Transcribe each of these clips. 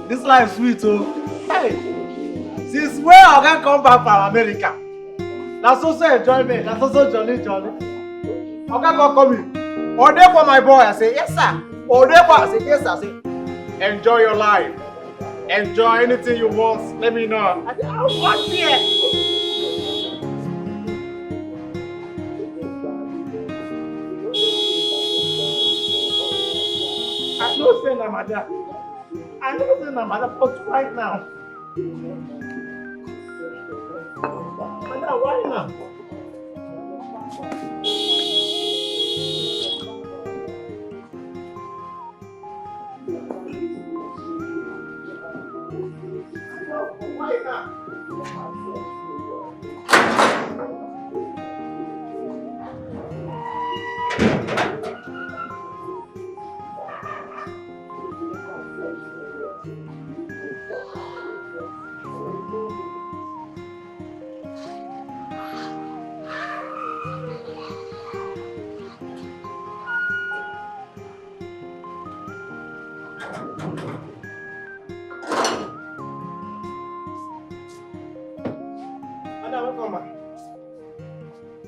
This life sweet, oh. Hey, since when I can come back from America? That's also enjoyment. That's also jolly. I can go come in. Order for my boy. I say yes, sir. Order for I say yes, sir. I say enjoy your life. Enjoy anything you want. Let me know. I say I'll watch here. I don't say no, madam. I don't say no, madam, but right now. Madam, why now? Why now?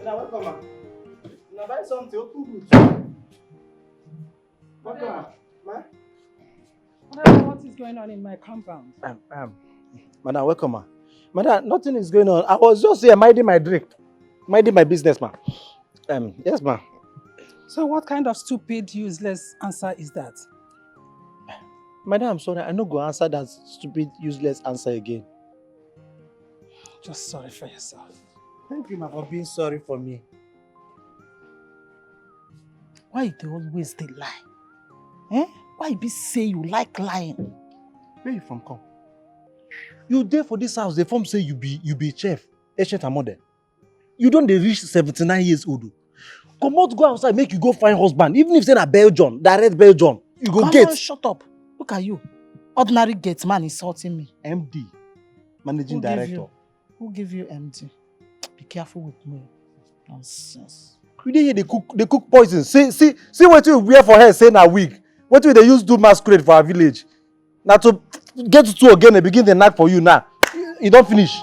Welcome, ma. Now buy something, open good. Welcome, ma. What is going on in my compound? Madam, welcome, ma. Madam, nothing is going on. I was just here minding my drink, minding my business, ma. Yes, ma. So what kind of stupid, useless answer is that? Madam, I'm sorry. I no go answer that stupid, useless answer again. Just sorry for yourself. Thank you, ma, for being sorry for me. Why you always they lie? Eh? Why you be say you like lying? Where you from come? You there for this house, they form say you be chef, ancient and modern. You don't dey reach 79 years old. Come out, go outside, make you go find husband. Even if say na Belgium, direct Belgium, you go Come get. on, shut up. Look at you. Ordinary gate man insulting me. MD, managing director. Who give you MD? Be careful with me. Nonsense. You dey here they cook poison. See what you wear for hair, say na wig. What they use do masquerade for our village. Now to get to two again and begin the knack for you now. You don't finish.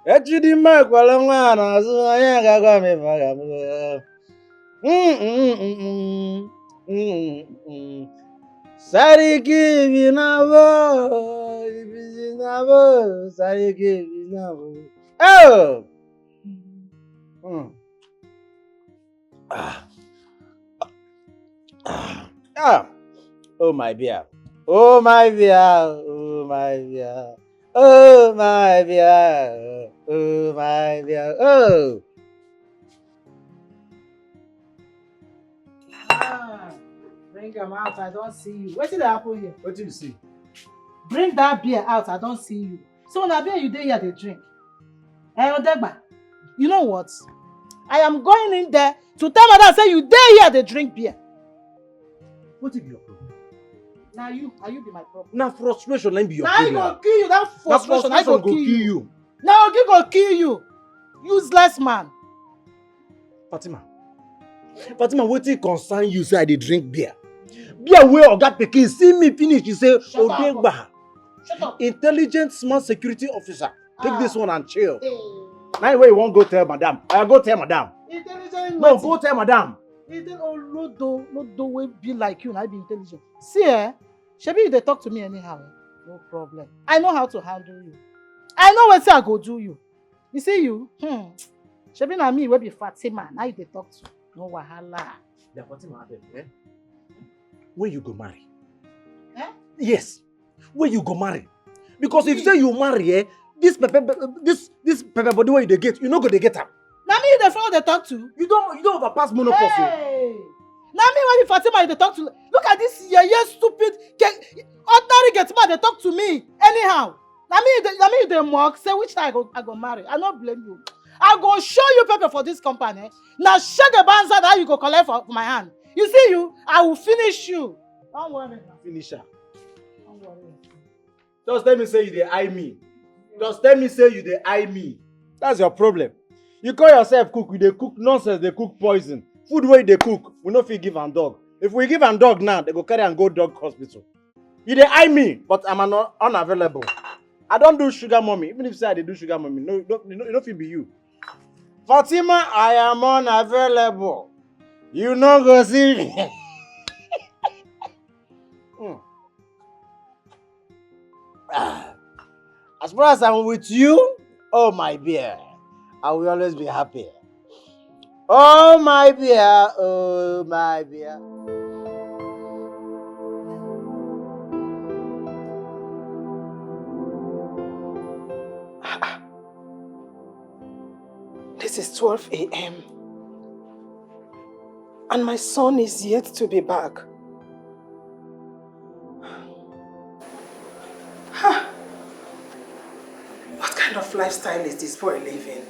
Echidima kwala mwana azụ anya ga-agwa m ife aga m. Sariki ibi na bo, ibi na bo, sariki ibi na bo. Oh! Oh my dear. Oh my dear. Oh my dear. Oh my dear. Oh my dear. Oh. Bring them out, I don't see you. What did happen here? What do you see? Bring that beer out, I don't see you. So when that beer you dey here, they drink. Odegba, you know what? I am going in there to tell mother say you dey here, they drink beer. What is your problem? Now you be my problem. Now frustration let be your problem. Now I go kill you, that frustration I go kill you. Now I go kill you. Useless man. Fatima, wetin concern you say I dey drink beer? Beer wey oga pikin see me finish, you say Odegba. Shut up. Intelligent smart security officer. Take this one and chill. Now where you won't go tell madam. I go tell madam. Intelligent. No, go tell madam. No way be like you, and I be intelligent. See, Shebi, they talk to me anyhow. No problem. I know how to handle you. I know what I go do you. You see you? Shebi na me will be Fatima. Now they talk to. No wahala. The Fatima, eh? Where you go marry? Eh? Yes. Where you go marry? Because if say you marry, this pepper body where you dey get, you no go dey get am. Na me the fellow they talk to. You don't overpass menopause. Hey! Now me when Fatima they talk to, look at this stupid ordinary get man they talk to me anyhow. Now me they mock say which I go marry. I don't blame you. I go show you paper for this company. Now shake a banza that you go collect for my hand. You see you, I will finish you. Don't worry. Finish her. Don't worry. Just let me say you dey eye me. Just tell me say you dey eye me. That's your problem. You call yourself cook, you dey cook nonsense, they cook poison. Food wey they cook, we no fit give am dog. If we give am dog now, they go carry and go dog hospital. You dey eye me, but I'm unavailable. I don't do sugar mommy. Even if say I dey do sugar mommy, no, you no fit be you. Fatima, I am unavailable. You no go see me. As far as I'm with you, oh my dear, I will always be happy. Oh my dear, oh my dear. This is 12 a.m. and my son is yet to be back. What kind of lifestyle is this boy living?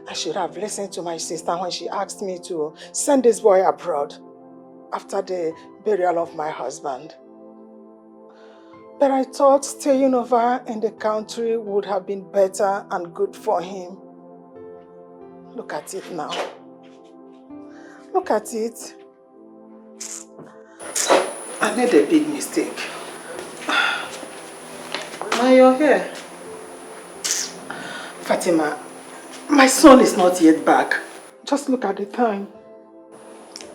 I should have listened to my sister when she asked me to send this boy abroad after the burial of my husband. But I thought staying over in the country would have been better and good for him. Look at it now. Look at it. I made a big mistake. Now you're here. Fatima, my son is not yet back. Just look at the time.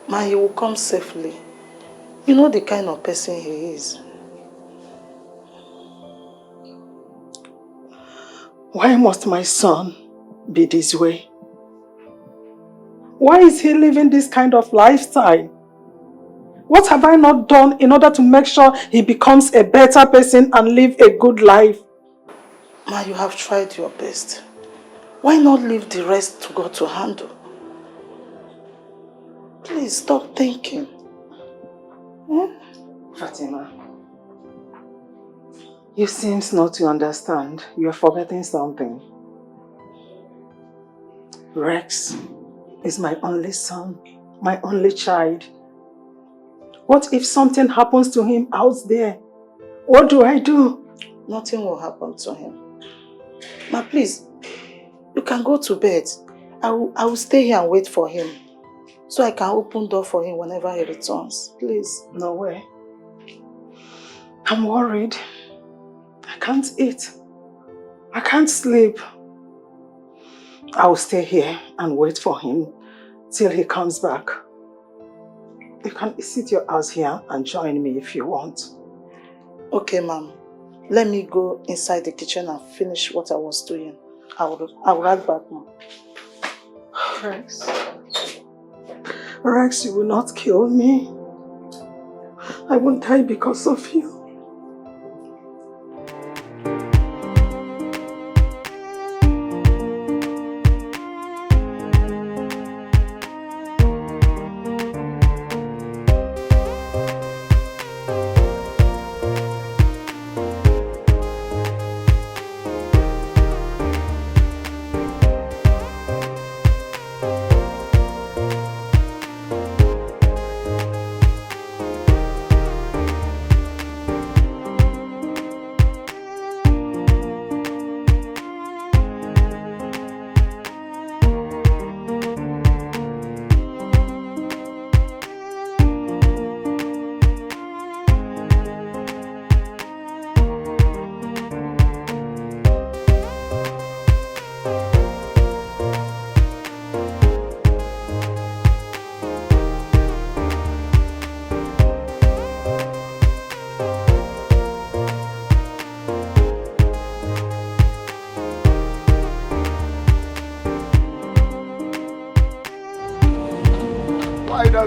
Ma, he will come safely. You know the kind of person he is. Why must my son be this way? Why is he living this kind of lifestyle? What have I not done in order to make sure he becomes a better person and live a good life? Ma, you have tried your best. Why not leave the rest to God to handle? Please stop thinking. Fatima, you seem not to understand. You're forgetting something. Rex is my only son, my only child. What if something happens to him out there? What do I do? Nothing will happen to him. Ma, please, you can go to bed. I will stay here and wait for him. So I can open door for him whenever he returns. Please. No way. I'm worried. I can't eat. I can't sleep. I will stay here and wait for him till he comes back. You can sit your ass here and join me if you want. Okay, ma'am. Let me go inside the kitchen and finish what I was doing. I will right back, ma'am. Rex. Rex, you will not kill me. I won't die because of you. Sorry,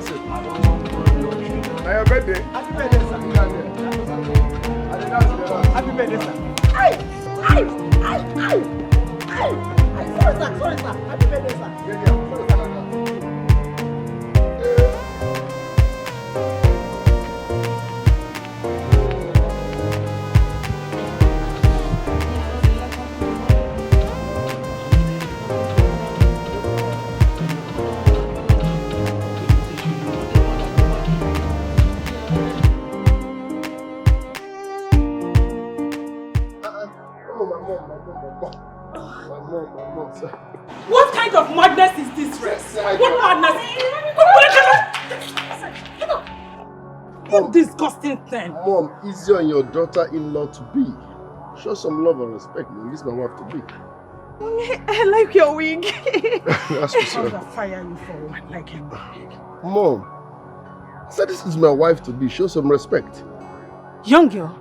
sir. Happy birthday, sir. mom, sir. What kind of madness is this, Rex? What madness? What disgusting thing? Mom, easy on your daughter-in-law to be. Show some love and respect, man. This is my wife to be. Mommy, I like your wig. That's for sure. I'll fire you for what? Like him. Mom, I said this is my wife to be. Show some respect. Young girl,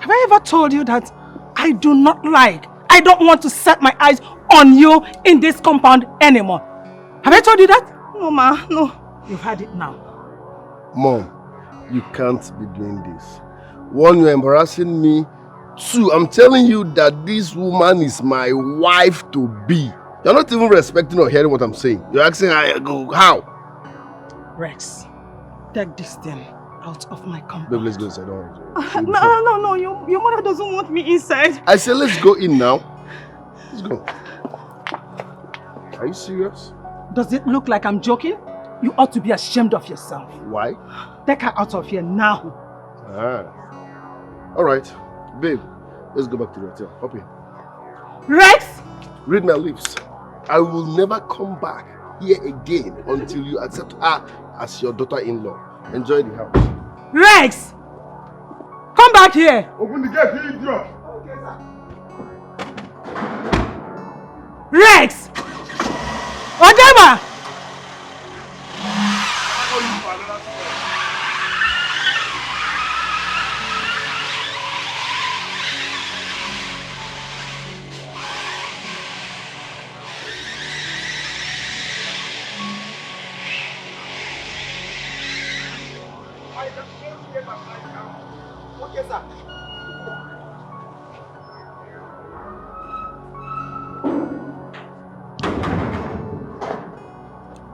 have I ever told you that I don't want to set my eyes on you in this compound anymore? Have I told you that? No, ma, no. You've had it now. Mom, you can't be doing this. One, you're embarrassing me. Two, I'm telling you that this woman is my wife to be. You're not even respecting or hearing what I'm saying. You're asking how? Rex, take this thing out of my compound. Babe, let's go inside. No, your mother doesn't want me inside. I said let's go in now. Let's go. Are you serious? Does it look like I'm joking? You ought to be ashamed of yourself. Why? Take her out of here now. Alright. Babe, let's go back to the hotel. Hop in. Rex! Read my lips. I will never come back here again until you accept her as your daughter-in-law. Enjoy the house. Rex! Come back here! Open the gate, you idiot! Rex! Odema! Okay, sir.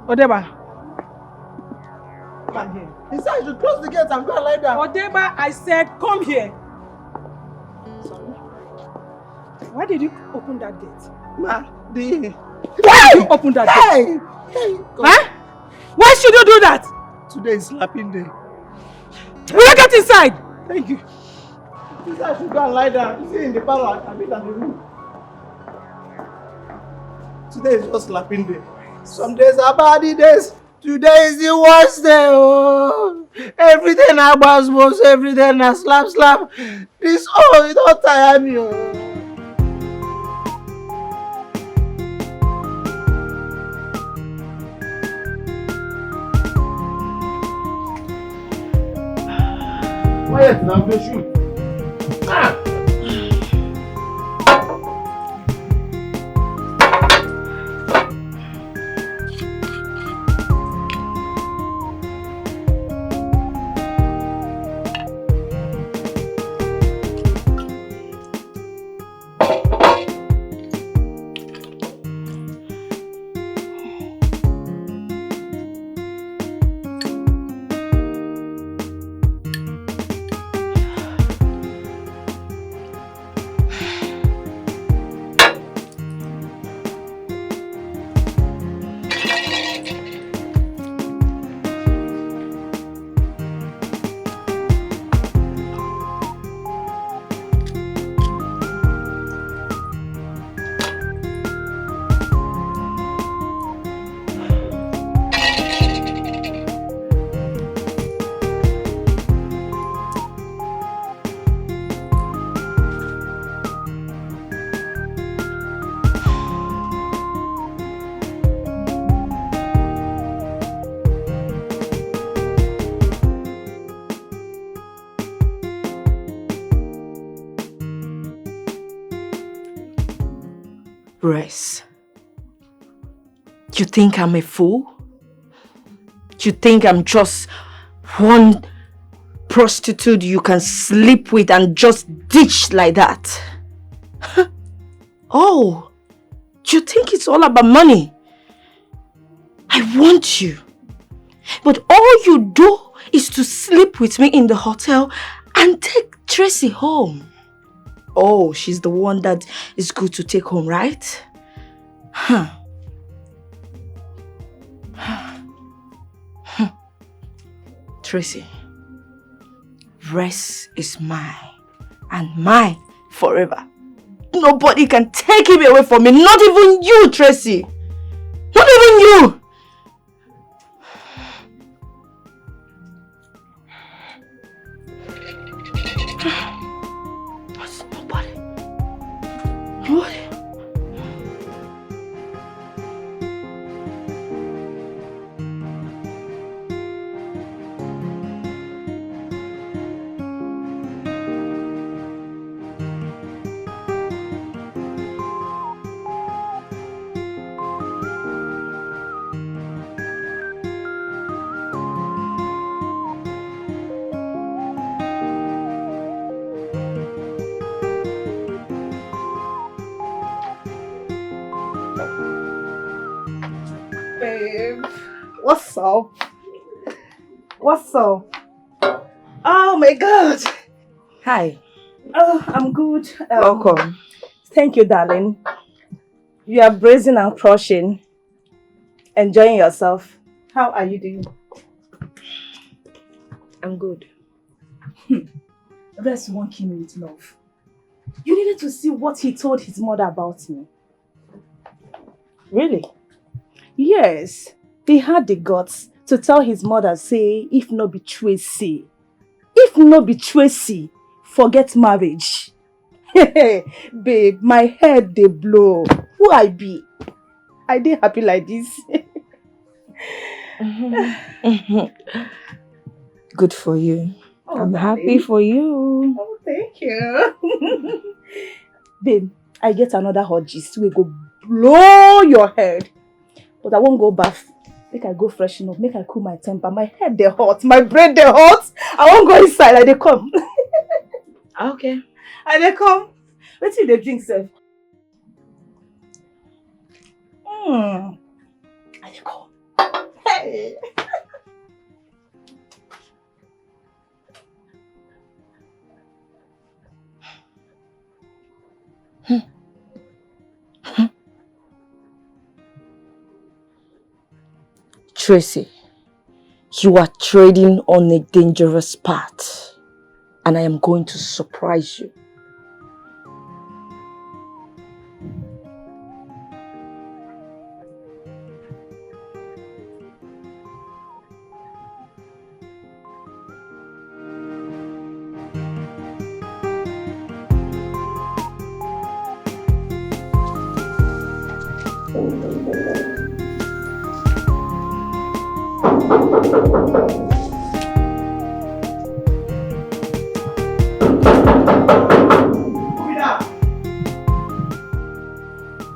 Odeba. Come here. He said I should close the gate and go and lie down. Odeba, I said come here. Sorry. Why did you open that gate? Ma, Why did you open that gate? Huh? Why should you do that? Today is slapping day. Will you get inside? Thank you. He said I should go and lie down. You see in the parlor, I mean, in the room. Today is just slapping day. Some days are bad days. Today is the worst day. Oh, everything I was everything I slap. This it don't tire me. Oh. Quiet now, please shoot. Rex, you think I'm a fool? You think I'm just one prostitute you can sleep with and just ditch like that? Oh, you think it's all about money? I want you. But all you do is to sleep with me in the hotel and take Tracy home. Oh, she's the one that is good to take home, right? Huh. Tracy, Rex is mine and mine forever. Nobody can take him away from me. Not even you, Tracy. Not even you. Nobody. Nobody. Babe, what's up? What's up? Oh my God. Hi. Oh, I'm good. Welcome. Thank you, darling. You are brazen and crushing. Enjoying yourself. How are you doing? I'm good. Rest won't kill me with love. You needed to see what he told his mother about me. Really? Yes. He had the guts to tell his mother, say, if no be Tracy, forget marriage. Babe, my head they blow. Who I be? I dey happy like this. Good for you. Oh, I'm darling. happy for you. Oh, thank you. Babe, I get another hot gist. We go blow your head. But I won't go bath. Make I go freshen up. Make I cool my temper. My head they hot. My brain they hot. I won't go inside. I they come. Okay. I they come. Let's see the drink, sir. I they come. Hey. Tracy, you are trading on a dangerous path, and I am going to surprise you.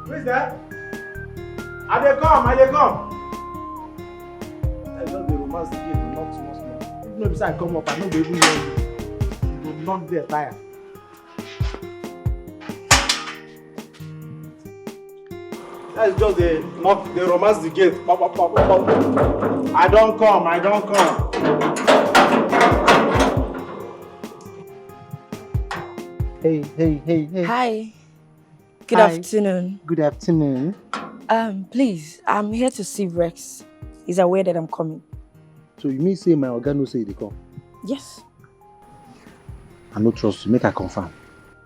Who is that? I dey come. I just dey romance the gate, knock small. If no be say I come up, I no go even know you. You go knock there tire. Let's just dey knock, dey romance the gate. Pop. I don't come. Hey. Hi. Good Hi. afternoon. Good afternoon. Please, I'm here to see Rex. He's aware that I'm coming. So you mean say my oga no say you dey come? Yes. I no trust you, make I confirm.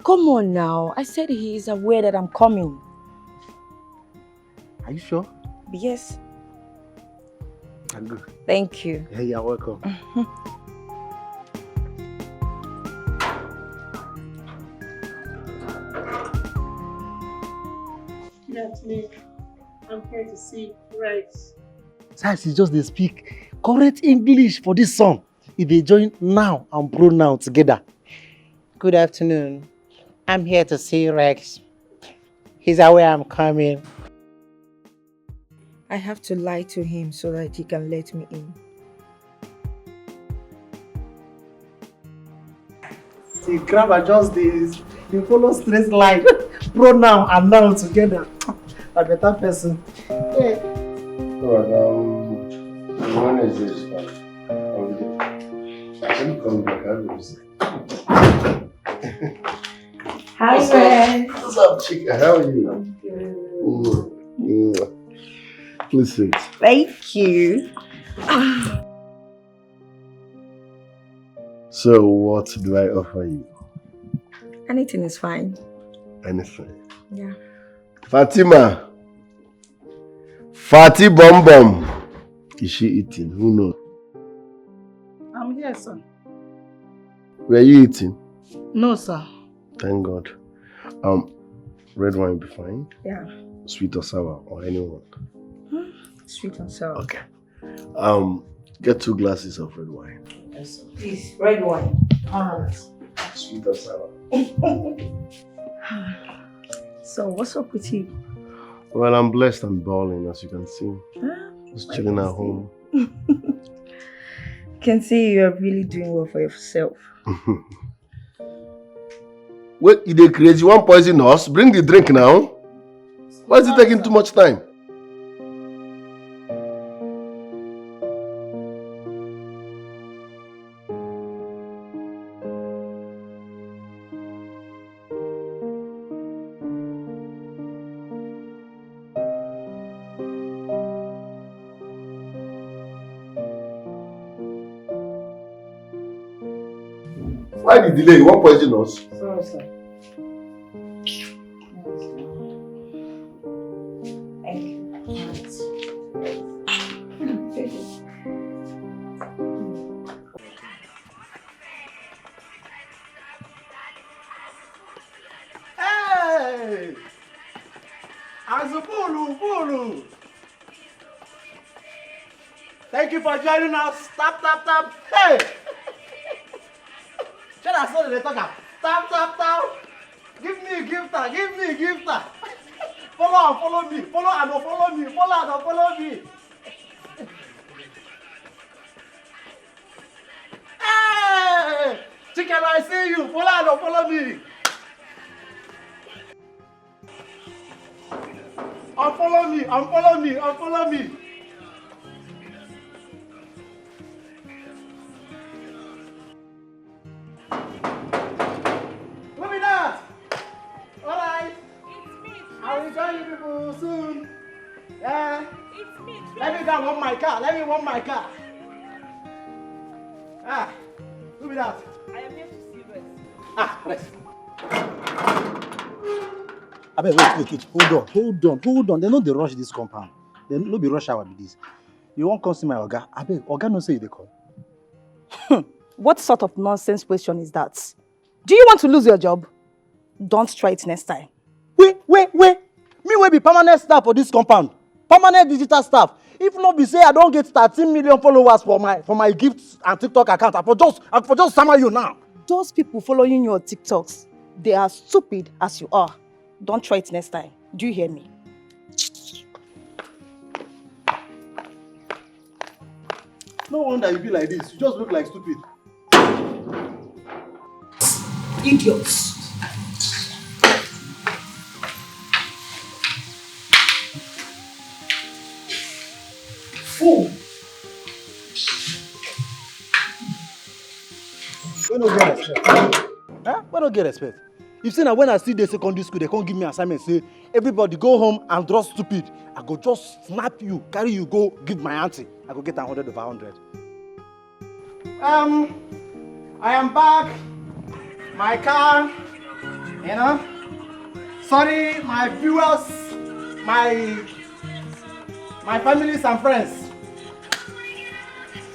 Come on now. I said he is aware that I'm coming. Are you sure? Yes. I'm good. Thank you. Hey, you're welcome. Good afternoon. I'm here to see Rex. Size is just they speak correct English for this song. If they join now and pronoun together. Good afternoon. I'm here to see Rex. He's aware I'm coming. I have to lie to him so that he can let me in. See, grab adjust this. You follow straight line. Pronoun and noun together. A better person. Yeah. Alright, when is this? Let me come back. Hi, Rex. What's up, chica? How are you? I'm good. Please sit. Thank you. So, what do I offer you? Anything is fine. anything. Yeah. Fatima. Fati Bom Bom. Is she eating? Who knows? I'm here, sir. Were you eating? No, sir. Thank God. Red wine will be fine. Yeah. Sweet or sour or anyone. Sweet and sour. Okay. Get 2 glasses of red wine. Yes, please, red wine. Sweet or sour. So, what's up with you? Well, I'm blessed and balling, as you can see. Just chilling at home. Can see you're really doing well for yourself. Wait, you dey crazy? You want poison us? Bring the drink now. Why is it taking too much time? Why the delay? You want poison us? Sorry, sir. Thank you. Hey! Azubulu, Bulu! Thank you for joining us. Tap, tap, tap. Hey! Should I saw the talker? Tap, tap, tap. Give me a gifter. Give me a gifter. Follow and follow me. Follow and don't follow me. Follow and don't follow me. Hey! Chicken, I see you. Follow and don't follow me. Unfollow me. Unfollow me. Unfollow me. Soon. Yeah. It's me. Let me go and warm my car. Let me warm my car. Ah, who be that? I am here to see Rex. Ah, Rex. Abeg, wait. Hold on. They no dey rush this compound. They no be rush hour be this. You won't come see my Oga? Abeg, Oga no say you dey come. What sort of nonsense question is that? Do you want to lose your job? Don't try it next time. Wait. Me will be permanent staff for this compound. Permanent digital staff. If not be say I don't get 13 million followers for my gifts and TikTok account, I for just summon you now. Those people following your TikToks, they are stupid as you are. Don't try it next time. Do you hear me? No wonder you be like this. You just look like stupid. Idiots. Fool. We no get respect. Huh? We no get respect. If say na when I still dey secondary school, they can't give me assignment, say everybody go home and draw stupid. I go just snap you, carry you go give my auntie. I go get 100/100. I am back. My car, you know. Sorry, my viewers, my families and friends.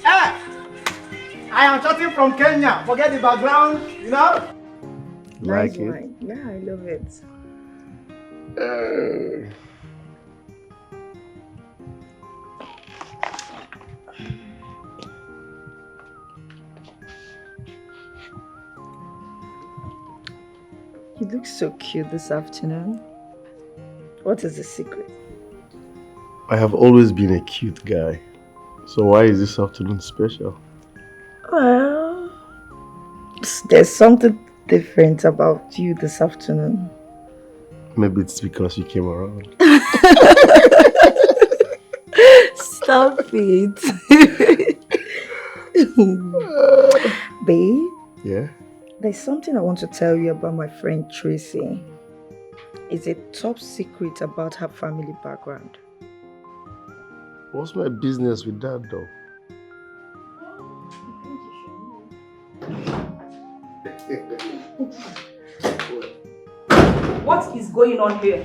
I am chatting from Kenya. Forget the background, you know. Nice wine. Yeah, I love it. You look so cute this afternoon. What is the secret? I have always been a cute guy. So why is this afternoon special? Well, there's something different about you this afternoon. Maybe it's because you came around. Stop it. Babe? Yeah? There's something I want to tell you about my friend Tracy. It's a top secret about her family background. What's my business with that though? What is going on here?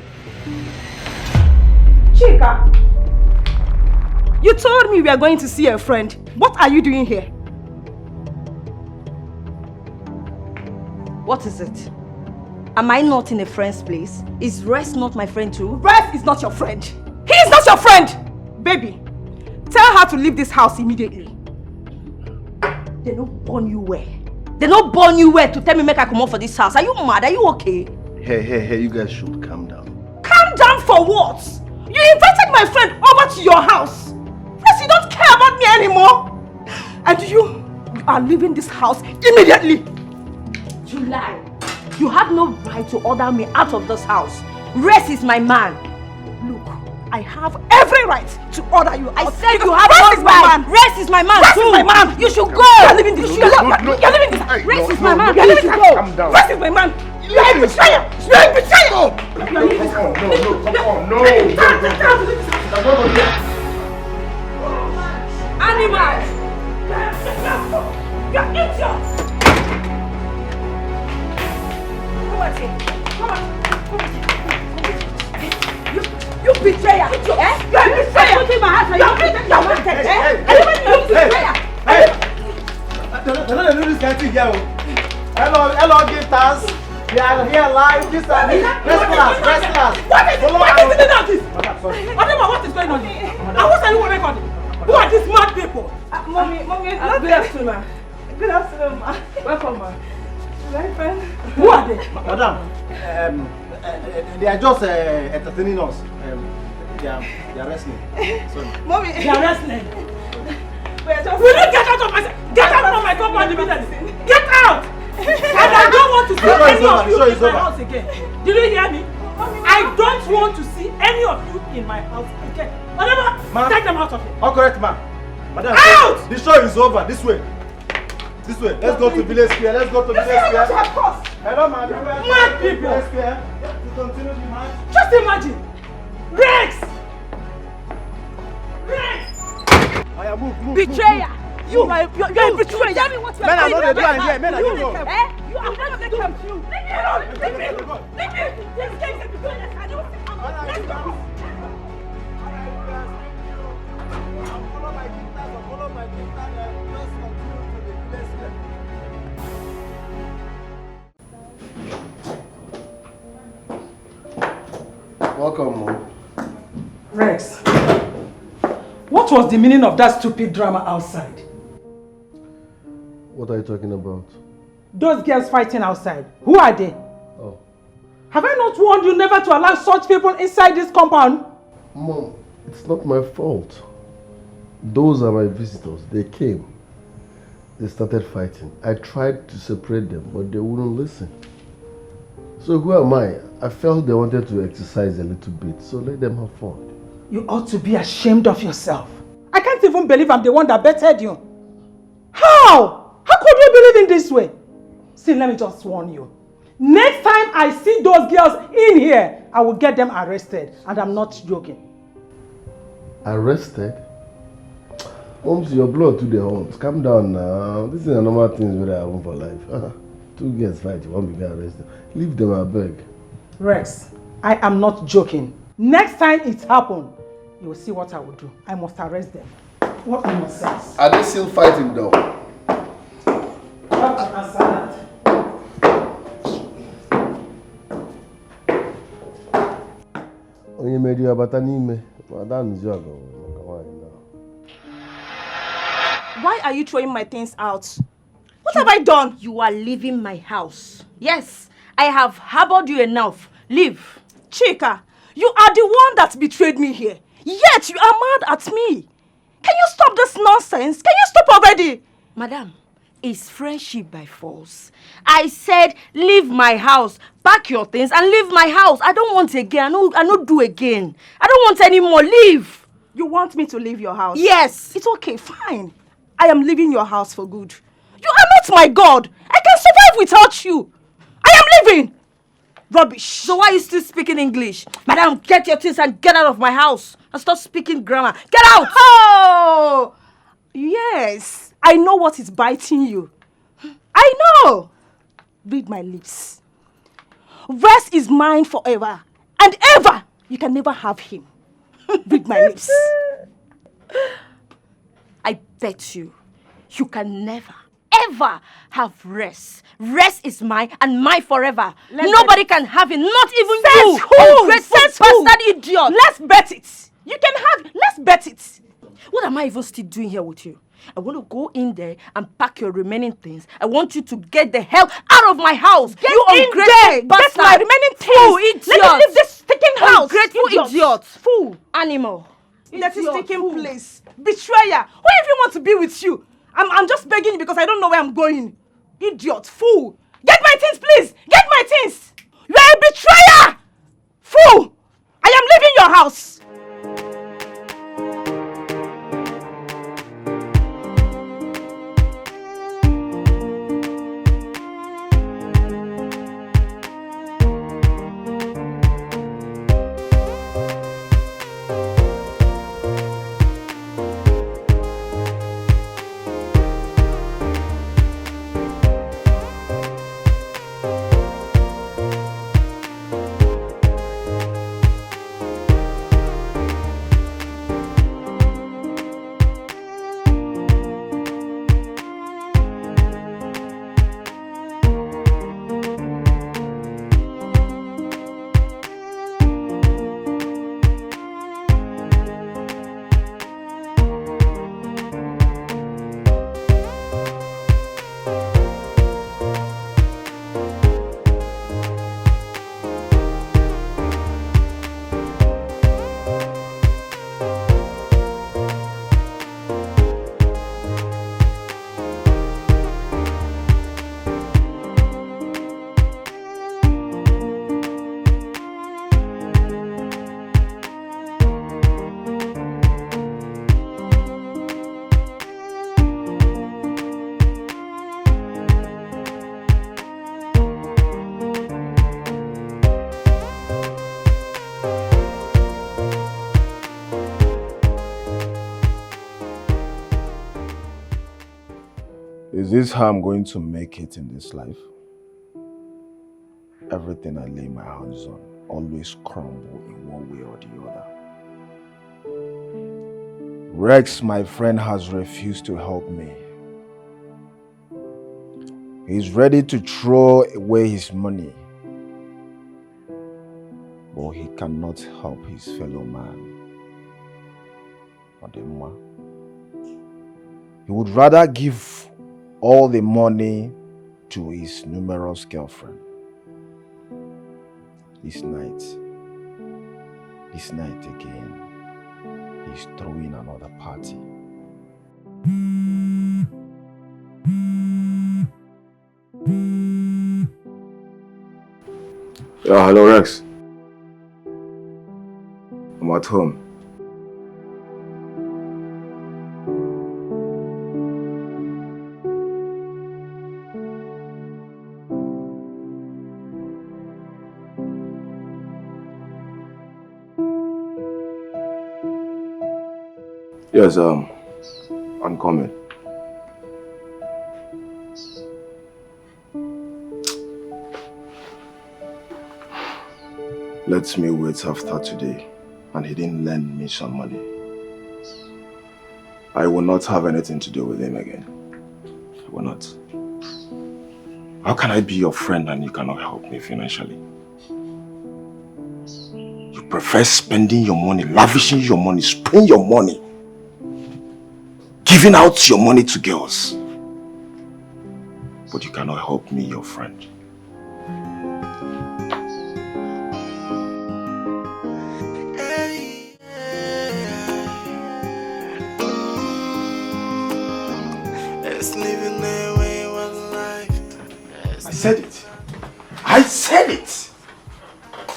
Chika, you told me we are going to see a friend. What are you doing here? What is it? Am I not in a friend's place? Is Rex not my friend too? Rex is not your friend. He is not your friend! Baby, tell her to leave this house immediately. They don't born you where? They don't born you where to tell me make I come out for this house. Are you mad? Are you okay? Hey, you guys should calm down. Calm down for what? You invited my friend over to your house. Plus you don't care about me anymore. And you are leaving this house immediately. July, you have no right to order me out of this house. Rex is my man. Look, I have every right to order you out. I said you have no right. Rex is my man. Rex is my man. You should go. You're leaving this. You're leaving this. Rex is my man. You're leaving this. Calm down. Rex is my man. You're a betrayer. You're a betrayer. You're leaving this. No. Animals. You're idiots. Come on. You betrayer! You're a betrayer! I'm putting my hands on you! You're wicked! They're not doing this kind of thing here. Hello, guitars. We are here live. This are Wrestlers. What is the meaning of this? Whatever, what is going on here? And what are you recording? Who are these mad people? Mommy, good afternoon, ma. Good afternoon, ma. Welcome, ma. My friend. Who are they? Madam, they are just entertaining us. They are wrestling. Sorry. Mommy. They are wrestling. Will you get out of my... Get out from my compound immediately. Get out! And I don't want to see any of you in my house again. Did you hear me? I don't want to see any of you in my house again. Whatever, take them out of here. All correct, ma'am. Madam, out! the show is over. This way. Let's go to Village Square. Hello, ma'am. Mad people. Village Square. To continue the match. Just imagine. Rex! Move. Betrayer! You're a betrayer! Tell me what you are doing. Men are not doing here. Men are You doing are not the camp. Leave me alone! Leave me! This case is between us. I don't think I'm... Let's go! Follow my guitar and just continue to the Village Square. Welcome, Mom. Rex, what was the meaning of that stupid drama outside? What are you talking about? Those girls fighting outside, who are they? Oh. Have I not warned you never to allow such people inside this compound? Mom, it's not my fault. Those are my visitors. They came. They started fighting. I tried to separate them, but they wouldn't listen. So who am I? I felt they wanted to exercise a little bit, so let them have fun. You ought to be ashamed of yourself. I can't even believe I'm the one that betted you. How? How could you believe in this way? See, let me just warn you. Next time I see those girls in here, I will get them arrested. And I'm not joking. Arrested? Moms, your blood to the horns. Calm down now. This is a normal thing that I want for life. Two girls fight, you won't be arrested. Leave them, I beg. Rex, I am not joking. Next time it happens, you will see what I will do. I must arrest them. What nonsense. Are they still fighting though? What an answer Onye made you about an Madam is your Why are you throwing my things out? What have I done? You are leaving my house. Yes, I have harbored you enough. Leave. Chika, you are the one that betrayed me here. Yet you are mad at me. Can you stop this nonsense? Can you stop already? Madam, it's friendship by force. I said, leave my house. Pack your things and leave my house. I don't want again. I don't do again. I don't want any more. Leave. You want me to leave your house? Yes. It's okay, fine. I am leaving your house for good. You are not my God. I can survive without you. I am leaving. Rubbish. So why are you still speaking English? Madam, get your things and get out of my house. And stop speaking grammar. Get out! Oh! Yes. I know what is biting you. I know. Read my lips. Rest is mine forever and ever. You can never have him. Read my lips. I bet you can never, ever have rest. Rest is mine and mine forever. Nobody can have it, not even you. Ungrateful bastard idiot. Let's bet it. You can have, let's bet it. What am I even still doing here with you? I want to go in there and pack your remaining things. I want you to get the hell out of my house. Get you in there. Get my remaining things. Fool, idiot. Let me leave this stinking house. Ungrateful idiot. Fool. Animal. That is taking place. Betrayer. Who even want to be with you? I'm just begging you because I don't know where I'm going. Idiot. Fool. Get my things, please. Get my things. You are a betrayer. Fool. I am leaving your house. Is this how I'm going to make it in this life? Everything I lay my hands on always crumble in one way or the other. Rex, my friend, has refused to help me. He's ready to throw away his money, but he cannot help his fellow man. Odemwa. He would rather give all the money to his numerous girlfriend. This night again, he's throwing another party. Yeah, hello Rex. I'm at home. Yes, I'm coming. Let me wait after today, and he didn't lend me some money. I will not have anything to do with him again. I will not. How can I be your friend and you cannot help me financially? You prefer spending your money, lavishing your money, spending your money, giving out your money to girls. But you cannot help me, your friend. I said it.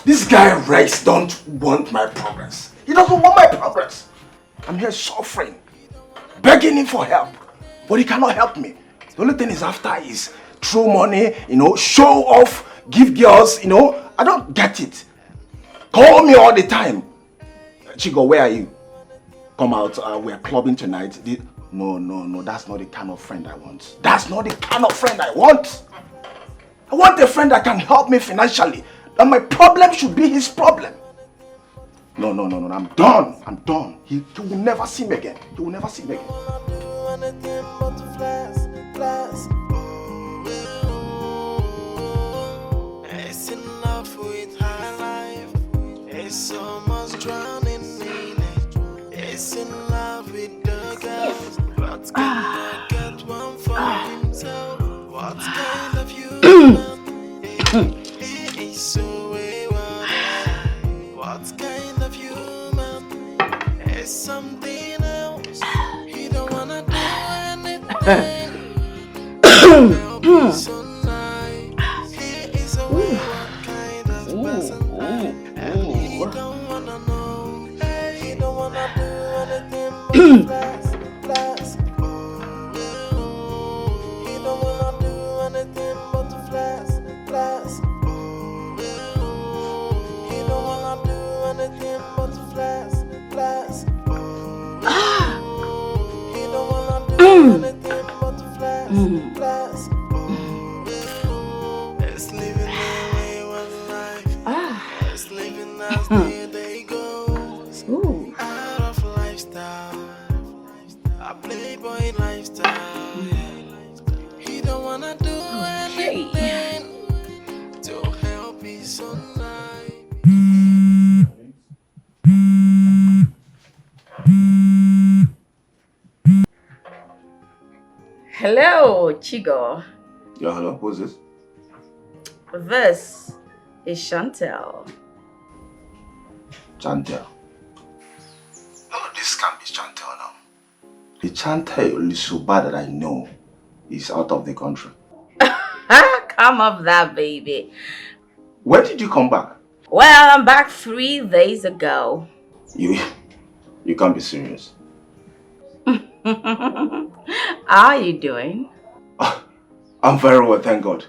This guy Rex don't want my progress. He doesn't want my progress. I'm here suffering, begging him for help, but he cannot help me. The only thing he's after is throw money, show off, give girls, I don't get it. Call me all the time. Chico, where are you? Come out, we're clubbing tonight. No, that's not the kind of friend I want. That's not the kind of friend I want. I want a friend that can help me financially, That my problem should be his problem. No, I'm done. I'm done. He will never see me again. He will never see me again. It's in love with high life. It's almost drowning in it. It's in love with the girls. What can get one for himself? What kind of human? He is so wayward. What kind of human? It's something else. He don't wanna do anything. So nice. He is a wayward kind of person. And he don't wanna know. He don't wanna do anything but flex. He don't wanna do anything but flex. He don't wanna do anything but flex. He don't wanna do anything but flex. It's living the wayward life. It's living as they go. Out of lifestyle, a playboy lifestyle. He don't wanna do anything to help his own life. Hello, Chigo. Yeah, hello. Who's this? This is Chantel. Chantel. No, this can't be Chantel now. The Chantel is so bad that I know is out of the country. Come up that baby. When did you come back? Well, I'm back 3 days ago. You can't be serious. How are you doing? I'm very well, thank God.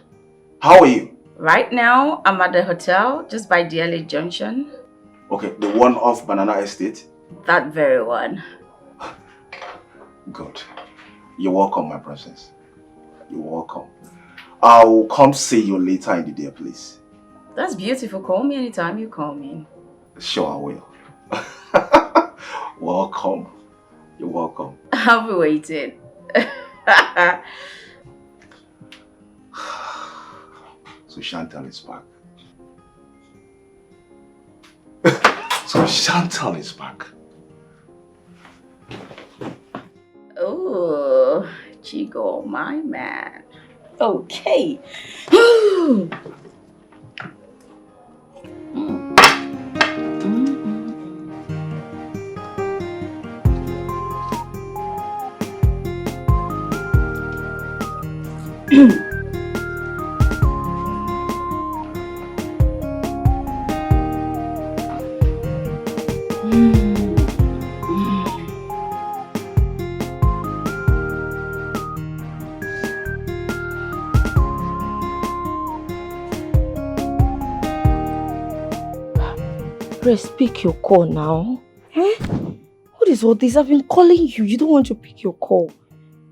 How are you? Right now, I'm at the hotel just by DLA Junction. Okay, the one off Banana Estate? That very one. Good. You're welcome, my princess. You're welcome. I'll come see you later in the day, please. That's beautiful. Call me anytime you call me. Sure, I will. Welcome. You're welcome. I'll be waiting. So Chantal is back. So Chantal is back. Oh, Chigo, my man. Okay. Grace, pick your call now. Eh? What is all this? I've been calling you. You don't want to pick your call.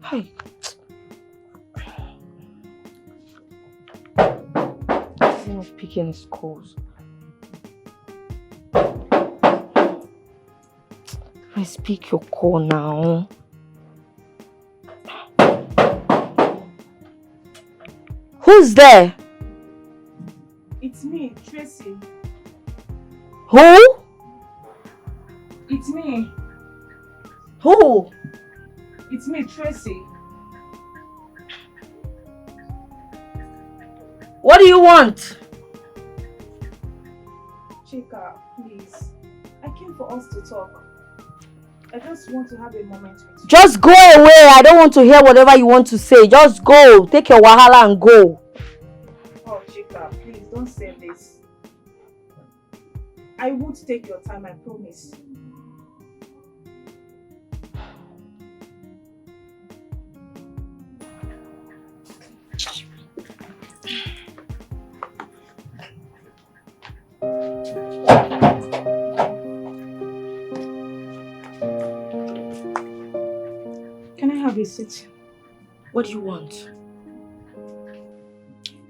Hi. He's not picking his calls. Grace, pick your call now. Who's there? It's me, Tracy. Who? It's me. Who? It's me, Tracy. What do you want? Chika, please. I came for us to talk. I just want to have a moment with you. Just go away. I don't want to hear whatever you want to say. Just go. Take your wahala and go. Oh, Chika, please don't say this. I would take your time, I promise. Can I have a seat? What do you want?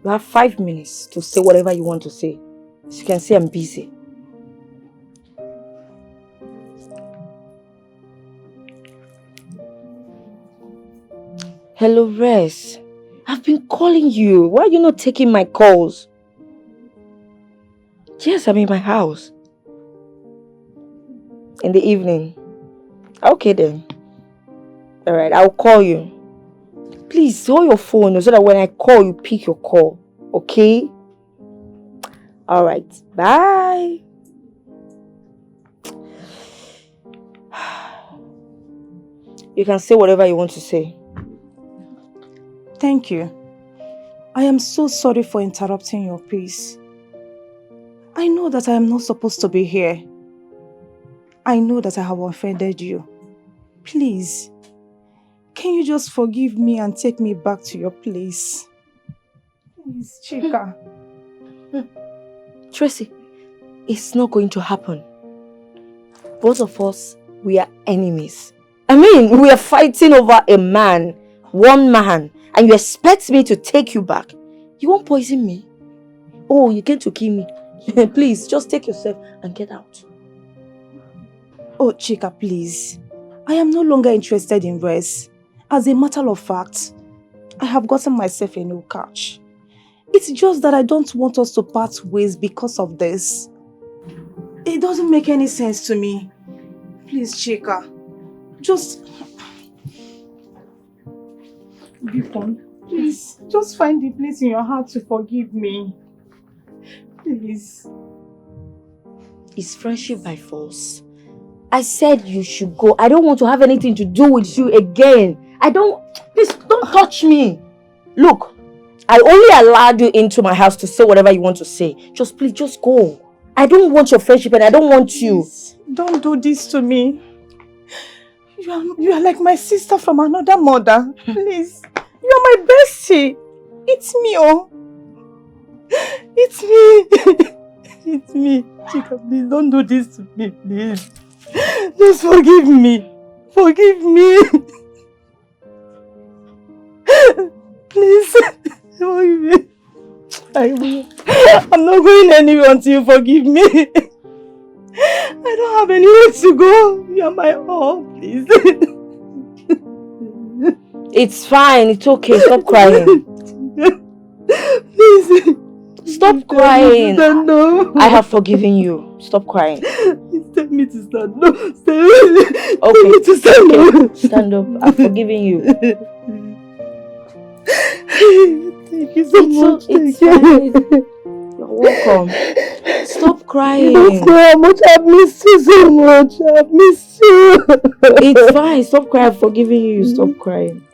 You have 5 minutes to say whatever you want to say. As you can see, I'm busy. Hello, Res. I've been calling you. Why are you not taking my calls? Yes, I'm in my house. In the evening. Okay then. Alright, I'll call you. Please hold your phone so that when I call, you pick your call. Okay? Alright, bye. You can say whatever you want to say. Thank you. I am so sorry for interrupting your peace. I know that I am not supposed to be here. I know that I have offended you. Please, can you just forgive me and take me back to your place? Please, Chika. Tracy, it's not going to happen. Both of us, we are enemies. I mean, we are fighting over a man, one man, and you expect me to take you back. You won't poison me? Oh, you came to kill me. Please, just take yourself and get out. Oh, Chika, please. I am no longer interested in Res. As a matter of fact, I have gotten myself a new couch. It's just that I don't want us to part ways because of this. It doesn't make any sense to me. Please, Chika, just... Bifon, please, just find the place in your heart to forgive me. Please. It's friendship by force. I said you should go. I don't want to have anything to do with you again. Please, don't touch me. Look, I only allowed you into my house to say whatever you want to say. Please, just go. I don't want your friendship and I don't want you. Please, don't do this to me. You are like my sister from another mother. Please, you are my bestie. It's me, oh. It's me. It's me. Chika, please, don't do this to me, please. Just forgive me. Forgive me. Please, forgive me. I will. I'm not going anywhere until you forgive me. I don't have anywhere to go. You are my all, please. It's fine. It's okay. Stop crying. Please. Stop crying. Stand up. I have forgiven you. Stop crying. Tell me to stand up. Okay. To stand up. Stand up. I've forgiven you. Thank you so much. It's fine. You're welcome. Stop crying. Don't know how much I've missed you so much. I've missed you. It's fine. Stop crying. I've forgiven you. Stop crying.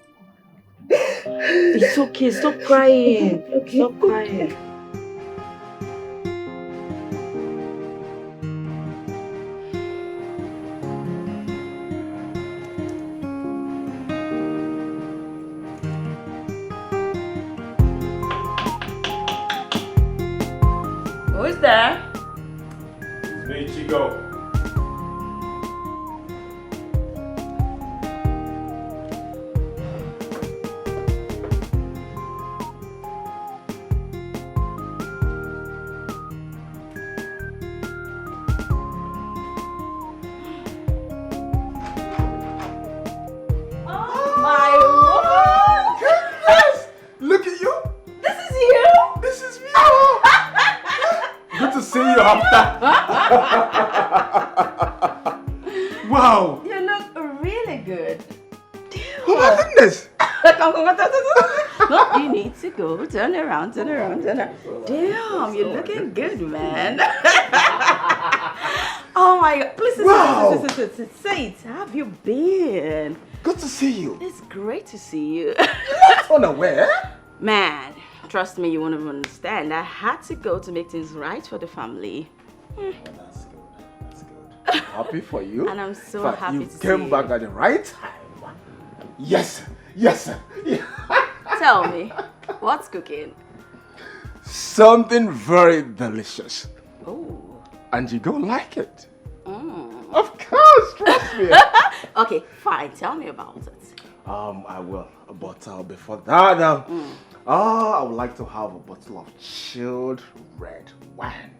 It's okay. Stop crying. Stop crying. Who's there? It's me, Chico. Look at you. This is you? This is me. Good to see you after. Wow. You look really good. Oh my goodness. No, you need to go. Turn around. Damn, you're looking good, man. Oh my God. Please, Wow. say it. How have you been? Good to see you. It's great to see you. Unaware? Man, trust me, you won't even understand. I had to go to make things right for the family. That's good. That's good. Happy for you. And I'm so But happy you to see came you. back at the right time. Yes. Yes. Yeah. Tell me, what's cooking? Something very delicious. Oh. And you gonna like it. Mm. Of course, trust me. Okay, fine. Tell me about it. I will. But before that, I would like to have a bottle of chilled red wine.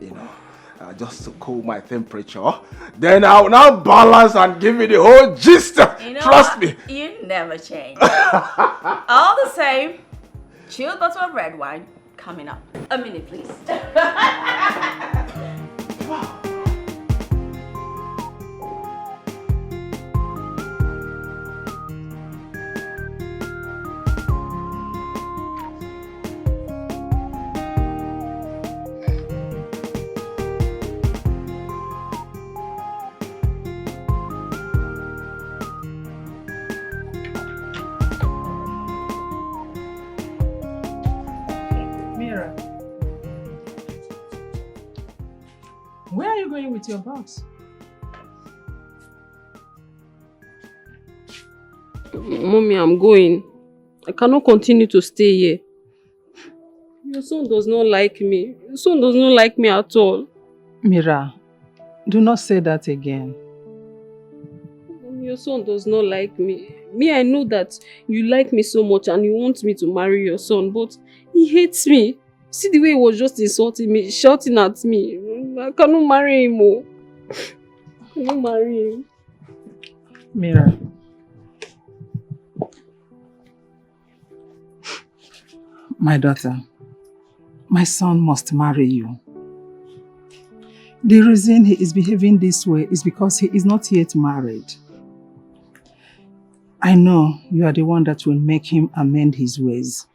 you know, just to cool my temperature. Then I'll now balance and give you the whole gist. You know Trust me. You never change. All the same, chilled bottle of red wine coming up. A minute, please. Where are you going with your box? Mommy, I'm going. I cannot continue to stay here. Your son does not like me. Your son does not like me at all. Mira, do not say that again. Your son does not like me. Me, I know that you like me so much and you want me to marry your son, but he hates me. See the way he was just insulting me, shouting at me. I cannot marry him. Oh. I cannot marry him. Mira. My daughter, my son must marry you. The reason he is behaving this way is because he is not yet married. I know you are the one that will make him amend his ways.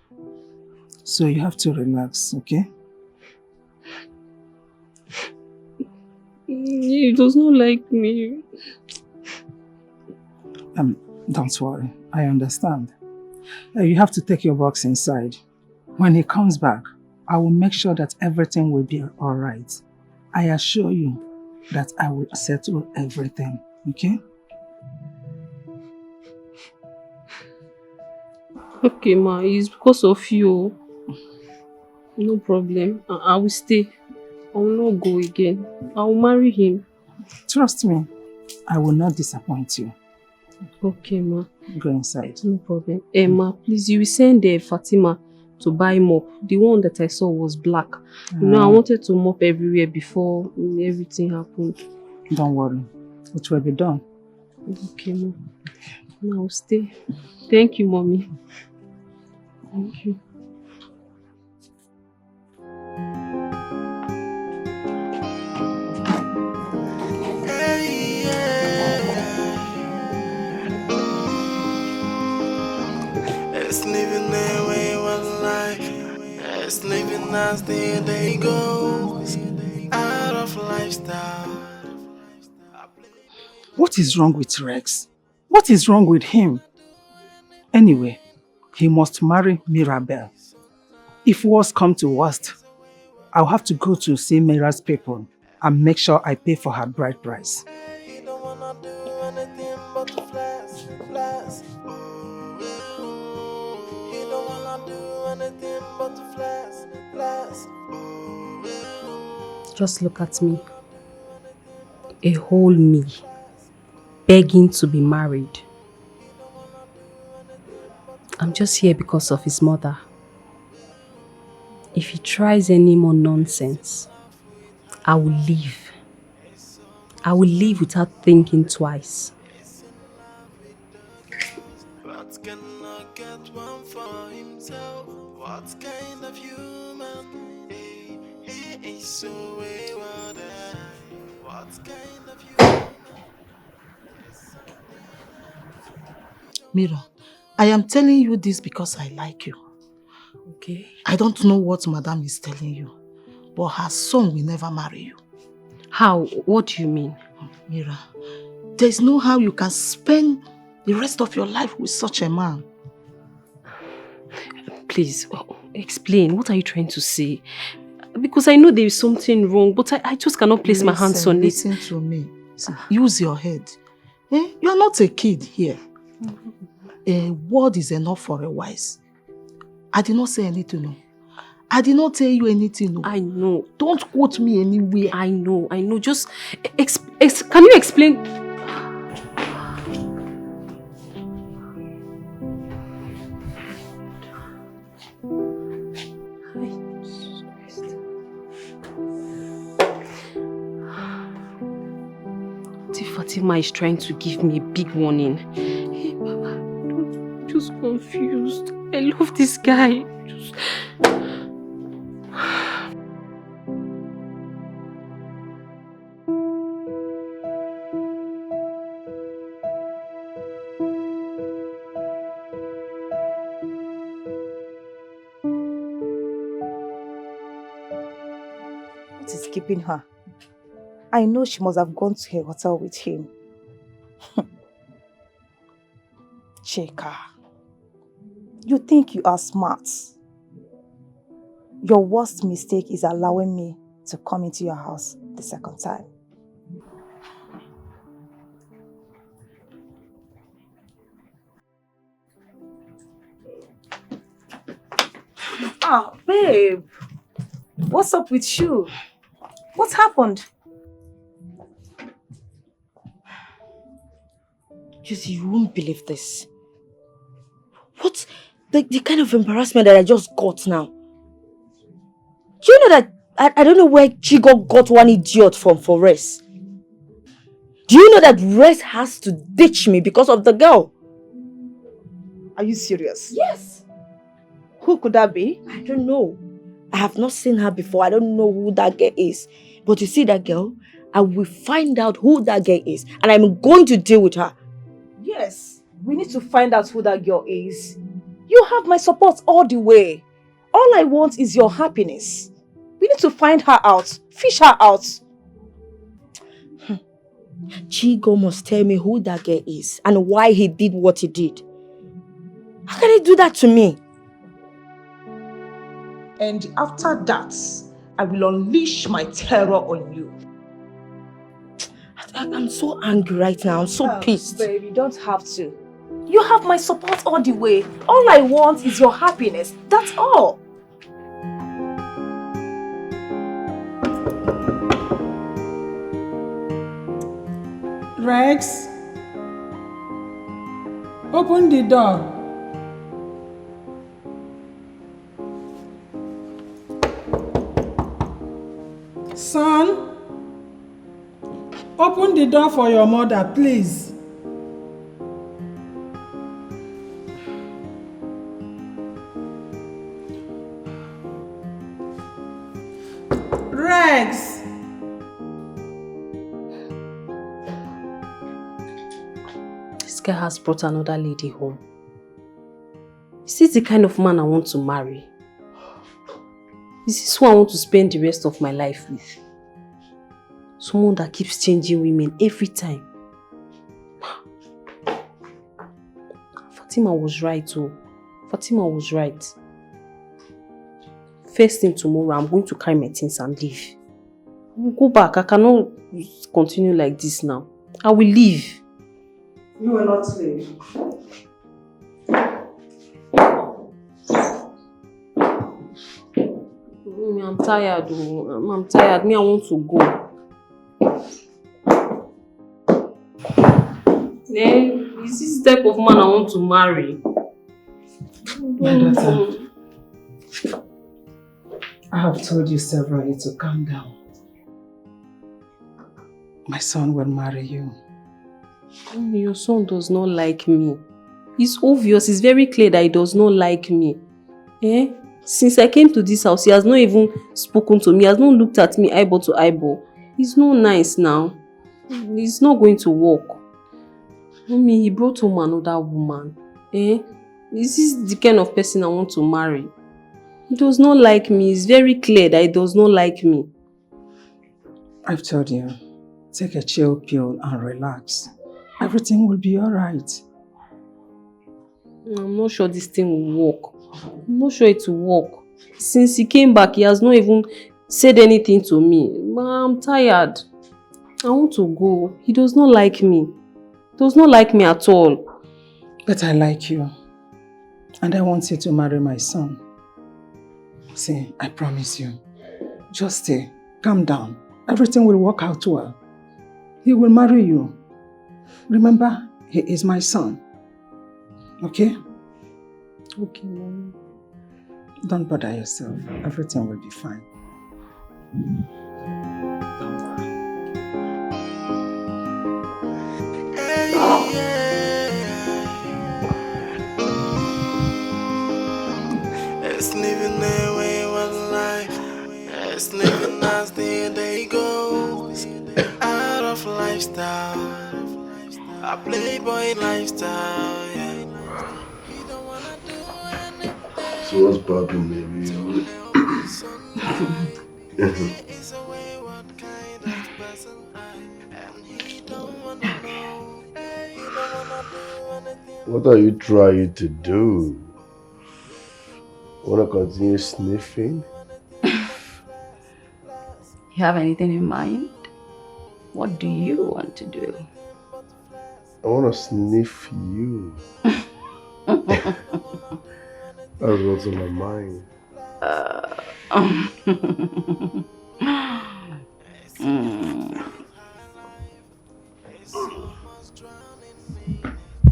So you have to relax, okay? He does not like me. Don't worry, I understand. You have to take your box inside. When he comes back, I will make sure that everything will be alright. I assure you that I will settle everything, okay? Okay, ma, it's because of you. No problem. I will stay. I will not go again. I will marry him. Trust me, I will not disappoint you. Okay, ma. Go inside. No problem. Ma, please, you will send Fatima to buy mop. The one that I saw was black. You know, I wanted to mop everywhere before everything happened. Don't worry. It will be done. Okay, ma. Now stay. Thank you, mommy. Thank you. It's living their way of life. It's living as the day goes. Out of lifestyle. What is wrong with Rex? What is wrong with him? Anyway, he must marry Mirabel. If worst come to worst, I'll have to go to see Mira's people and make sure I pay for her bride price. He don't wanna do anything but to flex, flex. He don't wanna do anything but to flex, flex. Just look at me. A whole me. Begging to be married. I'm just here because of his mother. If he tries any more nonsense, I will leave. I will leave without thinking twice. What cannot get one for himself? What kind of human? He is so wayward. What kind of human? Mira, I am telling you this because I like you. Okay. I don't know what Madam is telling you, but her son will never marry you. How? What do you mean? Mira, there's no how you can spend the rest of your life with such a man. Please, explain. What are you trying to say? Because I know there is something wrong, but I just cannot place my hands on it. Listen to me. Use your head. You are not a kid here. A word is enough for a wise. I did not say anything, no. I did not tell you anything, no. I know. Don't quote me anywhere. I know. Just can you explain? What if Fatima is trying to give me a big warning? Hey, Baba, I'm just confused. I love this guy. Just... What is keeping her? I know she must have gone to her hotel with him. Chika, you think you are smart. Your worst mistake is allowing me to come into your house the second time. Ah, babe. What's up with you? What happened? Josie, you won't believe this. What? The kind of embarrassment that I just got now. Do you know that I don't know where Chigo got one idiot from for Res? Do you know that Res has to ditch me because of the girl? Are you serious? Yes. Who could that be? I don't know. I have not seen her before. I don't know who that girl is. But you see that girl, I will find out who that girl is. And I'm going to deal with her. Yes. We need to find out who that girl is. You have my support all the way. All I want is your happiness. We need to find her out. Fish her out. Chigo must tell me who that girl is and why he did what he did. How can he do that to me? And after that, I will unleash my terror on you. I'm so angry right now. I'm so pissed. Babe, you don't have to. You have my support all the way. All I want is your happiness. That's all. Rex, open the door. Son, open the door for your mother, please. Rex. This guy has brought another lady home. Is this the kind of man I want to marry? Is this who I want to spend the rest of my life with? Someone that keeps changing women every time. Fatima was right, oh. Fatima was right. First thing tomorrow, I'm going to carry my things and leave. I will go back. I cannot continue like this now. I will leave. You will not leave. I'm tired. Oh. I'm tired. Me, I want to go. Is this the type of man I want to marry? My daughter, I have told you severally to calm down. My son will marry you. Your son does not like me. It's obvious. It's very clear that he does not like me. Eh? Since I came to this house, he has not even spoken to me. He has not looked at me eyeball to eyeball. It's not nice now. It's not going to work. Mommy, he brought home another woman. Eh? Is this the kind of person I want to marry? He does not like me. It's very clear that he does not like me. I've told you, take a chill pill and relax. Everything will be alright. I'm not sure this thing will work. I'm not sure it will work. Since he came back, he has not even said anything to me. I'm tired. I want to go. He does not like me. He does not like me at all. But I like you. And I want you to marry my son. See, I promise you. Just stay. Calm down. Everything will work out well. He will marry you. Remember, he is my son. Okay? Okay, Mom. Don't bother yourself. Everything will be fine. lifestyle, a playboy lifestyle, yeah. He don't wanna do anything. So what's poppin', baby? He is a wayward kind of person, and he don't wanna know, yeah, he don't wanna do anything. What are you trying to do? Wanna continue sniffing? You have anything in mind? What do you want to do? I wanna sniff you. That's what's on my mind.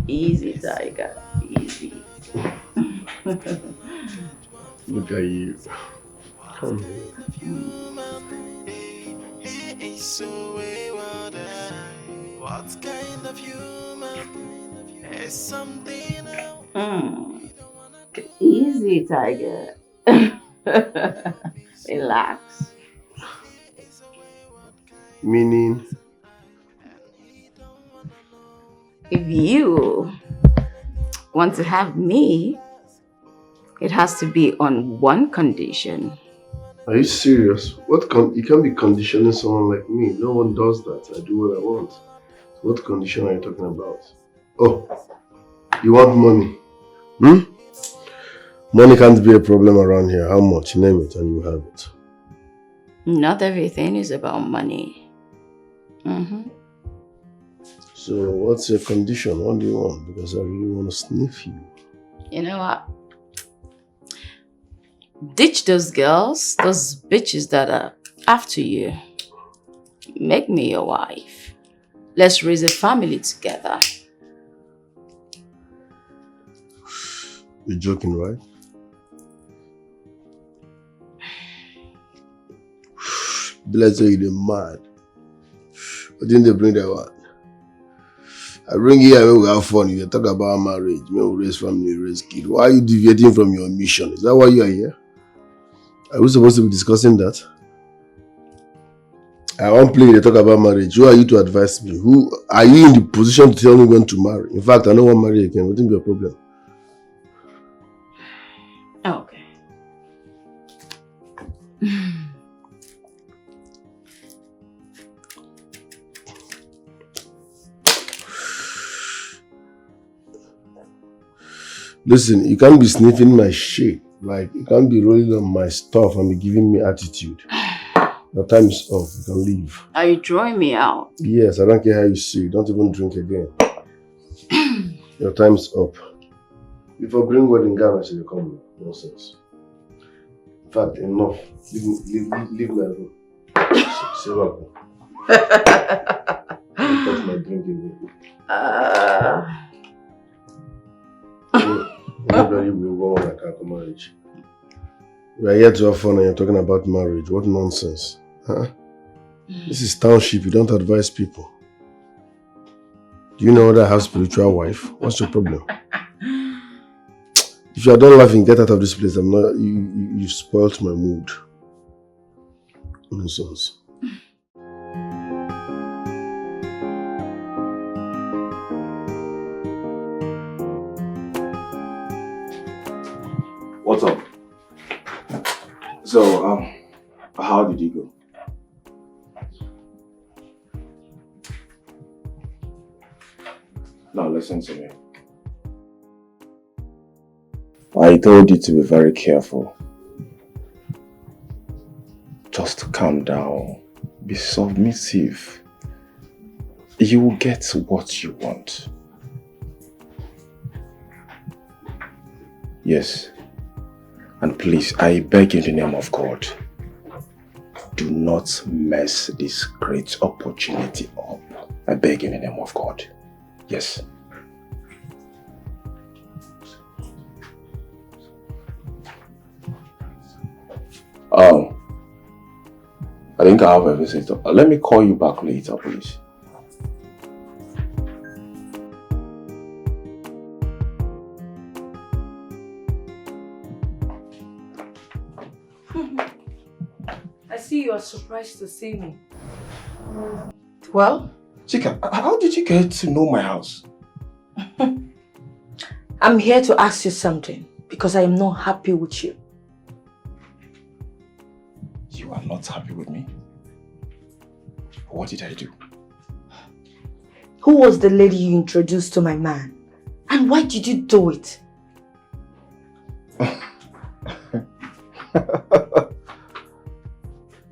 Easy, tiger. Easy. Look at you. Come here. He is so wayward. What kind of human is something else? Easy, tiger. Relax. Meaning? If you want to have me, it has to be on one condition. Are you serious? You can't be conditioning someone like me. No one does that. I do what I want. What condition are you talking about? Oh, you want money? Money can't be a problem around here. How much? Name it and you have it. Not everything is about money. So what's your condition? What do you want? Because I really want to sniff you. You know what? Ditch those girls, those bitches that are after you. Make me your wife. Let's raise a family together. You're joking, right? Let's say you're mad. But didn't they bring that one? I bring you here when we have fun. You talk about marriage, when we raise family, raise kids. Why are you deviating from your mission? Is that why you are here? Are we supposed to be discussing that? I won't play they talk about marriage. Who are you to advise me? Who are you in the position to tell me when to marry? In fact, I don't want to marry again. What will be a problem? Okay. Listen, you can't be sniffing my shit. Like, you can't be rolling on my stuff and be giving me attitude. Your time is up. You can leave. Are you drawing me out? Yes, I don't care how you see it. Don't even drink again. Your time is up. If I bring wedding gown, I should come. Nonsense. In fact, enough. Leave my room. Say welcome. Don't touch my drink again. Everybody will go on like a marriage. We are here to have fun and you're talking about marriage. What nonsense. Huh? This is township. You don't advise people. Do you know that I have spiritual wife? What's your problem? If you are done laughing, get out of this place. I'm not. You spoilt my mood. Nonsense. What's up? So, how did you go? Now listen to me. I told you to be very careful. Just calm down. Be submissive. You will get what you want. Yes. And please, I beg in the name of God, do not mess this great opportunity up. I beg in the name of God. Yes. I think I have a visitor. Let me call you back later, please. I see you are surprised to see me. Well, Chika, how did you get to know my house? I'm here to ask you something because I am not happy with you. You are not happy with me? What did I do? Who was the lady you introduced to my man? And why did you do it?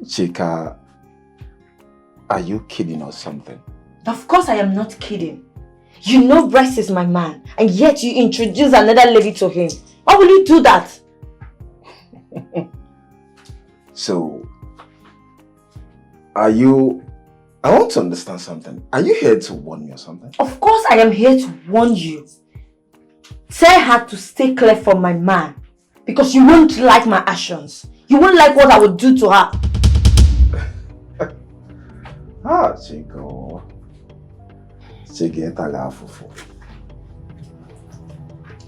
Chika, are you kidding or something? Of course I am not kidding. You know Rex is my man, and yet you introduce another lady to him. Why will you do that? So, I want to understand something. Are you here to warn me or something? Of course I am here to warn you. Tell her to stay clear from my man, because you won't like my actions. You won't like what I would do to her. Chico.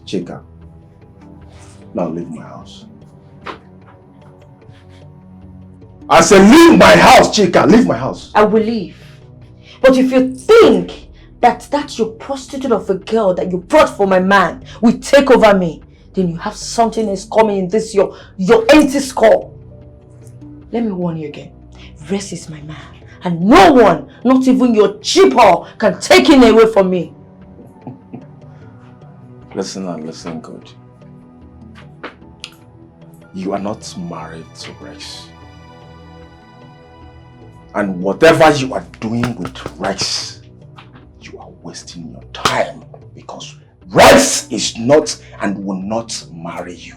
Chika, now leave my house. I said leave my house, Chika, leave my house. I will leave. But if you think that your prostitute of a girl that you brought for my man will take over me, then you have something else coming in this your empty skull. Let me warn you again. Rex is my man. And no one, not even your cheap whore, can take him away from me. Listen and listen good. You are not married to Rex. And whatever you are doing with Rex, you are wasting your time because Rex is not and will not marry you.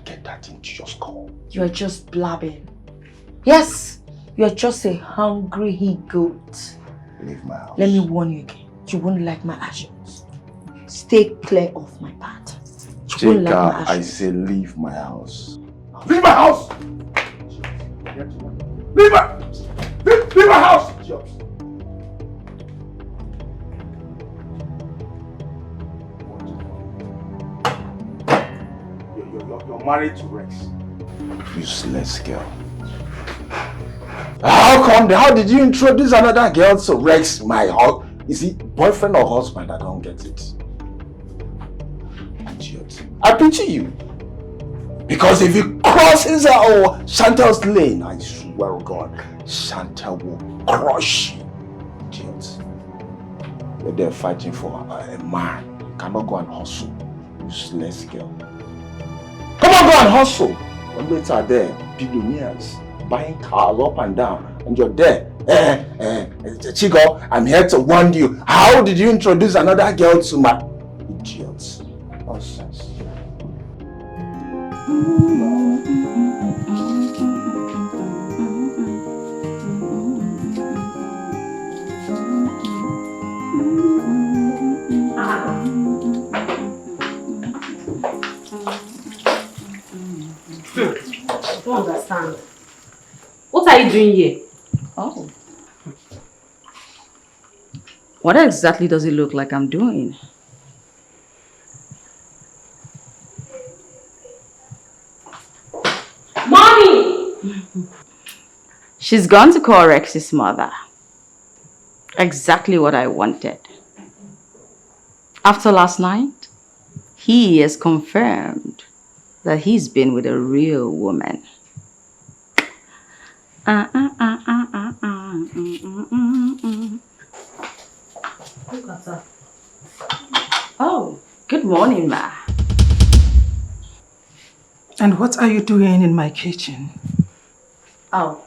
Get that into your skull. You are just blabbing. Yes, you are just a hungry he-goat. Leave my house. Let me warn you again. You won't like my actions. Stay clear of my path. You won't like my actions. I say leave my house. Leave my house! Leave my house! You're married to Rex. Useless girl. How did you introduce another girl to Rex, my husband? Is he boyfriend or husband? I don't get it. Idiot. I pity you. Because if he crosses our Chantel's lane, I swear to God, Chantel will crush you. Idiot. You're there fighting for a man. You cannot go and hustle. Useless girl. Come on, go and hustle. When we are there, billionaires, buying cars up and down, and you're there. Chico, I'm here to warn you. How did you introduce another girl to my... Idiots. Nonsense. I don't understand. What are you doing here? Oh. What exactly does it look like I'm doing? Mommy! She's gone to call Rex's mother. Exactly what I wanted. After last night, he has confirmed that he's been with a real woman. Look at that. Oh, good morning, Ma. And what are you doing in my kitchen? Oh.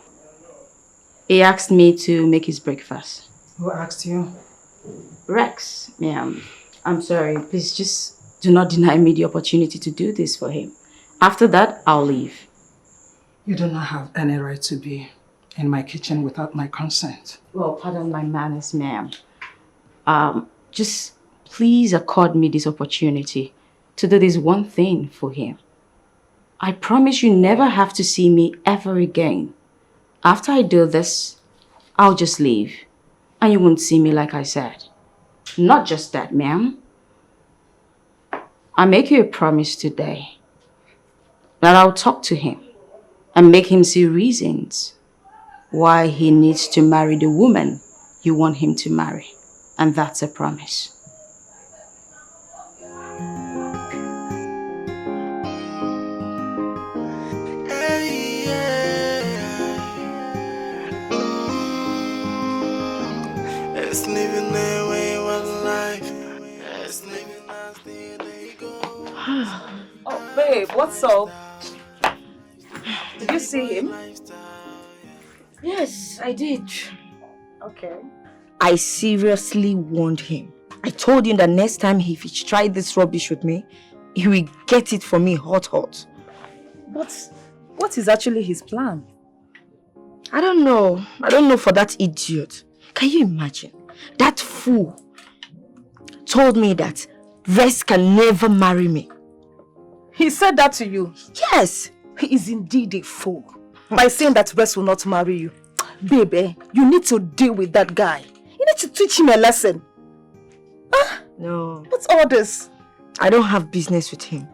He asked me to make his breakfast. Who asked you? Rex, ma'am. I'm sorry. Please just do not deny me the opportunity to do this for him. After that, I'll leave. You do not have any right to be in my kitchen without my consent. Well, pardon my manners, ma'am. Just please accord me this opportunity to do this one thing for him. I promise you never have to see me ever again. After I do this, I'll just leave. And you won't see me like I said. Not just that, ma'am. I make you a promise today that I'll talk to him and make him see reasons why he needs to marry the woman you want him to marry. And that's a promise. It's living their way one life. It's living as they go. Oh, babe, what's up? Did you see him? Yes, I did. Okay. I seriously warned him. I told him that next time if he tried this rubbish with me, he will get it for me hot. But what is actually his plan? I don't know. I don't know for that idiot. Can you imagine? That fool told me that Rex can never marry me. He said that to you? Yes. He is indeed a fool. By saying that Rex will not marry you. Baby, you need to deal with that guy. You need to teach him a lesson. No. What's all this? I don't have business with him.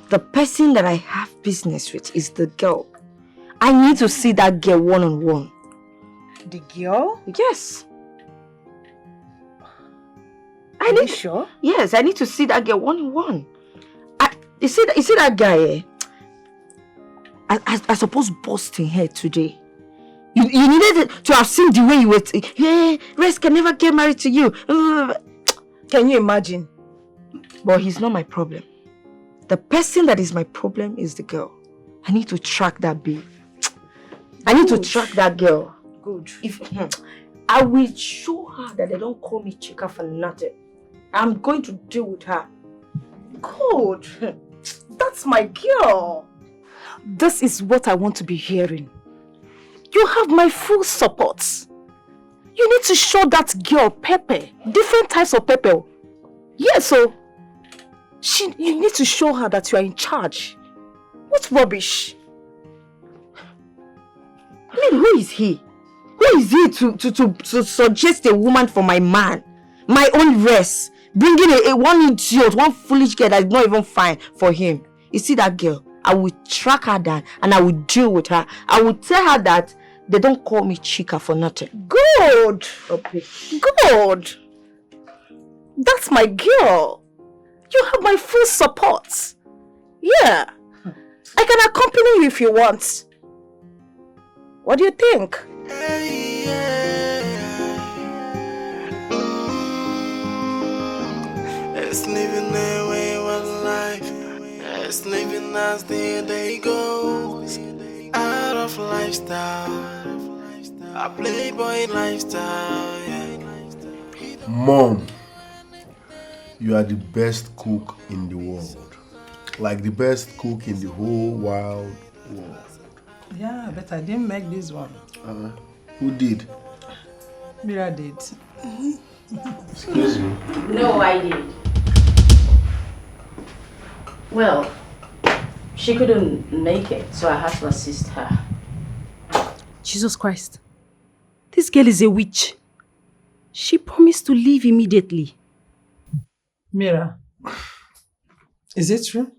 The person that I have business with is the girl. I need to see that girl one-on-one. The girl? Yes. Are you sure? Yes, I need to see that girl one-on-one. You see that guy, I suppose busting her today. You needed to have seen the way you were. Hey, Rex can never get married to you. Can you imagine? But he's not my problem. The person that is my problem is the girl. I need to track that babe. I need to track that girl. Good. I will show her that they don't call me Chica for nothing. I'm going to deal with her. Good. That's my girl. This is what I want to be hearing. You have my full support. You need to show that girl pepper. Different types of pepper. Yeah, so you need to show her that you are in charge. What rubbish? I mean, who is he? Who is he to suggest a woman for my man? My own Rex. Bringing one idiot, one foolish girl that is not even fine for him. You see that girl? I will track her down and I will deal with her. I will tell her that they don't call me Chica for nothing. Good. Okay. Good. That's my girl. You have my full support. Yeah. I can accompany you if you want. What do you think? It's living their way one life. It's living as they go. Out of lifestyle. A playboy lifestyle. Yeah. Mom, you are the best cook in the world. Like the best cook in the whole wild world. Yeah, but I didn't make this one. Who did? Mira did. Excuse me? No, I did. Well, she couldn't make it, so I had to assist her. Jesus Christ. This girl is a witch. She promised to leave immediately. Mira, is it true?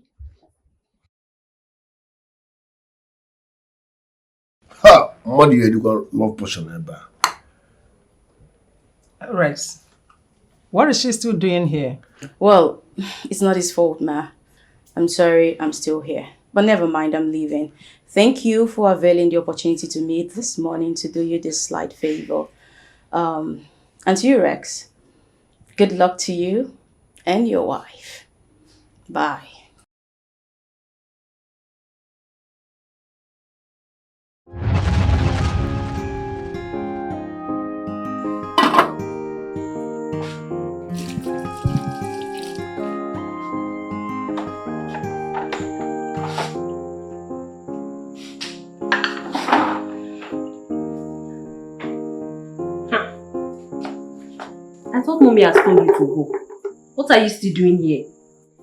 Ha! What do you do? Love potion ever. Rex, what is she still doing here? Well, it's not his fault, Ma. I'm sorry, I'm still here. But never mind, I'm leaving. Thank you for availing the opportunity to meet this morning to do you this slight favor. And to you, Rex, good luck to you and your wife. Bye. I thought Mommy had told you to go. What are you still doing here?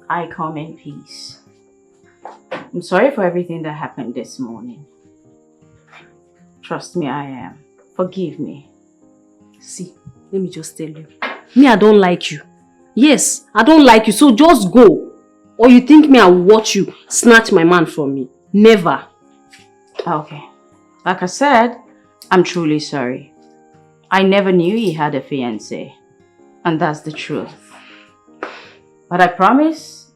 I come in peace. I'm sorry for everything that happened this morning. Trust me, I am. Forgive me. See, let me just tell you. Me, I don't like you. Yes, I don't like you, so just go. Or you think me I will watch you snatch my man from me? Never. Okay. Like I said, I'm truly sorry. I never knew he had a fiancé. And that's the truth. But I promise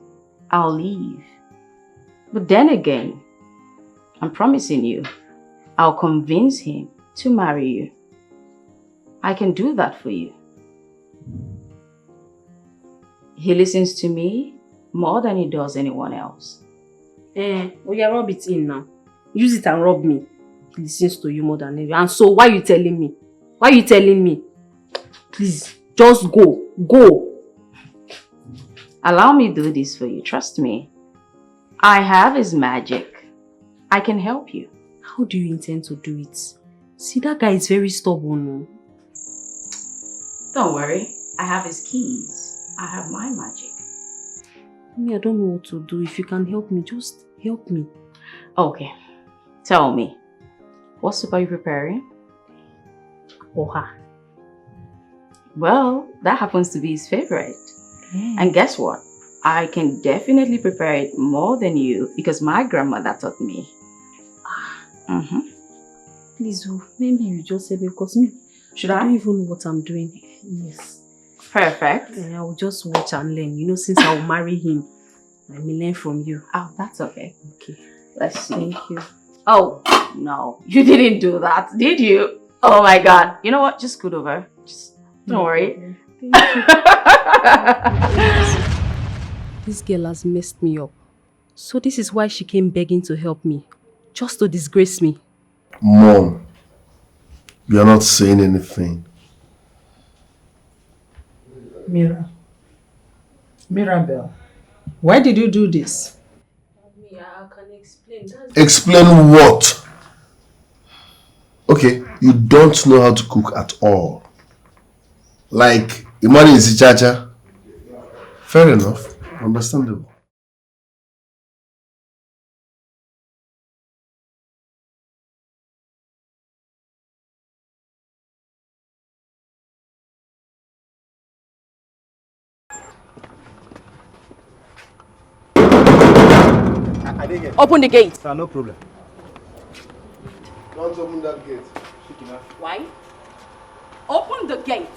I'll leave. But then again, I'm promising you, I'll convince him to marry you. I can do that for you. He listens to me more than he does anyone else. Rub it in now. Use it and rub me. He listens to you more than anyone. And so why are you telling me? Why are you telling me? Please, just go. Go. Allow me to do this for you. Trust me. I have his magic. I can help you. How do you intend to do it? See, that guy is very stubborn. Don't worry. I have his keys. I have my magic. I don't know what to do. If you can help me, just help me. Okay. Tell me. What soup are you preparing? Oha. Well, that happens to be his favorite. And guess what? I can definitely prepare it more than you because my grandmother taught me. Please, maybe you just help me because me. Should I I? don't even know what I'm doing. Yes. Perfect. I will just watch and learn. You know, since I will marry him, I may learn from you. Oh, that's okay. Okay. Let's see. Thank you. Oh, no. You didn't do that, did you? Oh my God. You know what? Just scoot over. Just don't worry. Thank you. This girl has messed me up. So this is why she came begging to help me. Just to disgrace me. Mom, you're not saying anything. Mirabel, why did you do this? I can explain. Explain what? Okay, you don't know how to cook at all. Like, Imani is Chacha. Fair enough. Understandable. Open the gate. Sir, no problem. Don't open that gate. Why? Open the gate.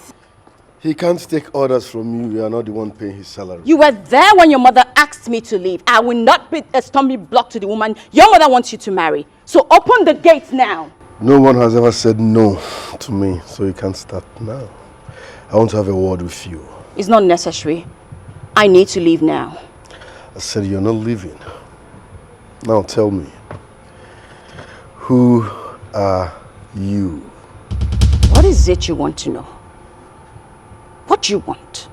He can't take orders from you. You are not the one paying his salary. You were there when your mother asked me to leave. I will not be a stumbling block to the woman your mother wants you to marry. So open the gate now. No one has ever said no to me, so you can't start now. I want to have a word with you. It's not necessary. I need to leave now. I said you're not leaving. Now tell me, who are you? What is it you want to know? What do you want?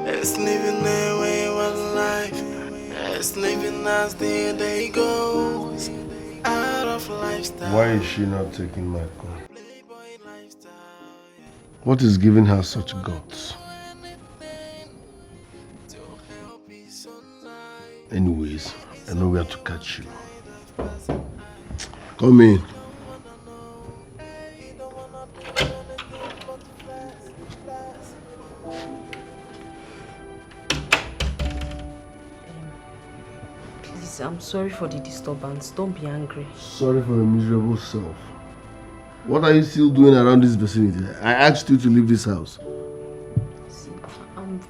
It's living their wayward life. It's living as the day goes. Out of lifestyle. Why is she not taking my call? What is giving her such guts? Anyways, I know where to catch you. Come in. Please, I'm sorry for the disturbance. Don't be angry. Sorry for your miserable self. What are you still doing around this vicinity? I asked you to leave this house.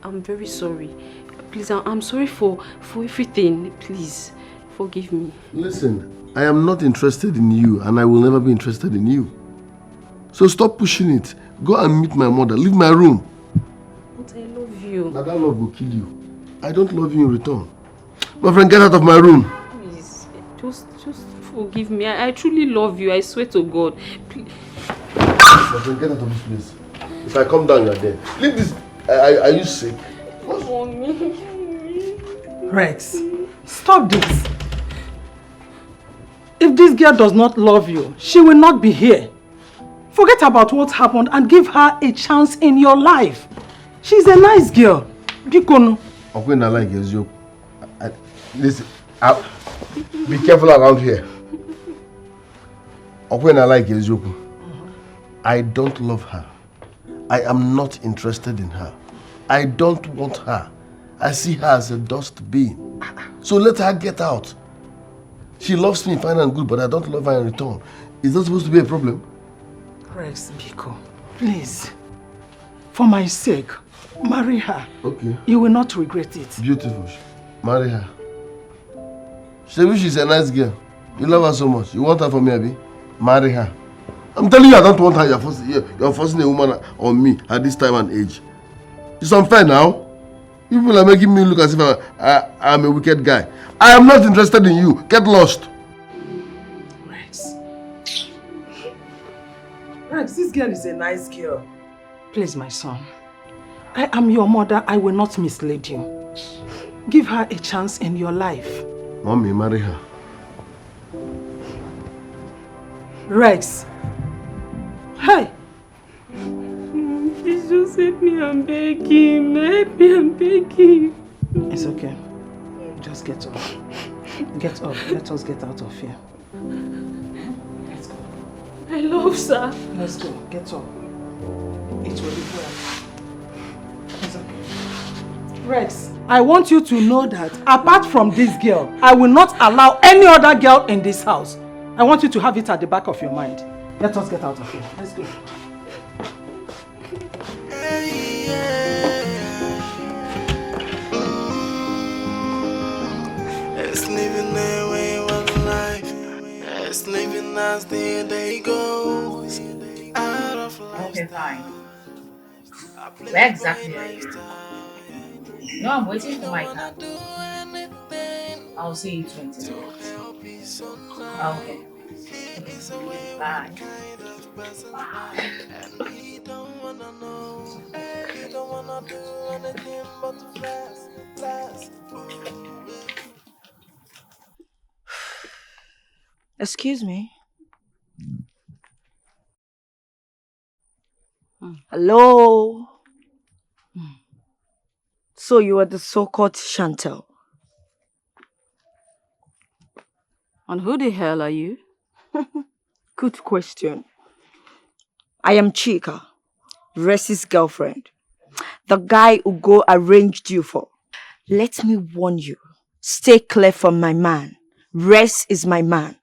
I'm very sorry. Please, I'm sorry for everything. Please, forgive me. Listen, I am not interested in you and I will never be interested in you. So stop pushing it. Go and meet my mother. Leave my room. But I love you. Now that love will kill you. I don't love you in return. My friend, get out of my room. Please, just forgive me. I truly love you. I swear to God. Please. My friend, get out of this place. If I come down, you are dead. Leave this. Are you sick? Rex, stop this. If this girl does not love you, she will not be here. Forget about what happened and give her a chance in your life. She's a nice girl. Bikono. Listen, be careful around here. I don't love her. I am not interested in her. I don't want her. I see her as a dustbin. So let her get out. She loves me fine and good, but I don't love her in return. Is that supposed to be a problem? Rex, Biko, please. For my sake, marry her. Okay. You will not regret it. Beautiful. Marry her. She's a nice girl. You love her so much. You want her for me, Abi? Marry her. I'm telling you, I don't want her. You're forcing a woman on me at this time and age. It's unfair now. People are making me look as if I'm a wicked guy. I am not interested in you. Get lost. Rex. Rex, this girl is a nice girl. Please, my son. I am your mother. I will not mislead you. Give her a chance in your life. Mommy, marry her. Rex. Hey. Please just help me, I'm begging. Help me, I'm begging. It's okay. Just get up. Get up. Let us get out of here. Let's go. I love sir. Let's go. Get up. It will be well. It's okay. Rex, I want you to know that apart from this girl, I will not allow any other girl in this house. I want you to have it at the back of your mind. Let us get out of here. Let's go. It's living their way one life. It's living as the day goes. Out of life. Okay, fine. Where exactly are you? No, I'm waiting for my car. I'll see you in 20 minutes. Okay. Bye. Excuse me. Hello? So you are the so-called Chantel? And who the hell are you? Good question. I am Chika, Rex's girlfriend. The guy Ugo arranged you for. Let me warn you. Stay clear from my man. Rex is my man.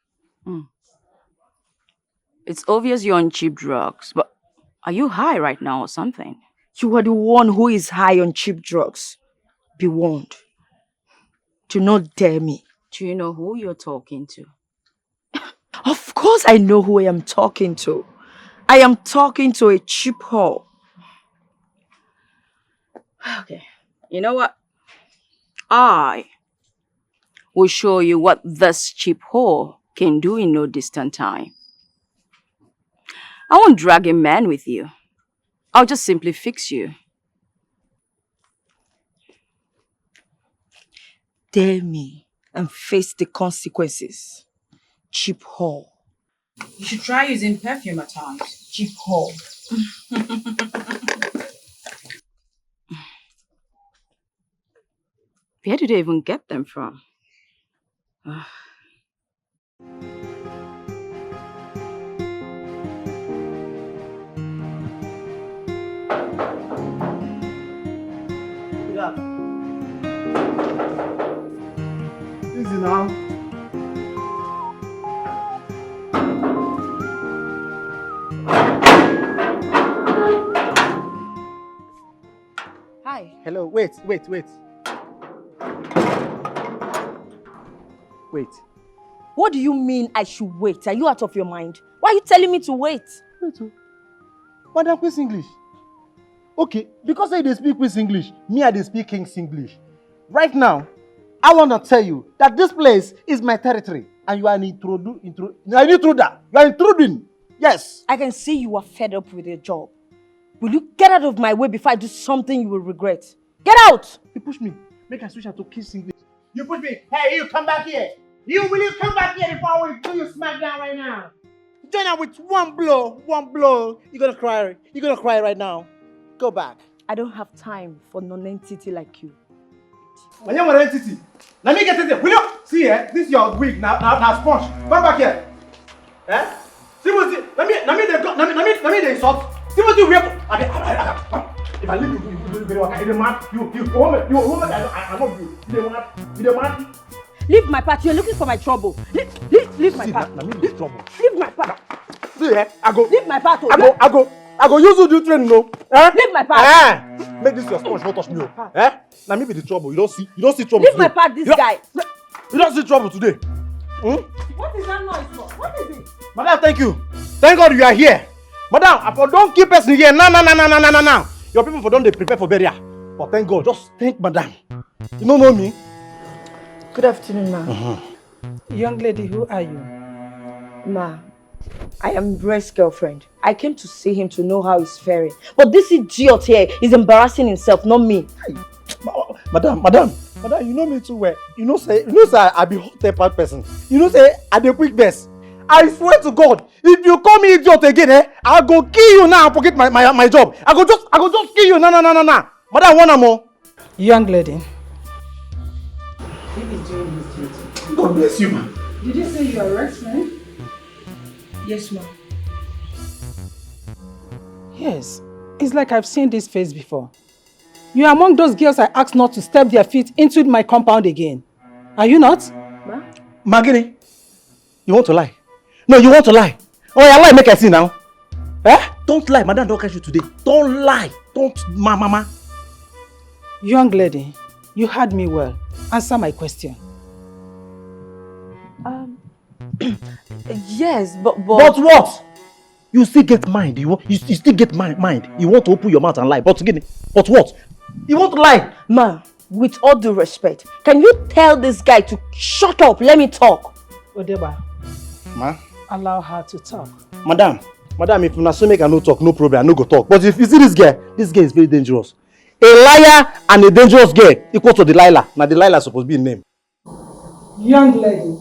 It's obvious you're on cheap drugs, but are you high right now or something? You are the one who is high on cheap drugs. Be warned. Do not dare me. Do you know who you're talking to? Of course I know who I am talking to. I am talking to a cheap whore. Okay. You know what? I will show you what this cheap whore can do in no distant time. I won't drag a man with you. I'll just simply fix you. Dare me and face the consequences. Cheap whore. You should try using perfume at times. Cheap whore. Where did they even get them from? Yeah. Easy now. Hi. Hello, wait. Wait. What do you mean I should wait? Are you out of your mind? Why are you telling me to wait? Wait. Madam Quiz English. Okay, because I dey speak Quiz English, me I dey speak King's English. Right now, I want to tell you that this place is my territory and you are an intruder. You are intruding. Yes. I can see you are fed up with your job. Will you get out of my way before I do something you will regret? Get out! You push me. Make I switch her to King's English. You push me. Hey, you come back here. Will you come back here before we do you smack down right now? Join her with one blow. You're gonna cry right now. Go back. I don't have time for non-entity like you. When you're an entity, let me get it there. Will you? See here, this is your wig. Now sponge. Come back here. Eh? Timothy, let me the insult. Timothy, we have. If I leave you, you're mad. You woman, I love you. You're mad. Leave my part. You're looking for my trouble. Leave my part. Leave trouble. Leave my part. See, I go. Leave my part. I go use you do train, no? Eh? Leave my part. Make this your sponge, don't touch me. Eh? Now me be the trouble. You don't see trouble. Leave today. my part, this guy. You don't see trouble today. What is that noise for? What is it? Madam, thank you. Thank God you are here. Madam, don't keep person here. Now. Your people don't they prepare for burial. But thank God, just thank Madam. You don't know me? Good afternoon, ma. Young lady, who are you? Ma, I am Brett's girlfriend. I came to see him to know how he's faring. But this idiot here is embarrassing himself, not me. Madam, you know me too well. You know say I be hot-tempered person. You know say I dey quick best. I swear to God, if you call me idiot again, I go kill you now and forget my job. I go just kill you. No. Madam, one more. Young lady. He is doing his duty. God bless you, man. Did you say you are Rex's friend? Yes, ma'am. Yes. It's like I've seen this face before. You are among those girls I asked not to step their feet into my compound again. Are you not? Ma? Magini, you want to lie? No, you want to lie. Oh, yeah, lie, make I see now. Eh? Don't lie, madam, don't catch you today. Don't lie. Don't, mama. Young lady, you heard me well. Answer my question. Yes, but... But what? You still get mind. You still get mind. You want to open your mouth and lie. But what? You want to lie? Ma, with all due respect, can you tell this guy to shut up? Let me talk. Odeba. Ma? Allow her to talk. Madam, if you so make her no talk, no problem, I no go talk. But if you see this girl is very dangerous. A liar and a dangerous girl equal to Delilah. Now Delilah is supposed to be a name. Young lady,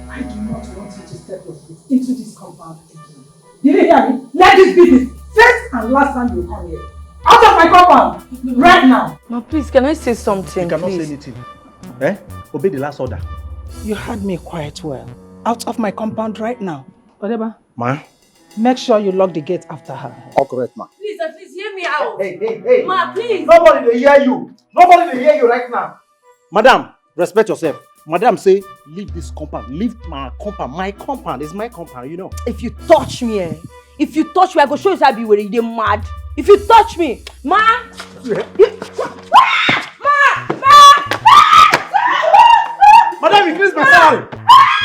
I do not want you to step your feet into this compound again. Did you hear me? Let this be the first and last time you come here. Out of my compound! Right now! Ma, please, can I say something, You cannot please? say anything. Eh? Obey the last order. You heard me quite well. Out of my compound right now. Odeba, Ma? make sure you lock the gate after her. All correct, ma. Please, at least hear me out. Hey. Ma, please. Nobody will hear you. Nobody will hear you right now. Madam, respect yourself. Madam say, leave this compound. Leave my compound. My compound is my compound, you know. If you touch me, I go show you how I be with you. You're mad. If you touch me, Ma! Madam, increase my salary.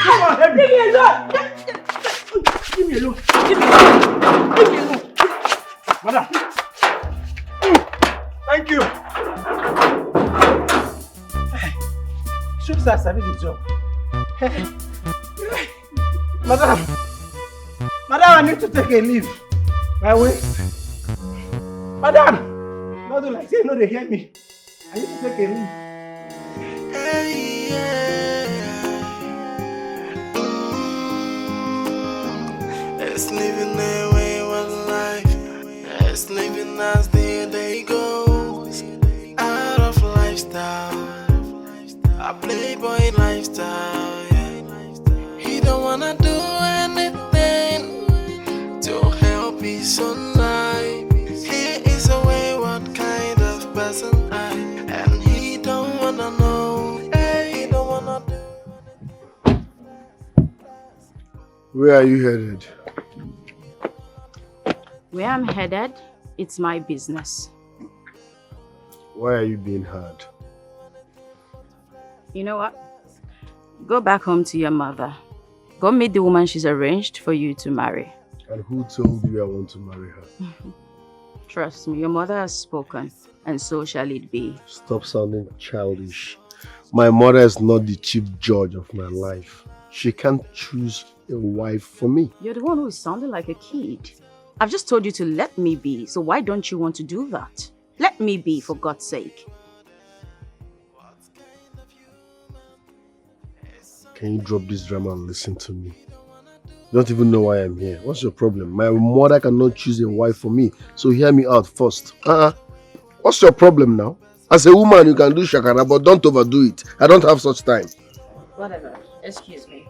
Come on, help me. Leave me alone. Leave me alone. Madam. Thank you. Should I service this job? Madam, I need to take a leave. My waist. Madam, not do like say no, they hear me. I need to take a leave. It's living their wayward life. It's living as the day goes. Out of lifestyle, a playboy lifestyle. Yeah. He don't wanna do anything to help his own life. He is a wayward kind of person, and he don't wanna know. He don't wanna do. Where are you headed? Where I'm headed, it's my business. Why are you being hard? You know what? Go back home to your mother. Go meet the woman she's arranged for you to marry. And who told you I want to marry her? Trust me, your mother has spoken, and so shall it be. Stop sounding childish. My mother is not the chief judge of my life. She can't choose a wife for me. You're the one who is sounding like a kid. I've just told you to let me be, so why don't you want to do that? Let me be, for God's sake. Can you drop this drama and listen to me? You don't even know why I'm here. What's your problem? My mother cannot choose a wife for me, so hear me out first. What's your problem now? As a woman, you can do shakara, but don't overdo it. I don't have such time. Whatever. Excuse me.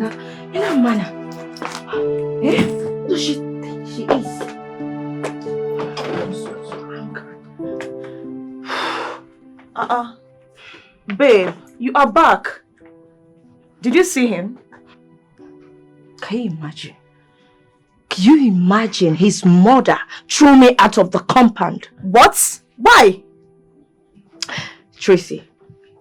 that manner? Eh? What does she think she is? I'm so angry. Babe, you are back. Did you see him? Can you imagine? Can you imagine his mother threw me out of the compound? What? Why? Tracy,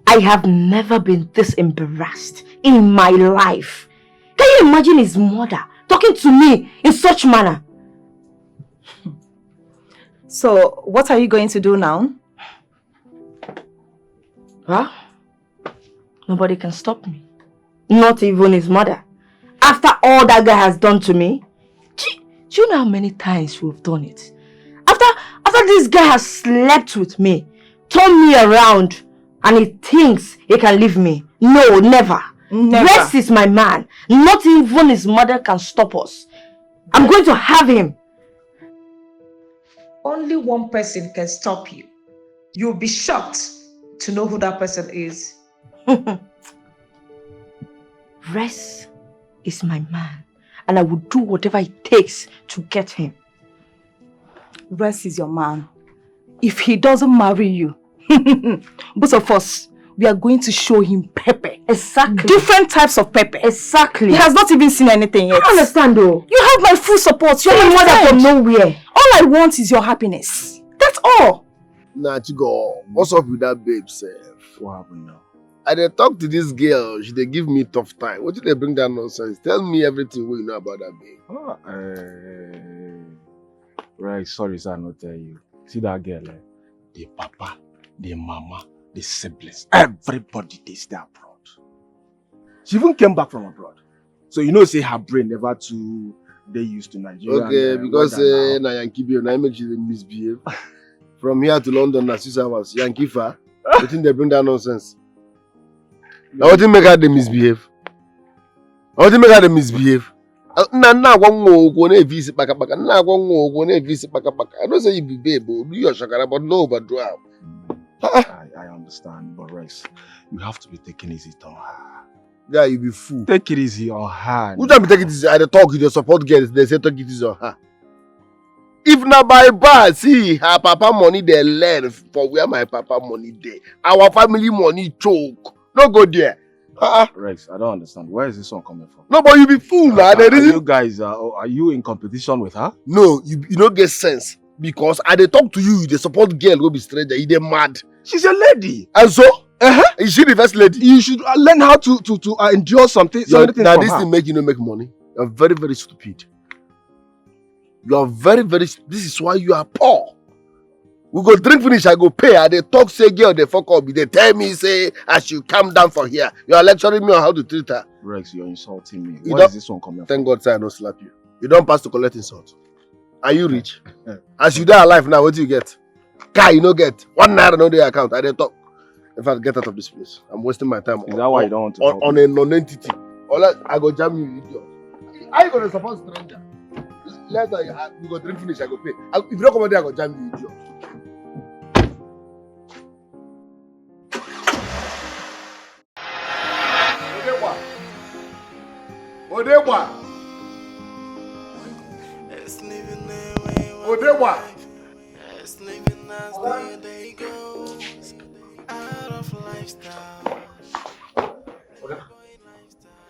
I have never been this embarrassed in my life. Can you imagine his mother talking to me in such manner? So, what are you going to do now? Huh? Nobody can stop me. Not even his mother. After all that guy has done to me. Do you know how many times we've done it? After this guy has slept with me, turned me around, and he thinks he can leave me. No, never. Rex is my man. Not even his mother can stop us. I'm going to have him. Only one person can stop you. You'll be shocked to know who that person is. Rex is my man, and I will do whatever it takes to get him. Rex is your man. If he doesn't marry you, both of us, we are going to show him pepper. Exactly. Different types of pepper. Exactly. He has not even seen anything yet. I understand though. You have my full support. You're my mother from nowhere. All I want is your happiness. That's all. Nah, Chigo, what's up with that babe, self? What happened now? I dey talk to this girl, she dey give me tough time. What did they bring that nonsense? Tell me everything what you know about that babe. Right, sorry sir, I not tell you. See that girl, the papa, the mama, the siblings, everybody they stay abroad. She even came back from abroad. So you know say her brain never too they used to Nigeria. Okay, because na Yankee babe, na make she misbehave. From here to London na 6 hours. Yankee far. You think they bring that nonsense? Now what do you make her they misbehave? What do you make her they misbehave? I don't say you be babe, do your shakara, but no, but do I understand, but Rex, you have to be taking it easy on her. Yeah, you be fool. Take it easy on her. Who don't be taking it easy? I talk, you support girls, they say take it easy on her. If not by bad, see, her papa money they learn for where my papa money they. Our family money choke. No go there. Rex, I don't understand. Where is this one coming from? No, but you be fool, man. You guys, are you in competition with her? No, you don't get sense. Because I they talk to you, the support girl will be stranger. You they mad. She's a lady. And so? Is she the first lady? You should learn how to endure something. Now this thing make you not make money. You're very, very stupid. You are very, very. This is why you are poor. We go drink finish, I go pay. And they talk, say girl, they fuck up. They tell me, say, I should come down for here. You are lecturing me on how to treat her. Rex, you're insulting me. Where is this one coming from? Thank God, sir, I don't slap you. You don't pass to collect insult. Are you rich? As you die alive now, what do you get? Car, you no get. 1 naira no day account. I dey talk. In fact, get out of this place. I'm wasting my time. Is that why you don't want to on a non-entity? I go jam you, idiot. How you gonna support stranger? Later, you go drink finish, I go pay. If you don't come out there, I go jam you, idiot. Odewa. Odewa.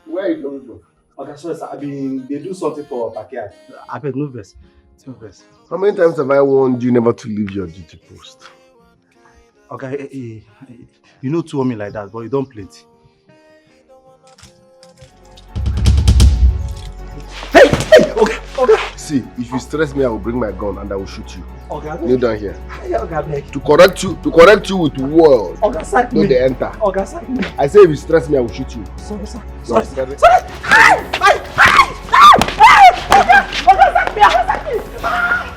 Where are you going to? Okay, sorry, sir. They do something for backyard. I beg, no verse. No verse. How many times have I warned you never to leave your duty post? Okay, you know two of me like that, but you don't plenty. Hey, okay. See, if you stress me, I will bring my gun and I will shoot you. Okay. Kneel down here. Okay, to correct you with word. Okay, sack no, me. they enter. Okay, sack me. I say if you stress me, I will shoot you. Sorry, sir. Sorry. Okay, sack me.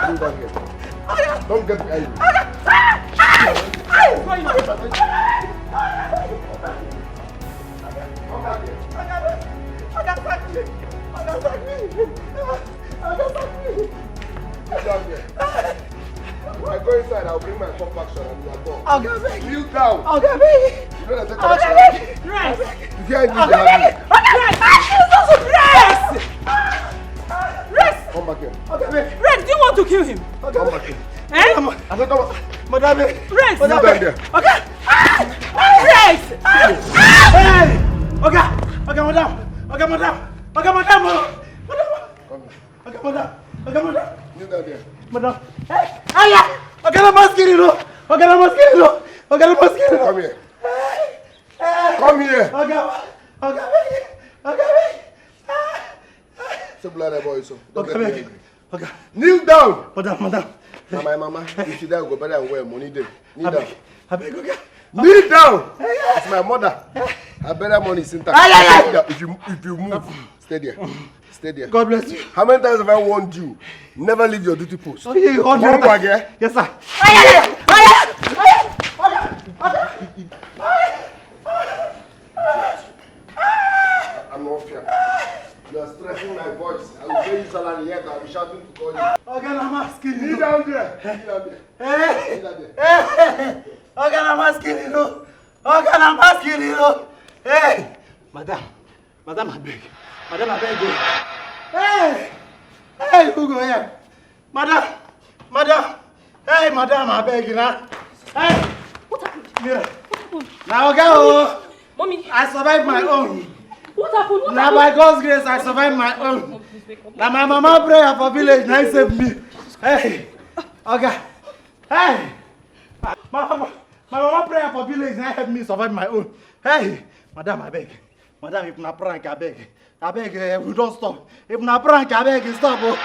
Kneel down here. Don't get me angry. When I go inside, I'll bring my pump action and you are gone. Kneel down. You know that take right. You can't leave the Rex! Come back here. Okay, wait. Rex, do you want to kill him? Okay, Come back here. Eh? Madam, Rex! Kneel down there. Okay! Rex! Hey! Okay, okay, madam. Okay, madam. Okay, madam. Okay, madam. Okay, madam. Kneel down there. Madam. Hey! Aya! Okay, I'm asking you. Okay, I'm asking you. Okay, I'm asking you. Come here. Come here. Okay, okay, okay. Say blood boy, so. Okay, okay. Kneel down. Madam. Now my mama, if you die, go better and wear money there. Kneel down. I beg, okay. Kneel down. It's my mother. I better money is intact. If you move, stay there. Stay there. God bless you. How many times have I warned you? Never leave your duty post. Oh, yeah, One back here. Yes, sir. I'm not fair. You are stressing my voice. I will pay you salary yet. I'll be shouting to call you. Okay, I'm asking you. Kneel down there. Kneel down there. Hey! Kneel down there. Hey! Okay, I'm asking you. Okay, I'm asking you. Hey! Madam, I beg. Madam, I beg you. Hey! Hey, who go here? Madam! Hey, madam, I beg you now. Hey! What happened? Mira. What happened? Now, okay, Mommy. I survived my own. What happened? What Now, happened? by God's grace, I survived my own. Now, my mama prayer for village, now save me. Hey! Okay. Hey! My mama prayer for village, now help me survive my own. Hey! Madam, I beg. Madam, if not prank, I beg. I beg, we don't stop. If not prank, I beg, stop. Oh.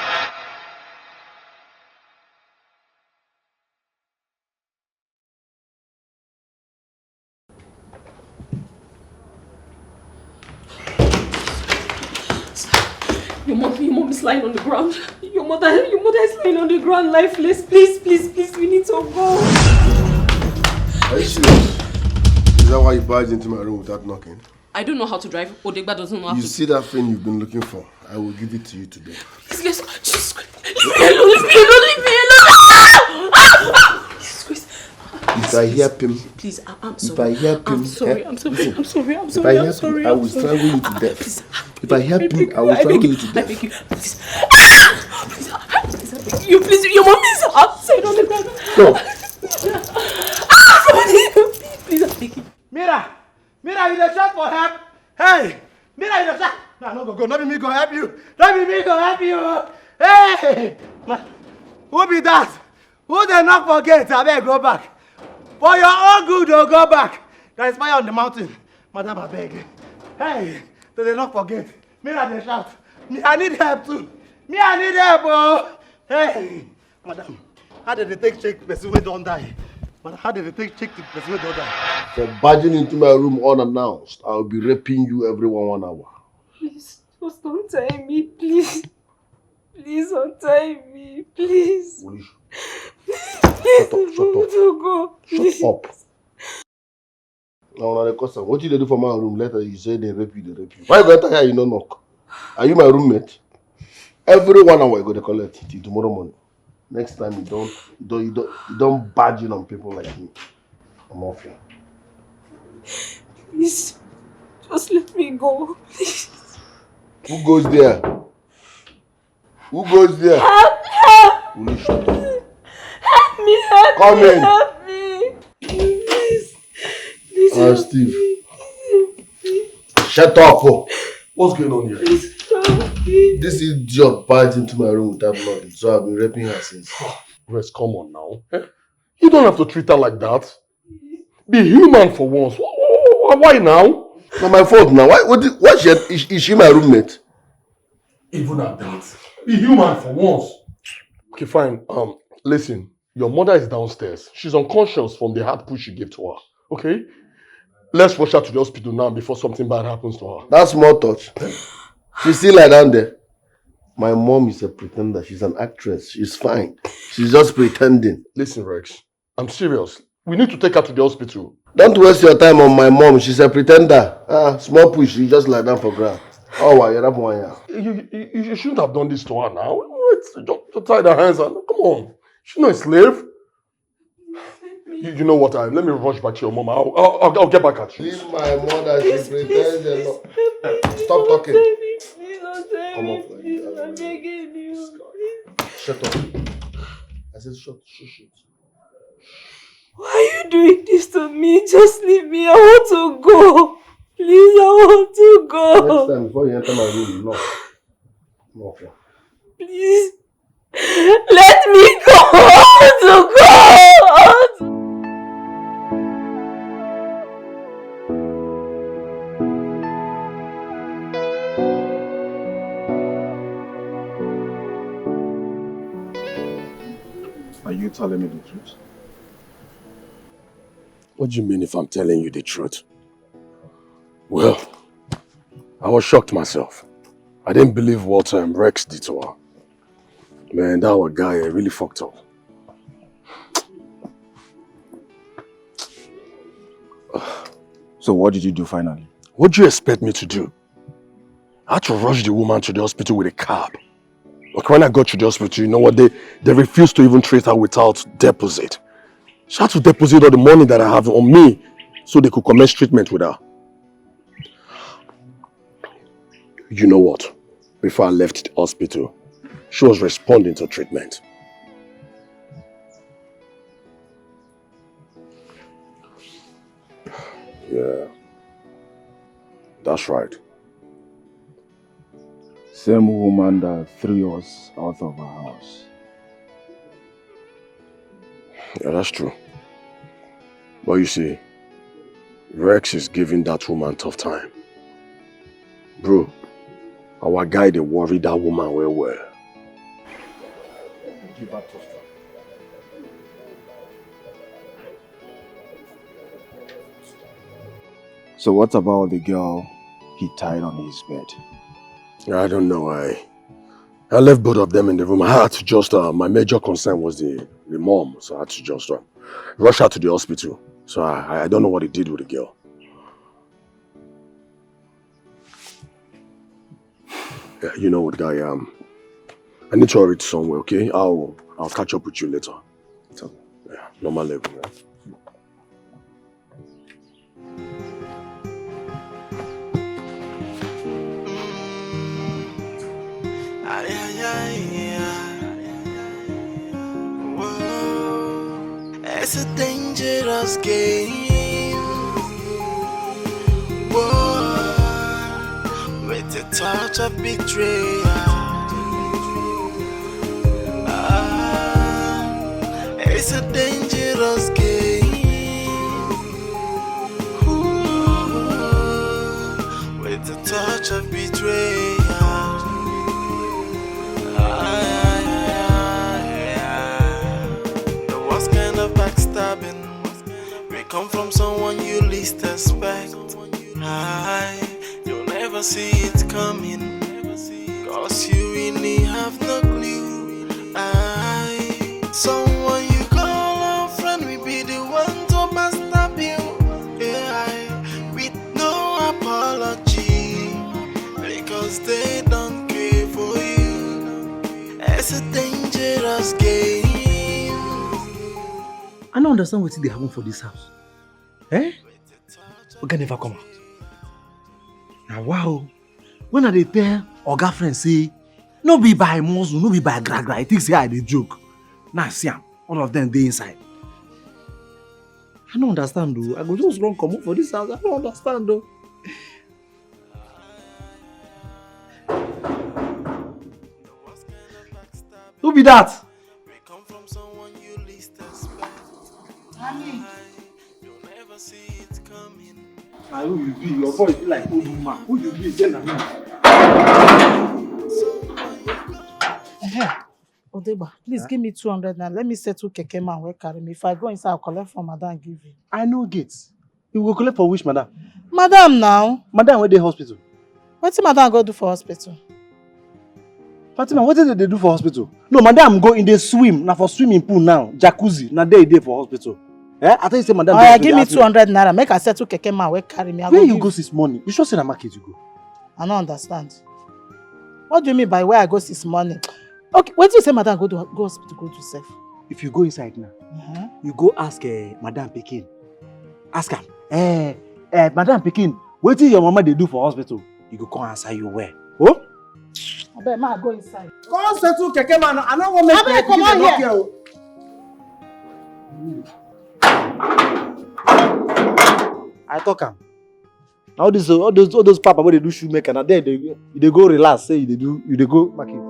Your mom is lying on the ground. Your mother is lying on the ground, lifeless. Please, we need to go. Are you serious? Is that why you barged into my room without knocking? I don't know how to drive. Odegba doesn't know how to. You see that thing you've been looking for? I will give it to you today. Please, let's go. Jesus Christ. Leave me alone. Jesus Christ. If I hear him, Please, I'm sorry. if I hear him, I'm sorry. listen, I'm sorry. if I hear him, I will strangle you to death. Please. If I hear him, I will strangle you to I death. beg you. Please. Please, I beg you. Please, your mom is outside on the ground. No. Please, I beg you. Mira, you dey shout for help. Hey, Mira, you dey shout. No, go. Not be me go help you. Not be me go help you. Hey, who be that? Who dey knock for gate? Abeg, go back. For your own good, go back. There is fire on the mountain. Madam, abeg. Hey, they knock for gate. Mira, dey shout. Me, I need help too. Me, I need help. Oh. Hey, madam, how did they take check the person who don't die? But how did they check the person who don't die? For barging into my room unannounced, I'll be raping you every 1 hour. Please, just don't tie me, please. Please don't tie me, please. Please, Shut up. Go. Please. Shut up. Now, the question, what did they do for my room? Later, you say they rape you. Why you got here? You don't knock. Are you my roommate? Every 1 hour, you go to collect till tomorrow morning. Next time, you don't barge in on people like me. I'm off here. Please, just let me go, please. Who goes there? Who goes there? Help! Will you shut up? Help me! Come in. Help me! Please, help Steve. me. Shut up. Oh. What's going on here? Please help me. This idiot barged into my room without knocking, so I've been raping her since. Rex, come on now. You don't have to treat her like that. Be human for once. Why now? Not my fault now. Why is she my roommate? Even at that. Be human for once. Okay, fine. Listen. Your mother is downstairs. She's unconscious from the hard push you gave to her. Okay? Let's rush her to the hospital now before something bad happens to her. That's small touch. She's still like down there. My mom is a pretender. She's an actress. She's fine. She's just pretending. Listen, Rex. I'm serious. We need to take her to the hospital. Don't waste your time on my mom. She's a pretender. Small push. She just lie down for ground. Oh, why? You're not one. You shouldn't have done this to her now. Just tie her hands and come on. She's not a slave. Let me You know what? Let me rush back to your mom. I'll get back at you. Leave my mother. She pretends a lot. Stop talking. Come on. Shut up. I said shut. Why are you doing this to me? Just leave me. I want to go. Please, I want to go. Next time before you enter my room, no. Okay. Please. Let me go. I want to go. Are you telling me the truth? What do you mean if I'm telling you the truth? Well, I was shocked myself. I didn't believe what Rex did to her. Man, that one guy really fucked up. So what did you do finally? What do you expect me to do? I had to rush the woman to the hospital with a cab. But when I got to the hospital, you know what? They refused to even treat her without deposit. She had to deposit all the money that I have on me so they could commence treatment with her. You know what? Before I left the hospital, she was responding to treatment. Yeah, that's right. Same woman that threw us out of our house. Yeah, that's true. But you see, Rex is giving that woman a tough time. Bro, our guy, they worried that woman well. Give her tough time. So what about the girl he tied on his bed? I don't know. I left both of them in the room. I had to just, my major concern was the mom. So I had to just rush her to the hospital. So I don't know what he did with the girl. Yeah, you know what, guy, I need to hurry to somewhere, okay? I'll catch up with you later. So, yeah, normal level, yeah. It's a dangerous game. Whoa, with a touch of betrayal. It's a dangerous game. Ooh, with a touch of betrayal. Backstabbing, we come from someone you least expect. You'll never see it coming, cause you really have no clue. Someone you call a friend will be the one to backstab you, with no apology, because they don't care for you. It's a dangerous game. I don't understand what they happen for this house. Eh? We can never come out. Now wow. When are they tell Oga friend say, no be by muscle, no be by gra. I think say I dey joke. Now see am, all of them they inside. I don't understand though. I go just run come up for this house. I don't understand though. Who be that? Now who you be? Your voice be like old woman. Who you be? Tell me. Odeba, please give me 200 now. Let me settle keke man wey carry me. If I go inside, I'll collect from madam and give you. I know gates. You will collect for which madam? Madam now. Madam where dey hospital? Wetin madam go do for hospital? Fatima, what did they do for hospital? No, madam go in the swim. Now for swimming pool now. Jacuzzi. Now they for hospital. Eh? I thought you said madam. Oh, yeah, give me 200 naira. Make I settle keke man wey carry me. Where you go this morning? You sure say na market you go? I don't understand. What do you mean by where I go this morning? Okay, what do you say madam go hospital go to safe? If you go inside now, you go ask Madam Pekin. Ask am, Madam Pekin, what did your mama they do for hospital? You go come answer you where? Oh? I bet ma go inside. Come settle keke man. I don't want to make Abeg, come on here. here. I talk am. All those papa where they do shoemaker, and then they go relax, say they go market.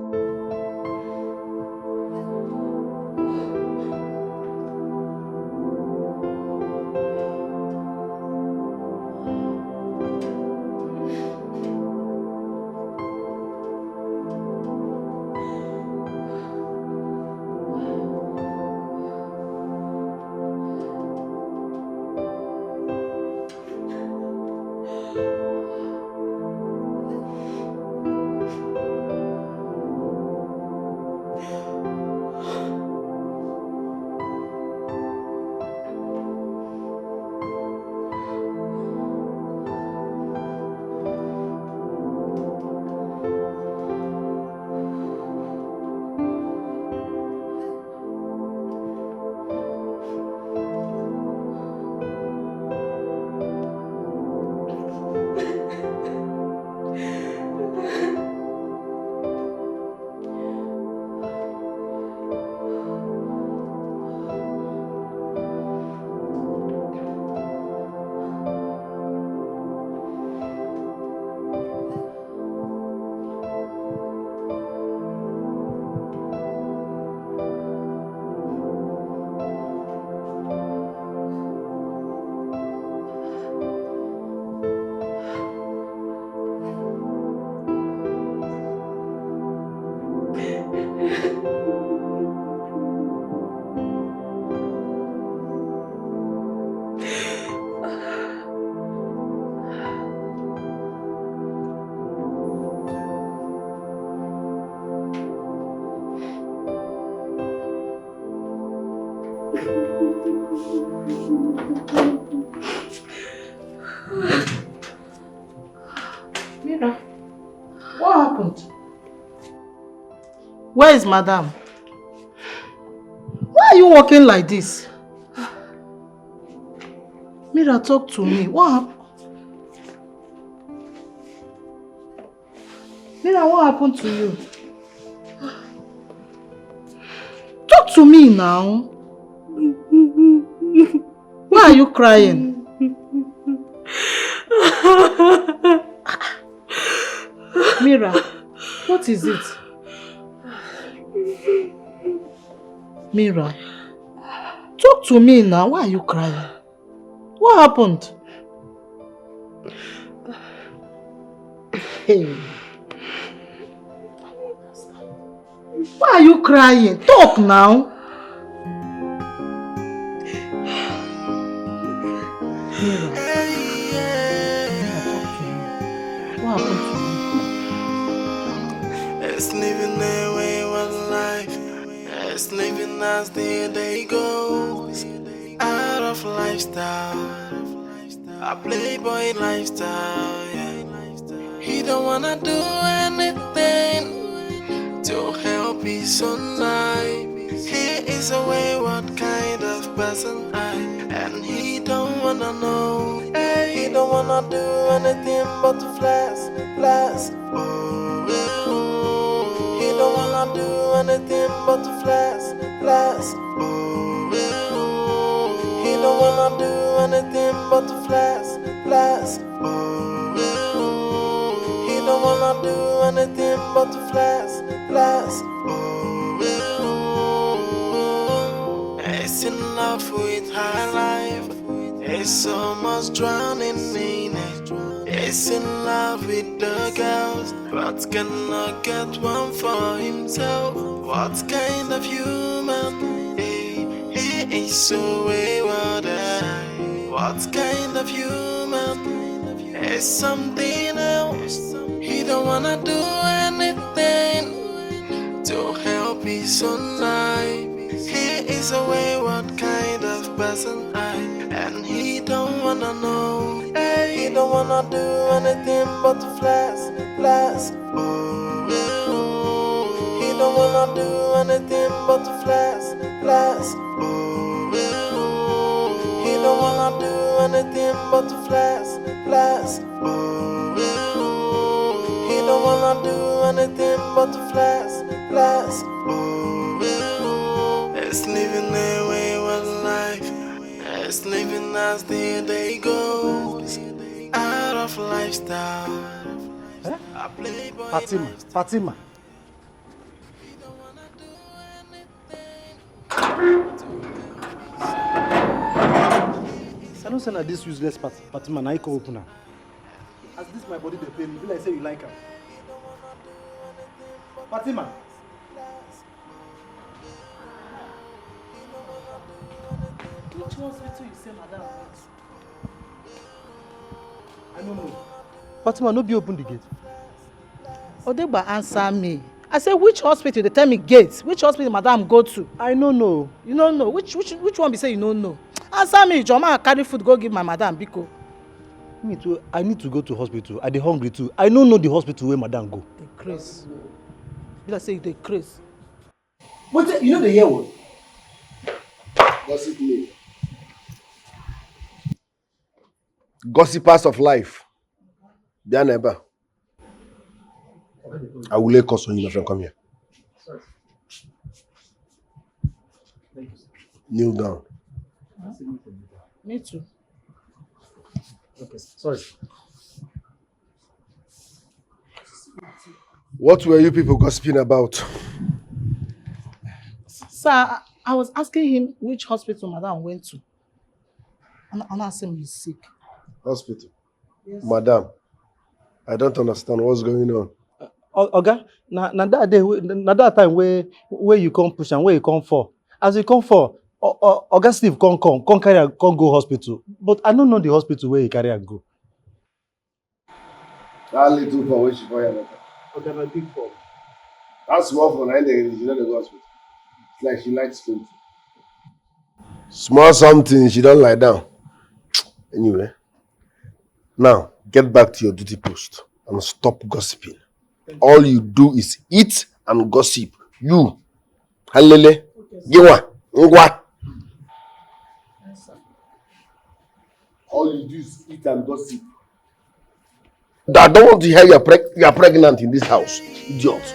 Mira, what happened? Where is Madam? Why are you walking like this? Mira, talk to me. What happened? Mira, what happened to you? Talk to me now. Why are you crying? Mira, what is it? Mira, talk to me now. Why are you crying? What happened? Hey. Why are you crying? Talk now. Mira. Mira, talk to me. What happened to you? It's living their wayward life. It's living as the day goes. Out of lifestyle, a playboy lifestyle. Yeah. He don't wanna do anything to help his own life. He is a wayward kind of person, and he don't wanna know. He don't wanna do anything but to flash. Oh, he don't wanna do anything but to flash. Oh, he don't wanna do anything but to flash. Oh, he don't wanna do anything but to flash. Oh, he's in love with high life. He's almost drowning in it. He's in love with the girls, but cannot get one for himself. What kind of human? He is so wayward. What kind of human? Is something else. He don't wanna do anything to help his own life. He is a wayward kind of person, and he don't wanna know. He don't wanna do anything but to flash. Oh, he don't wanna do anything but to flash. Oh, anything but to flex, flex. He don't wanna do anything but to flex, flex. It's living their wayward life. It's living as the day goes. Out of lifestyle. Fatima. I don't say that this useless Fatima na can open her. As this my body dey pain, you be like say you like her. Fatima. Which hospital you say madam went? I don't know. Fatima, no be open the gate. Odegba, answer me. I say which hospital? They tell me gate. Which hospital madam go to? I don't know. You don't know. Which one be say you don't know? Answer me. Joma carry food go give my madam Biko. Me too. I need to go to hospital. I dey hungry too. I don't know the hospital where madam go. They craze. You like say they craze. But you know the hear what? Gossip me. Gossipers of life. Their neighbor. I will lay curse on you, my friend. Come here. Sorry. Kneel down. Me too. Okay, sorry. What were you people gossiping about? Sir, I was asking him which hospital madam went to. And I asked him he's sick. Hospital? Yes. Madam, I don't understand what's going on. Oga, na that time where you come push and where you come for. As you come for, Oga Steve come go hospital. But I don't know the hospital where he carry and go. That little for which boy and Okay, my big for. That's small for 9 days, she not the hospital. It's like she likes food. Small something, she don't lie down. Anyway, now get back to your duty post and stop gossiping. All you do is eat and gossip. You, Halele, Giwa, Ngwa. All you do is eat and gossip. I don't want to hear you are pregnant in this house, idiot.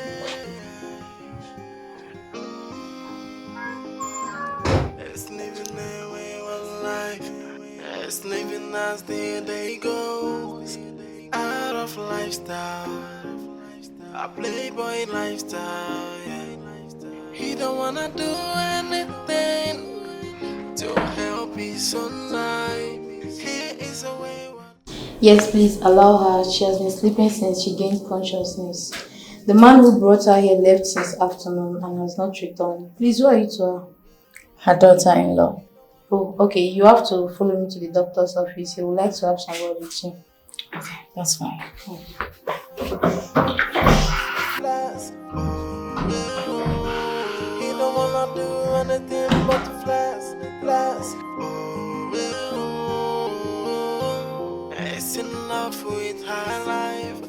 It's living their wayward life. It's living as the day goes. Out of lifestyle. A playboy lifestyle, yeah. He don't wanna do anything to help his son life. He is a wayward. Yes, please allow her. She has been sleeping since she gained consciousness. The man who brought her here left since afternoon and has not returned. Please, who are you to her? Her daughter-in-law. Oh, okay. You have to follow me to the doctor's office. He would like to have some word with you. Okay, that's fine. Flex. He don't wanna do anything but to flex, flex. It's in love with high life.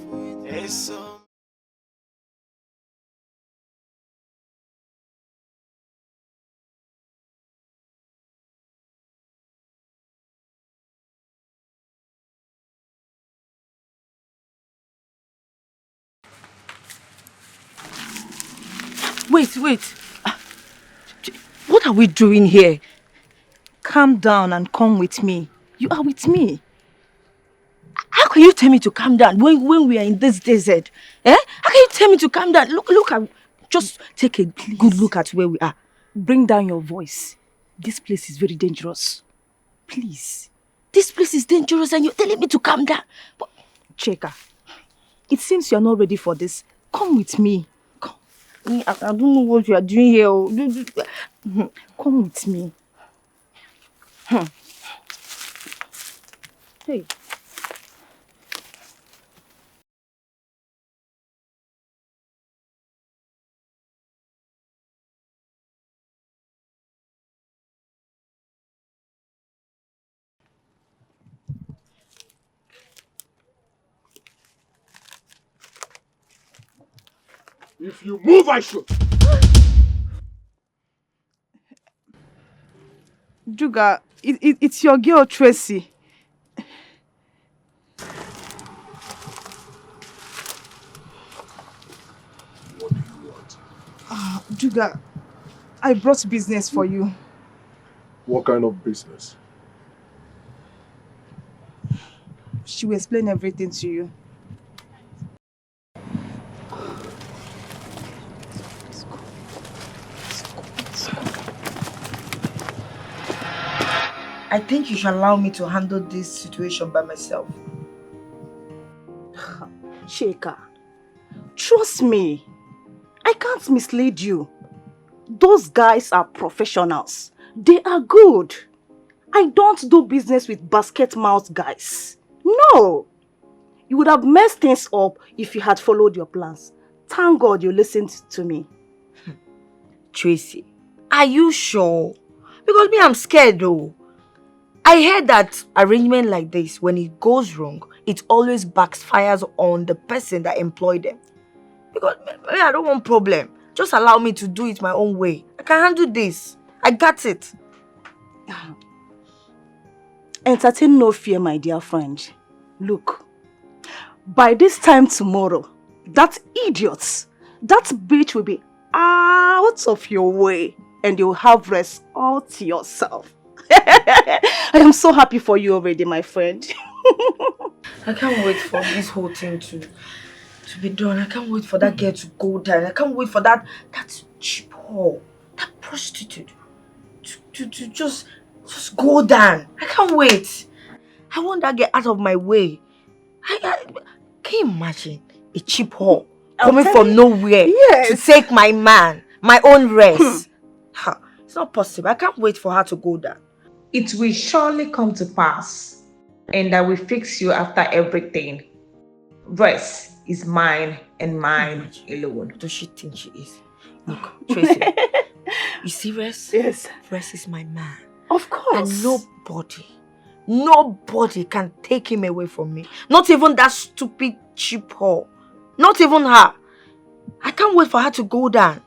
It's so. Wait. What are we doing here? Calm down and come with me. You are with me. How can you tell me to calm down when we are in this desert? Eh? How can you tell me to calm down? Look at... Just take a good look at where we are. Bring down your voice. This place is very dangerous. Please. This place is dangerous and you're telling me to calm down. But, Cheka, it seems you're not ready for this. Come with me. Come. I don't know what you are doing here. Come with me. Hey. If you move, I shoot. Juga, it's your girl Tracy. Sugar, I brought business for you. What kind of business? She will explain everything to you. I think you should allow me to handle this situation by myself. Chika, trust me. I can't mislead you. Those guys are professionals. They are good. I don't do business with basket mouth guys. No. You would have messed things up if you had followed your plans. Thank God you listened to me. Tracy, are you sure? Because me, I'm scared though. I heard that arrangement like this, when it goes wrong, it always backfires on the person that employed them. Because me, I don't want problem. Just allow me to do it my own way. I can handle this. I got it. Entertain no fear, my dear friend. Look, by this time tomorrow, that idiot, that bitch will be out of your way and you'll have rest all to yourself. I am so happy for you already, my friend. I can't wait for this whole thing to be done. I can't wait for that girl to go down. I can't wait for that cheap whore, that prostitute to just go down. I can't wait. I want that girl out of my way. Can you imagine a cheap whore coming from nowhere to take my man, my own rest? It's not possible. I can't wait for her to go down. It will surely come to pass, and I will fix you after everything. Rest is mine and mine alone. What does she think she is? Look, Tracy, you see Rest? Yes. Rest is my man. Of course. And nobody can take him away from me. Not even that stupid cheap whore. Not even her. I can't wait for her to go down.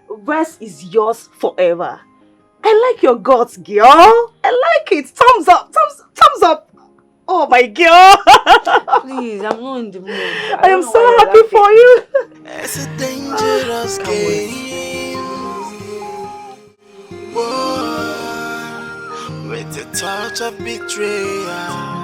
Rest is yours forever. I like your guts, girl. I like it. Thumbs up. Thumbs up. Oh, my girl. Please, I'm not in the mood. I am so happy for you. It's a dangerous game. Whoa, with a touch of betrayal.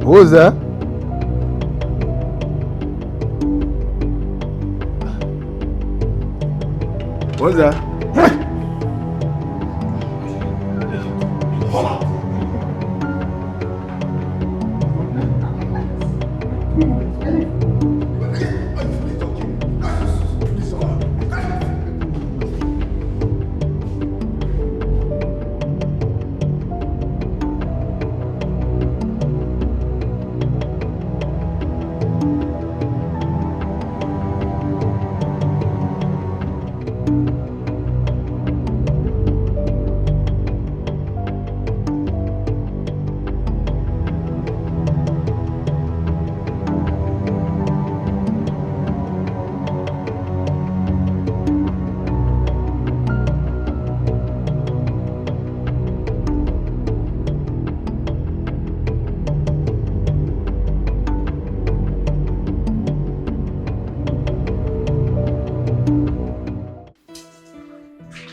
Who's that? What's that?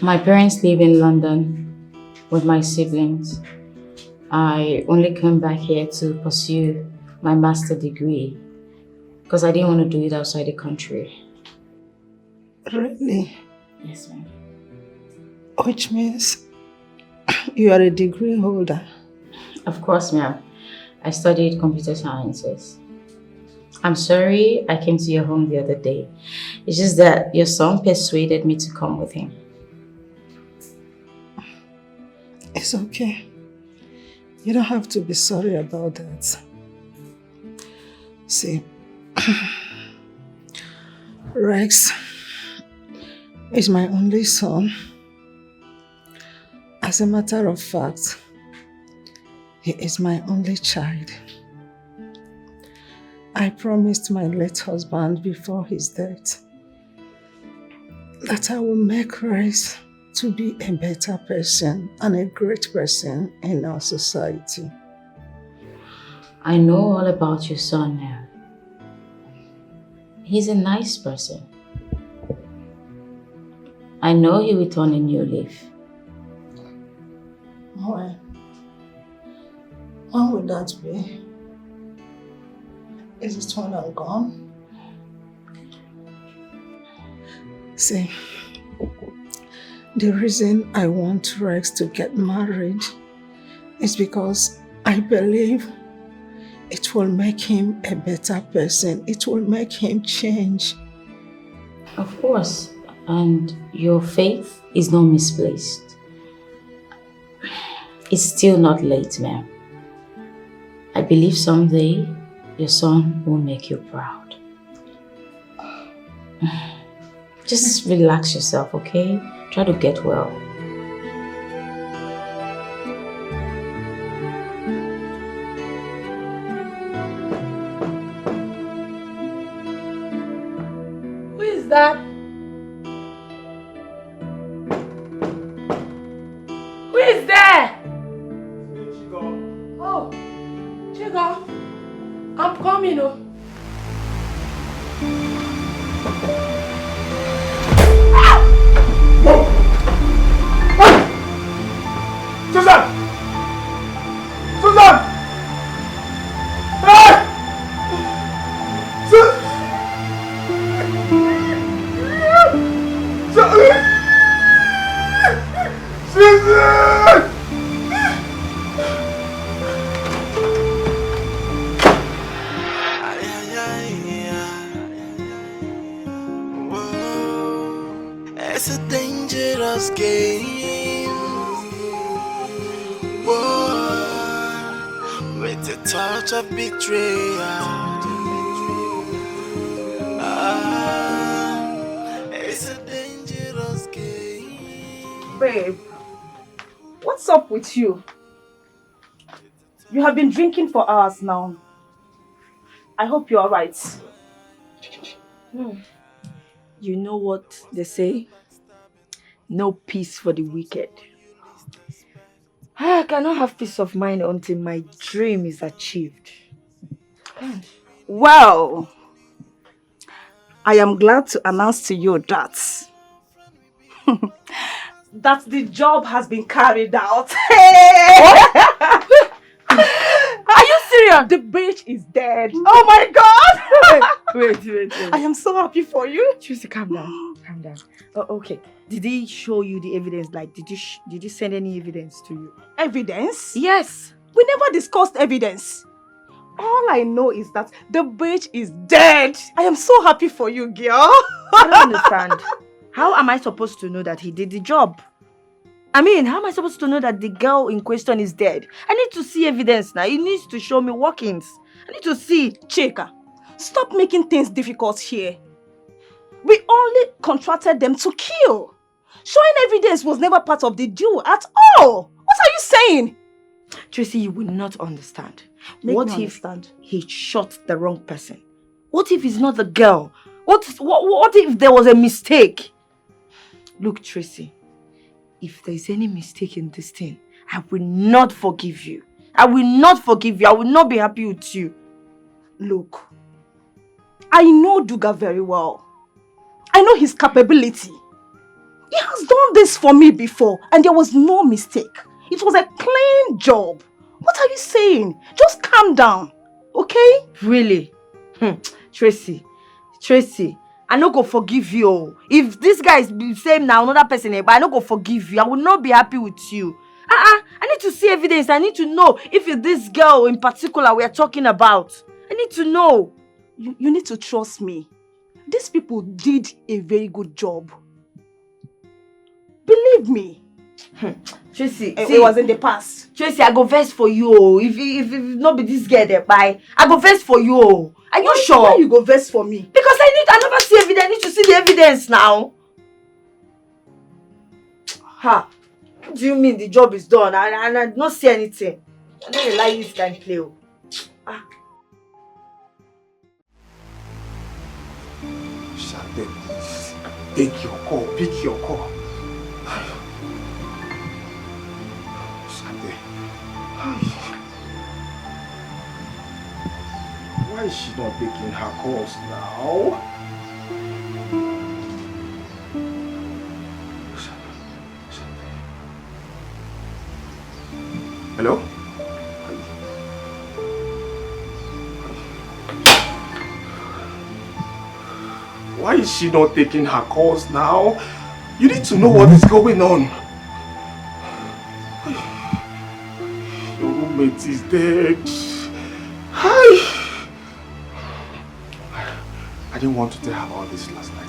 My parents live in London with my siblings. I only came back here to pursue my master's degree because I didn't want to do it outside the country. Really? Yes, ma'am. Which means You are a degree holder. Of course, ma'am. I studied computer sciences. I'm sorry I came to your home the other day. It's just that your son persuaded me to come with him. It's okay. You don't have to be sorry about that. See, Rex is my only son. As a matter of fact, he is my only child. I promised my late husband before his death that I will make Rex to be a better person and a great person in our society. I know all about your son now. He's a nice person. I know he will turn a new leaf. When will that be? Is it when I'm gone? See, the reason I want Rex to get married is because I believe it will make him a better person. It will make him change. Of course, and your faith is not misplaced. It's still not late, ma'am. I believe someday your son will make you proud. Just relax yourself, okay? Try to get well. Who is that? Who is there? Oh, Chico, I'm coming. Oh. Susan! Susan! Hey! Susan! It's a dangerous game. Whoa, with a touch of betrayal. It's a dangerous game. Babe, what's up with you? You have been drinking for hours now. I hope you're alright. You know what they say? No peace for the wicked. I cannot have peace of mind until my dream is achieved. Well, I am glad to announce to you that that the job has been carried out. Are you serious? The bitch is dead. Oh my god! Wait. I am so happy for you. Tracy, calm down. Oh, okay. Did he show you the evidence? Like, did you send any evidence to you? Evidence? Yes. We never discussed evidence. All I know is that the bitch is dead. I am so happy for you, girl. I don't understand. How am I supposed to know that he did the job? I mean, how am I supposed to know that the girl in question is dead? I need to see evidence now. He needs to show me workings. I need to see. Chika, stop making things difficult here. We only contracted them to kill. Showing evidence was never part of the deal at all. What are you saying? Tracy, you will not understand. What if he shot the wrong person? What if it's not the girl? What if there was a mistake? Look, Tracy, if there's any mistake in this thing, I will not forgive you. I will not forgive you. I will not be happy with you. Look, I know Duga very well. I know his capability. He has done this for me before and there was no mistake. It was a clean job. What are you saying? Just calm down, okay? Really? Tracy, I no go forgive you. If this guy is the same now, another person, but I no go forgive you. I will not be happy with you. I need to see evidence. I need to know if it's this girl in particular we are talking about. I need to know. You need to trust me. These people did a very good job. Believe me. Tracy, it was in the past. Tracy, I go vex for you. Oh. If not be this girl there by, I go vex for you. Oh. Are you sure? Why you go vex for me? Because I never see evidence. I need to see the evidence now. Ha! What do you mean the job is done? I did not see anything. I don't like this kind of play. Shade, please. Take your call. Pick your call. Shade. Why is she not taking her calls now? Hello? Why is she not taking her calls now? You need to know what is going on. Your roommate is dead. Hi. I didn't want to tell her about this last night.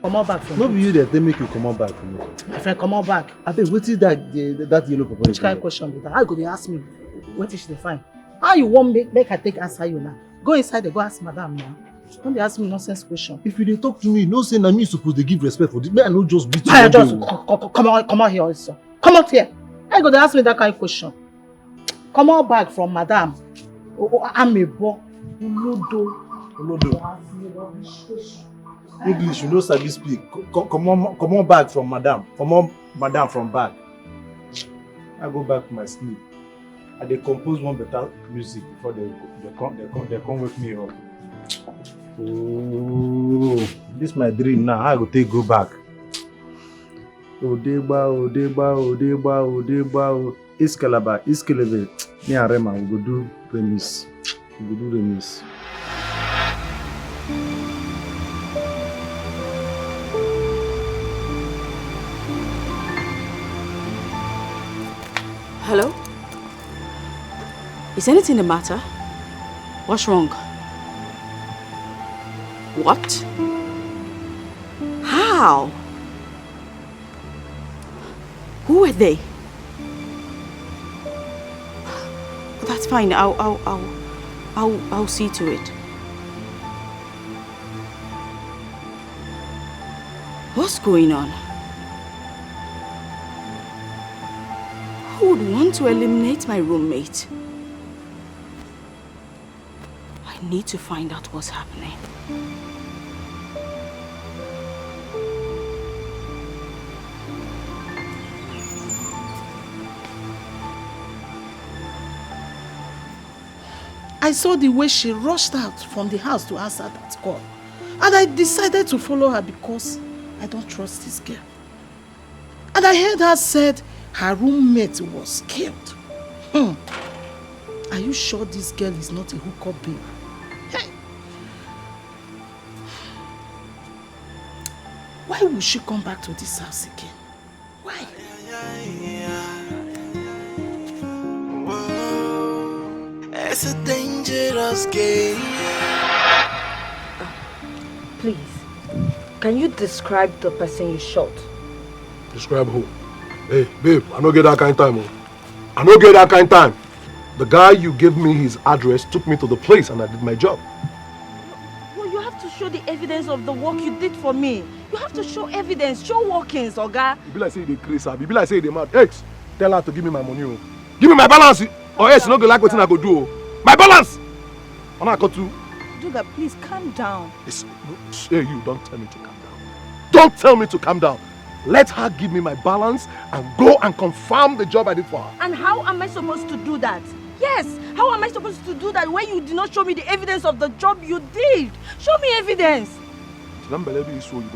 Come on back from No be you that they make you come on back from me. My friend, come on back. I think what is that yellow papa? Which kind of question be that? How you go dey ask me? What is she find? How you want make I take answer you now? Go inside there, go ask madam now. Don't they ask me nonsense question. If you dey talk to me, no say na me supposed to give respect for this. May I not just beat you. I just come on here also. Come out here. How you go dey ask me that kind of question? Come on back from madam. I'm a boy. Olodo. English, you know sabi speak. Come on back from madam. Come on, madam from back. I go back to my sleep. I dey compose one better music before they come wake me up. Oh, this my dream now. I go go back. Odeba. Escalating. Me and Rema we go do remix. Hello? Is anything the matter? What's wrong? What? How? Who are they? That's fine. I'll see to it. What's going on? Who would want to eliminate my roommate? I need to find out what's happening. I saw the way she rushed out from the house to answer that call. And I decided to follow her because I don't trust this girl. And I heard her said her roommate was killed. Are you sure this girl is not a hookup babe? Hey. Why will she come back to this house again? Why? It's a dangerous game. Please, can you describe the person you shot? Describe who? Hey, babe, I don't get that kind of time. I don't get that kind of time. The guy you gave me his address took me to the place and I did my job. Well, you have to show the evidence of the work you did for me. You have to show evidence, show workings, Oga. You be like say they crazy, you be like say they mad. X, tell her to give me my money. Give me my balance, or else you not go like what I go do. My balance! I'm not going to. Duga, please calm down. Hey, you don't tell me to calm down. Don't tell me to calm down. Let her give me my balance and go and confirm the job I did for her. And how am I supposed to do that? Yes, how am I supposed to do that when you did not show me the evidence of the job you did? Show me evidence.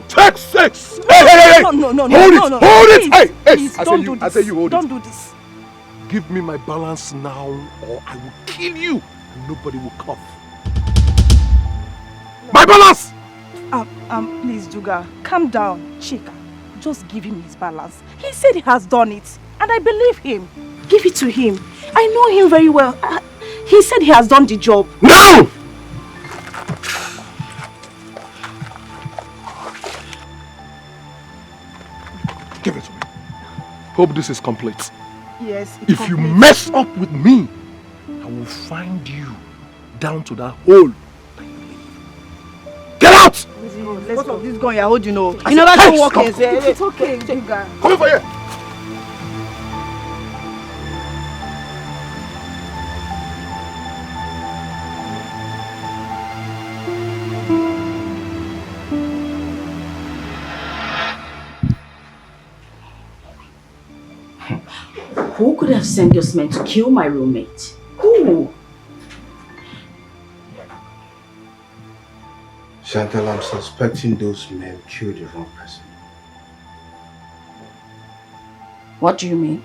Take 6! Hey! No. Hold it! Hey! Please, don't do this. I say you hold it. Don't do this. Give me my balance now or I will kill you and nobody will cough. My balance! Please, Duga, calm down. Chika, just give him his balance. He said he has done it, and I believe him. Give it to him. I know him very well. He said he has done the job. No! Give it to me. Hope this is complete. Yes, it's If complete. you mess up with me, I will find you down to that hole. Get out! Let's go. This gun you're holding, you I never said, go hey, walking. stop. It's okay, Duga. Come over here. Who could have sent those men to kill my roommate? Who? Chantal, I'm suspecting those men killed the wrong person. What do you mean?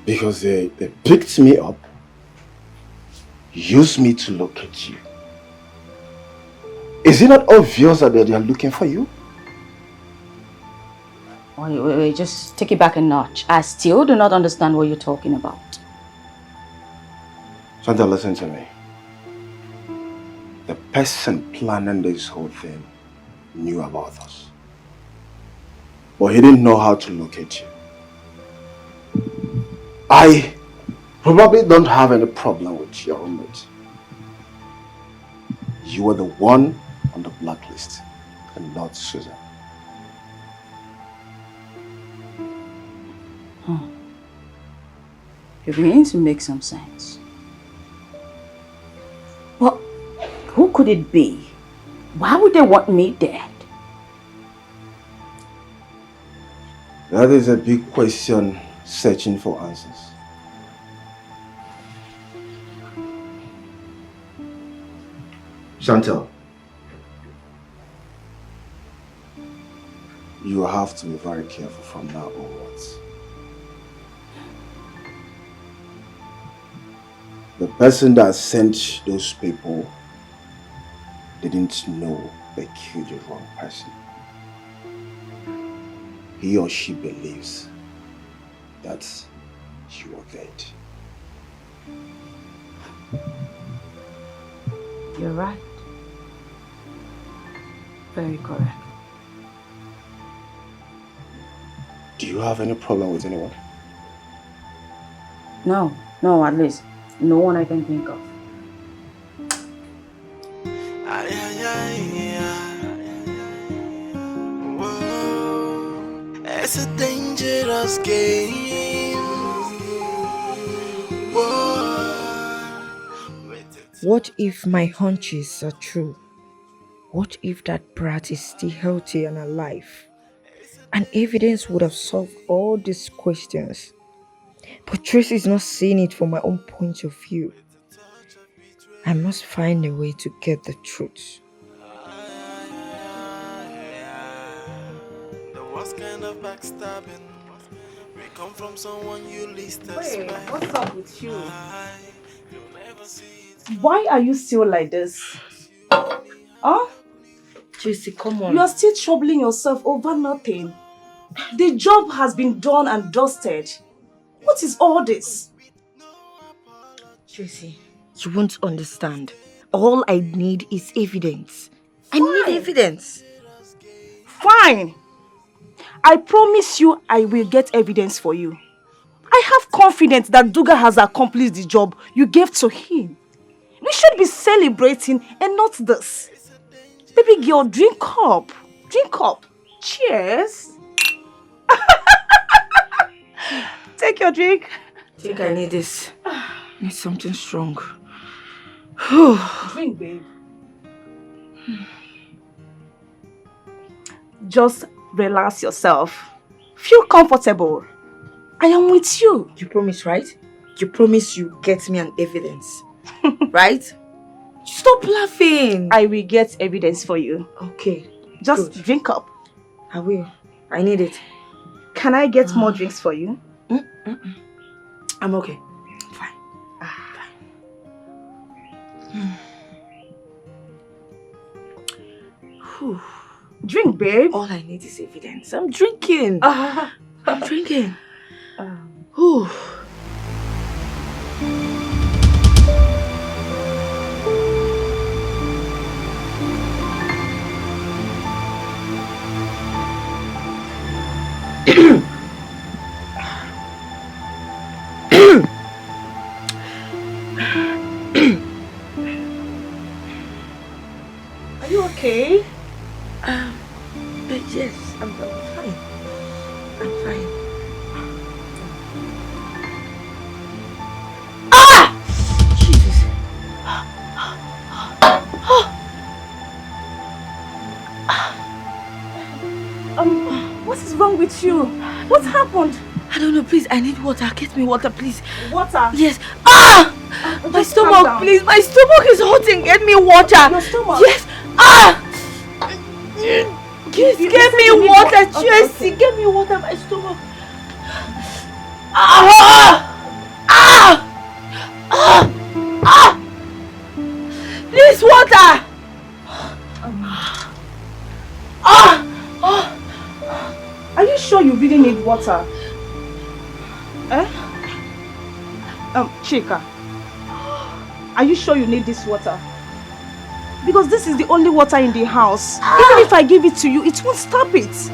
Because they picked me up, used me to locate you. Is it not obvious that they are looking for you? Wait, just take it back a notch. I still do not understand what you're talking about. Chantal, listen to me. The person planning this whole thing knew about us. But he didn't know how to locate you. I probably don't have any problem with your roommate. You were the one on the blacklist and not Susan. You're beginning to make some sense. But who could it be? Why would they want me dead? That is a big question searching for answers. Chantal, you have to be very careful from now onwards. The person that sent those people didn't know they killed the wrong person. He or she believes that you are dead. You're right. Very correct. Do you have any problem with anyone? No, at least no one I can think of. Whoa, it's a dangerous game. Whoa. What if my hunches are true? What if that brat is still healthy and alive? And evidence would have solved all these questions. But Tracy is not seeing it from my own point of view. I must find a way to get the truth. The worst kind of backstabbing. We come from someone you least expect. Wait, what's up with you? Why are you still like this? Huh? Tracy, come on. You are still troubling yourself over nothing. The job has been done and dusted. What is all this? Tracy, you won't understand. All I need is evidence. I need evidence. Fine. I promise you I will get evidence for you. I have confidence that Duga has accomplished the job you gave to him. We should be celebrating and not this. Baby girl, drink up. Drink up. Cheers. Take your drink. I think I need this. I need something strong. Drink, babe. Just relax yourself. Feel comfortable. I am with you. You promise, right? You promise you get me an evidence. Right? Stop laughing. I will get evidence for you. Okay. Just drink up. I will. I need it. Can I get more drinks for you? I'm okay. Fine. Drink, babe. All I need is evidence. I'm drinking. I'm drinking. Are you okay? But yes, I'm fine. I'm fine. Jesus. What is wrong with you? What happened? I don't know, please. I need water. Get me water, please. Water? Yes. My Just calm stomach, down. please. My stomach is hurting. Get me water. Your stomach? Yes. Please, get me water, Tracy. Get me water. My stomach. Please, water. Are you sure you really need water? Chika. Are you sure you need this water? Because this is the only water in the house. Even if I give it to you, it won't stop it.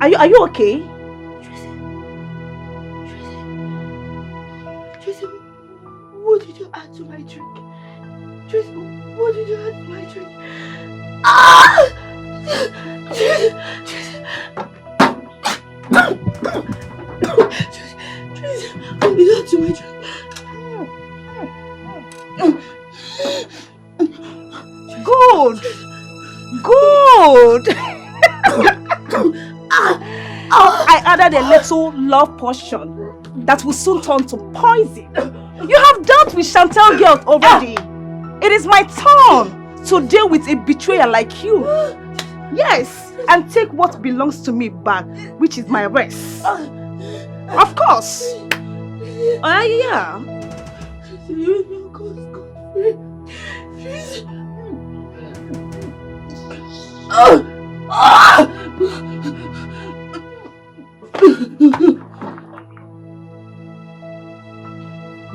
Are you okay? Tracy, what did you add to my drink? Tracy, what did you add to my drink? Tracy, what did you add to my drink? Good. Good. I added a little love potion that will soon turn to poison. You have dealt with Chantel girls already. It is my turn to deal with a betrayer like you. Yes, and take what belongs to me back, which is my rest. Of course. Yeah.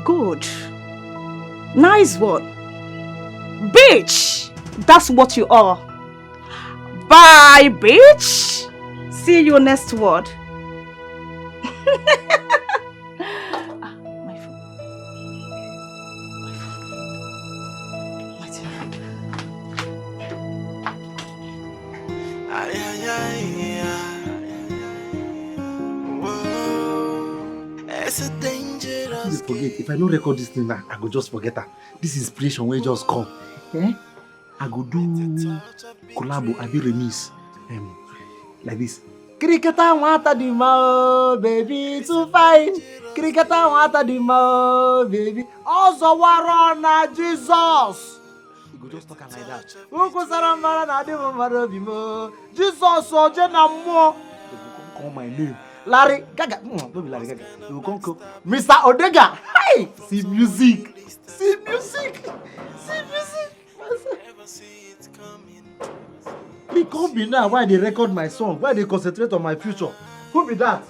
Good. Nice one. Bitch! That's what you are. Bye, bitch! See you next word. Please forget. If I don't record this thing now, I go just forget her. This inspiration will just come. I go do collabo, I be remix. Like this. Cricketer wanta the mo, baby, too fine. Cricketer wanta the mo, baby. Also warona Jesus. You go just talk like that. Uko sarambara na de mo bimo. Jesus so je na mo. They go call my name. Larry Gaga. Don't be Larry Gaga. You go call Mr. Odega. Hey, see music. See music. See music. It can't be now why they record my song, why they concentrate on my future. Who be that?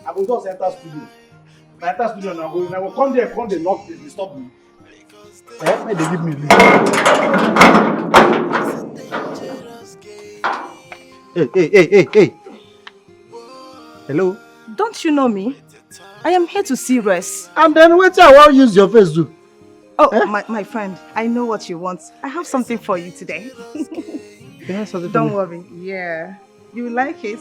I will just enter studio. I enter studio and I will come there, come they knock, they stop me. Eh? May they give me leave. Hey. Hello? Don't you know me? I am here to see Res. And then wait till I won't use your face do. Oh, my friend, I know what you want. I have something for you today. Don't worry. Yeah. You like it?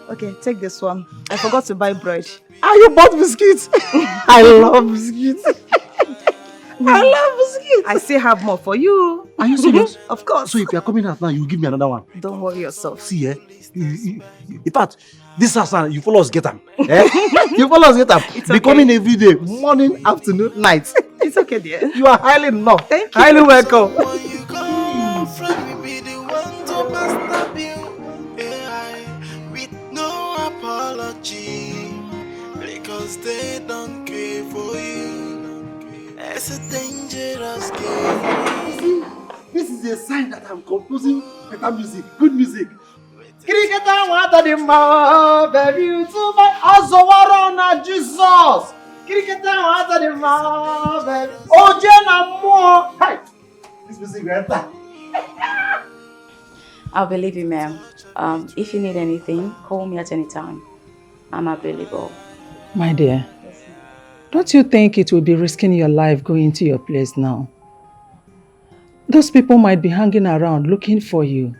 Okay, take this one. I forgot to buy bread. Ah, you bought biscuits? I love biscuits. I love biscuits. I still have more for you. Are you serious? Of course. So if you are coming out now, you give me another one. Don't worry yourself. See, in fact, this house, you follow us get them. You follow us get them. Be coming every day, morning, afternoon, night. It's okay, dear. You are highly enough. Thank you. Highly welcome. With no apology, because they don't care for you. It's a dangerous game. This is a sign that I'm composing better music, good music. Cricketer wanted him more, baby, you too much. Azowarona Jesus. Cricketer wanted him more, baby. Oh, Jenna more. Hi. This music will enter. I'll believe you, ma'am. If you need anything, call me at any time. I'm available. My dear, don't you think it will be risking your life going to your place now? Those people might be hanging around looking for you.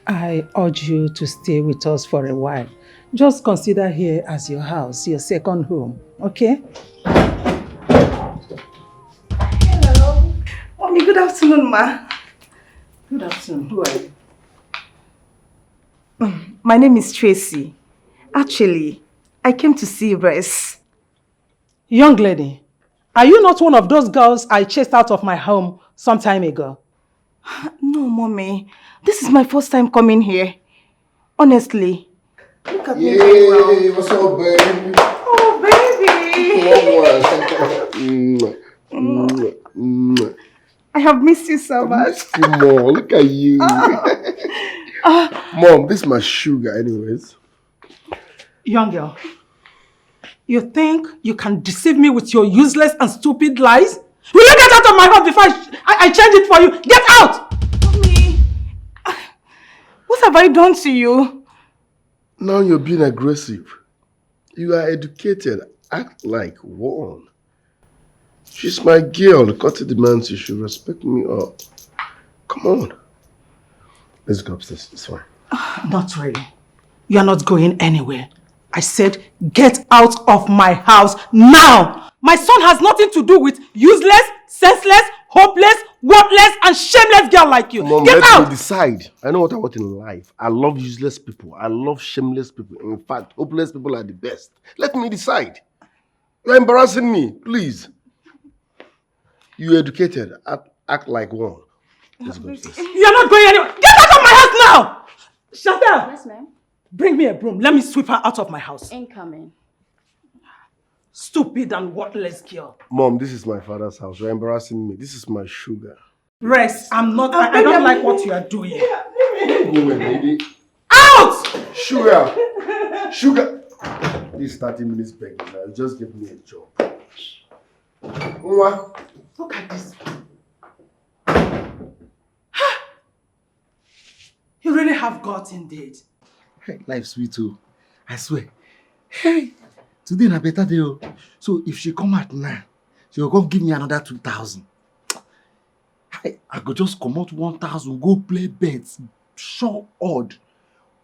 I urge you to stay with us for a while. Just consider here as your house, your second home, okay? Hello. Mommy, good afternoon, ma. Good afternoon. Who are you? My name is Tracy. Actually, I came to see Res. Young lady, are you not one of those girls I chased out of my home some time ago? No, Mommy. This is my first time coming here. Honestly. Look at me very well. What's up, baby? Oh, baby. I have missed you so much. More. Look at you. Mom, this is my sugar anyways. Young girl, you think you can deceive me with your useless and stupid lies? Will you get out of my house before I change it for you? Get out! Mommy, what have I done to you? Now you're being aggressive. You are educated. Act like one. She's my girl. The court demands you should respect me or... Come on. Let's go upstairs. It's fine. Not really. You are not going anywhere. I said, get out of my house now! My son has nothing to do with useless, senseless, hopeless, worthless, and shameless girl like you. Mom, get let out! me decide. I know what I want in life. I love useless people. I love shameless people. In fact, hopeless people are the best. Let me decide. You're embarrassing me. Please. You're educated. Act like one. Let's go upstairs. You're not going anywhere. Get out of my house now! Chantel! Yes, ma'am. Bring me a broom. Let me sweep her out of my house. Incoming. Stupid and worthless girl. Mom, this is my father's house. You're embarrassing me. This is my sugar. Rest. I'm not. I don't like what you are doing. Go away, baby. Out! Sugar! Sugar! This 30 minutes begging now. You just give me a job. Look at this. You really have got indeed. Hey, life's sweet too. I swear. Hey, today na better day. So if she come out now, she will come give me another 2,000. I go just come out 1,000, go play bets. Sure odd.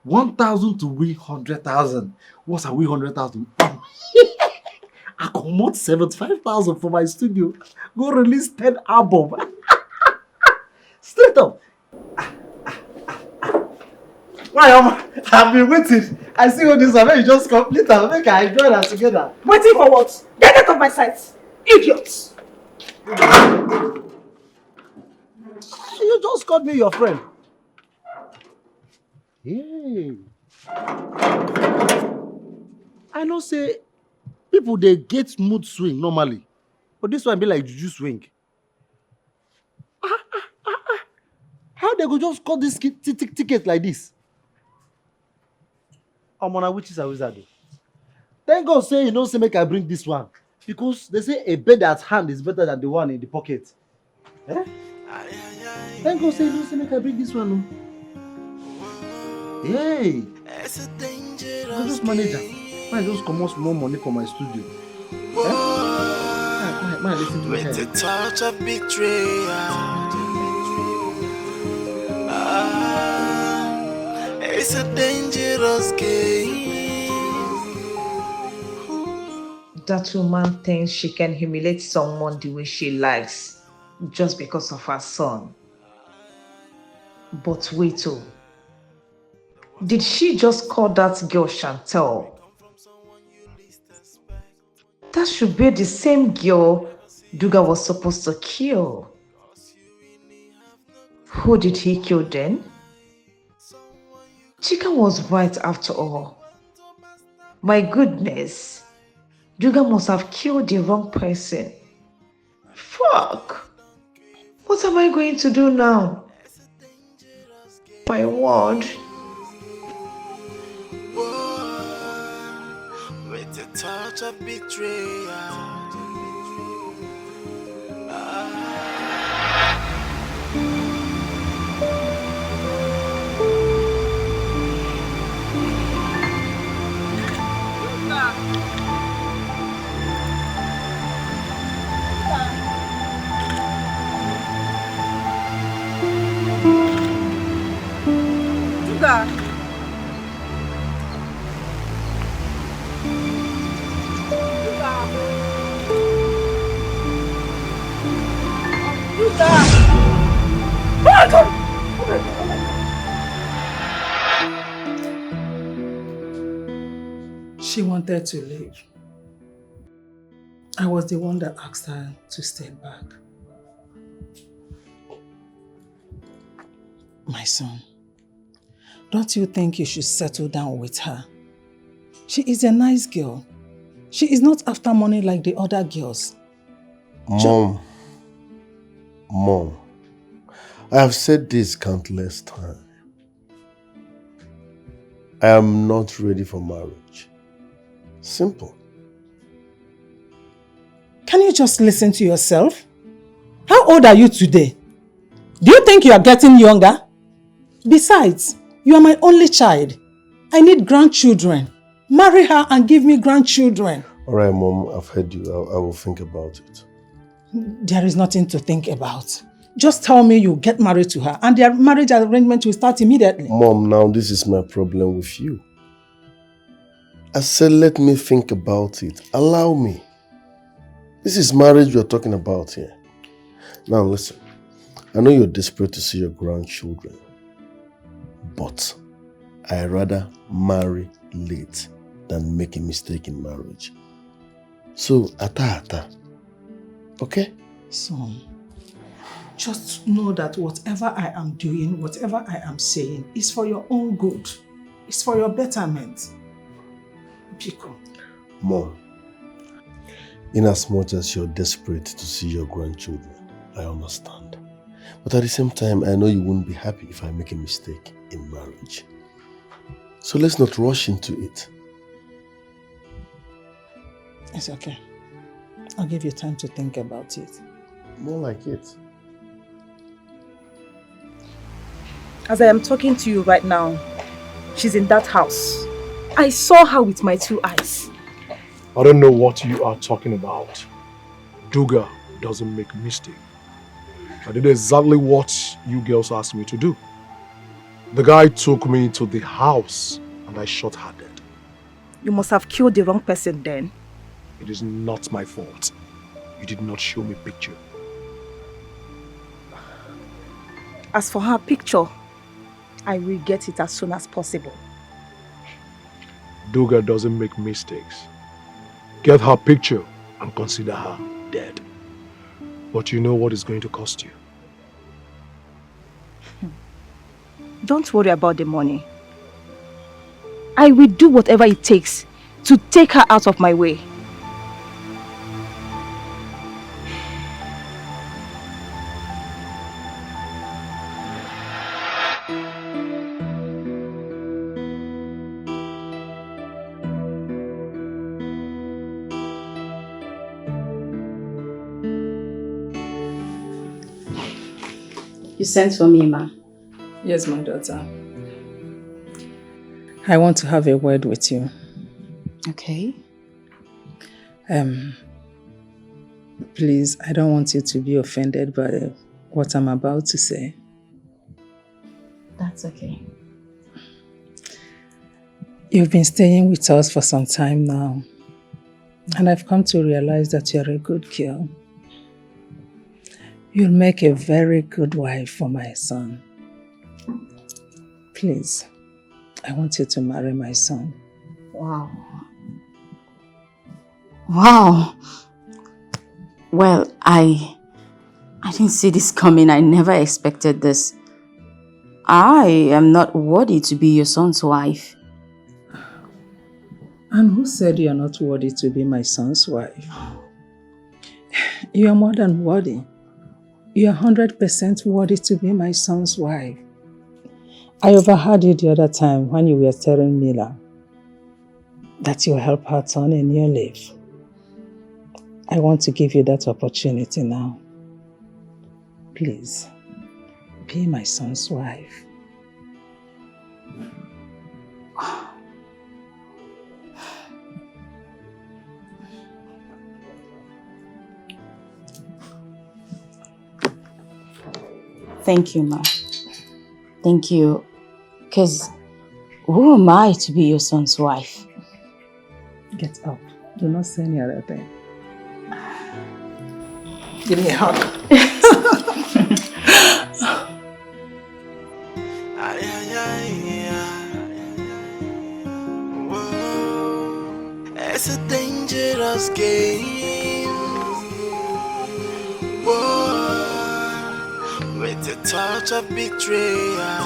1,000 to win 100,000. Once I win 100,000, I come out 75,000 for my studio. Go release 10 album. Straight up. Why, I've been waiting. I see all this one. Maybe you just complete and make I join us together. Waiting for what? Get out of my sight. Idiots. You just called me your friend. Hey. I know say people they get mood swing normally. But this one be like juju swing. How they go just cut this ticket like this? I'm on a witches and wizard. Thank God say you know say make I bring this one. Because they say a bird at hand is better than the one in the pocket. Eh? Thank God say you know say make I bring this one. Oh. Hey! I just manage am. I just comot small money for my studio. Eh? Man, listen to with a touch of betrayal. It's a dangerous game. That woman thinks she can humiliate someone the way she likes just because of her son. But wait, oh. Did she just call that girl Chantel? That should be the same girl Duga was supposed to kill. Who did he kill then? Chika was right after all. My goodness. Duga must have killed the wrong person. Fuck. What am I going to do now? My word. With a touch of betrayal. She wanted to leave. I was the one that asked her to stay back. My son, don't you think you should settle down with her? She is a nice girl. She is not after money like the other girls. Mom, I have said this countless times. I am not ready for marriage. Simple. Can you just listen to yourself? How old are you today? Do you think you are getting younger? Besides, you are my only child. I need grandchildren. Marry her and give me grandchildren. Alright, Mom, I've heard you. I will think about it. There is nothing to think about. Just tell me you get married to her and their marriage arrangement will start immediately. Mom, now this is my problem with you. I said let me think about it. Allow me. This is marriage we are talking about here. Now listen, I know you're desperate to see your grandchildren, but I rather marry late than make a mistake in marriage. So, ata. Okay? Son, just know that whatever I am doing, whatever I am saying, is for your own good. It's for your betterment. Pico. Mom, in as much as you're desperate to see your grandchildren, I understand. But at the same time, I know you won't be happy if I make a mistake in marriage. So let's not rush into it. It's okay. I'll give you time to think about it. More like it. As I am talking to you right now, she's in that house. I saw her with my 2 eyes. I don't know what you are talking about. Duga doesn't make a mistake. I did exactly what you girls asked me to do. The guy took me to the house and I shot her dead. You must have killed the wrong person then. It is not my fault. You did not show me picture. As for her picture, I will get it as soon as possible. Duga doesn't make mistakes. Get her picture and consider her dead. But you know what it's going to cost you. Don't worry about the money. I will do whatever it takes to take her out of my way. You sent for me, ma. Yes, my daughter. I want to have a word with you. Okay. Please, I don't want you to be offended by what I'm about to say. That's okay. You've been staying with us for some time now, and I've come to realize that you're a good girl. You'll make a very good wife for my son. Please, I want you to marry my son. Wow. Wow. Well, I didn't see this coming. I never expected this. I am not worthy to be your son's wife. And who said you're not worthy to be my son's wife? You are more than worthy. You are 100% worthy to be my son's wife. I overheard you the other time when you were telling Mila that you help her turn a new leaf. I want to give you that opportunity now. Please, be my son's wife. Thank you, ma. Thank you. Because who am I to be your son's wife? Get up. Do not say any other thing. Give me a hug. It's a dangerous game. Whoa. With a touch of betrayal.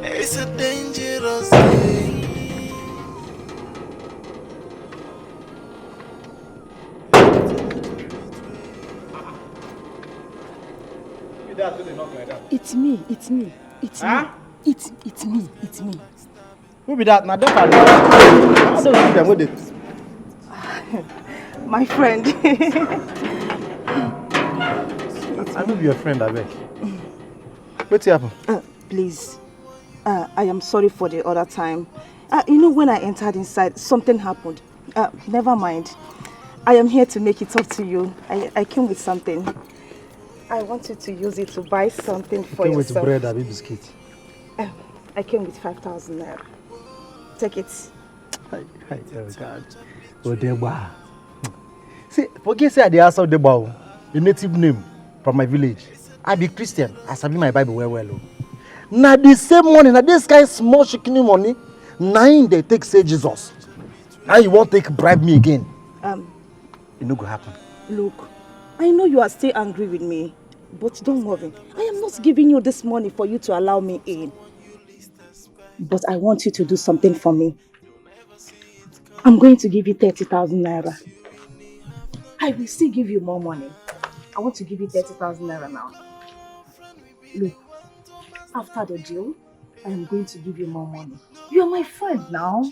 It's a dangerous game. It's me. It's me. It's me. It's me. It's me. Who be that? Madam, I don't see them with it. My friend. I will be your friend, I beg. What's happened? Please. I am sorry for the other time. You know, when I entered inside, something happened. Never mind. I am here to make it up to you. I came with something. I want you to use it to buy something for You came yourself. with bread, a biscuit. I came with 5,000 naira. Take it. Hi, oh God. Oh, Deba. See, forget say the answer Deba, the native name from my village. I be Christian. I sabi my Bible well. Now the same money, now this guy small chicken money, now they take say Jesus. Now you won't take bribe me again. It no go happen. Look, I know you are still angry with me, but don't worry. I am not giving you this money for you to allow me in. But I want you to do something for me. I'm going to give you 30,000 naira. I will still give you more money. I want to give you 30,000 naira now. Look, after the deal, I am going to give you more money. You are my friend now.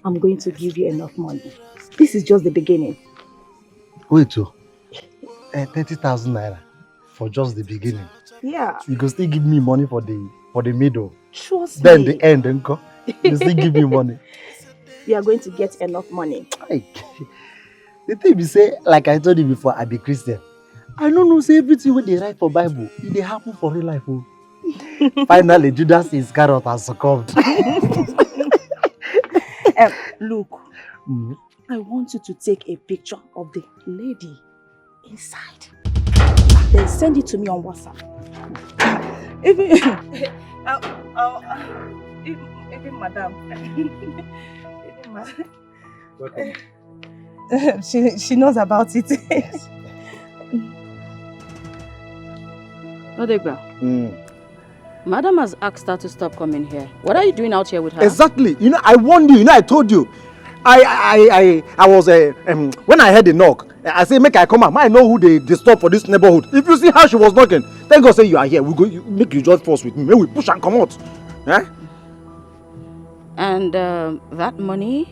I'm going to give you enough money. This is just the beginning. Wait, 30,000 naira for just the beginning. Yeah. You go still give me money for the middle. Trust then me. the end, uncle. You still give me money. You are going to get enough money. The thing be say, like I told you before, I be Christian. I don't know, say everything when they write for Bible, it dey happen for real life. Oh. Finally, Judas Iscariot has succumbed. Look, I want you to take a picture of the lady inside. Then send it to me on WhatsApp. Even madam. She knows about it. Odegba. Madam has asked her to stop coming here. What are you doing out here with her? Exactly. You know, I warned you. You know, I told you. I was when I heard the knock, I say make I come out. I know who they disturb for this neighborhood. If you see how she was knocking, thank God say you are here. We go make you just force with me. May we push and come out. Eh? And that money?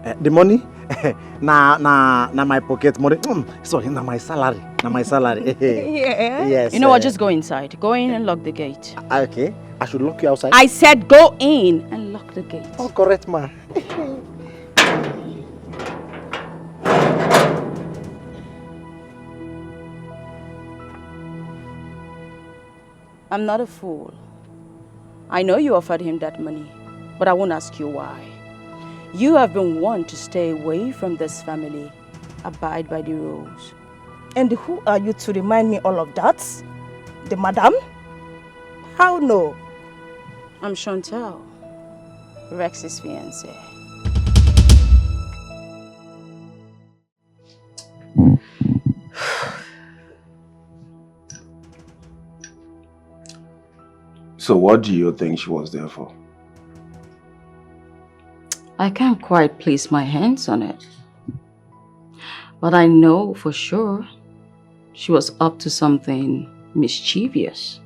The money? na my pocket money. Sorry, na my salary. Na my salary. Yeah. Yes. You know what? Just go inside. Go in and lock the gate. Okay. I should lock you outside. I said go in and lock the gate. Oh, correct, ma. I'm not a fool. I know you offered him that money, but I won't ask you why. You have been warned to stay away from this family. Abide by the rules. And who are you to remind me all of that? The madam? How no? I'm Chantal, Rex's fiancée. So what do you think she was there for? I can't quite place my hands on it. But I know for sure she was up to something mischievous.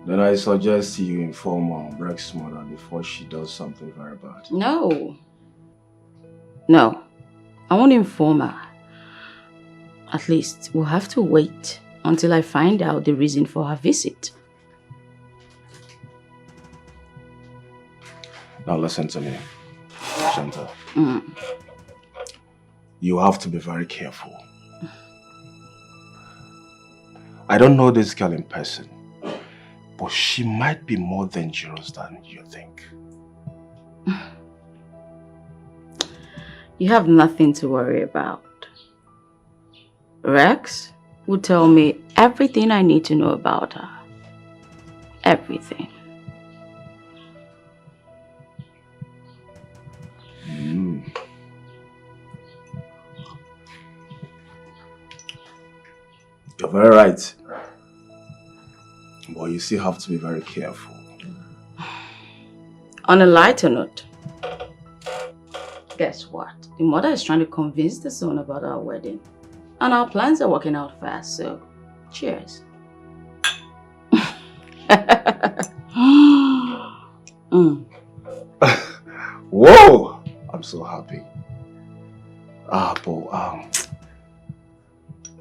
Then I suggest you inform Rex's mother before she does something very bad. No. No. I won't inform her. At least we'll have to wait until I find out the reason for her visit. Now listen to me, Chantal. You have to be very careful. I don't know this girl in person, but she might be more dangerous than you think. You have nothing to worry about. Rex will tell me everything I need to know about her. Everything. You're very right. But you still have to be very careful. On a lighter note, guess what? The mother is trying to convince the son about our wedding. And our plans are working out fast, so cheers. Whoa! I'm so happy.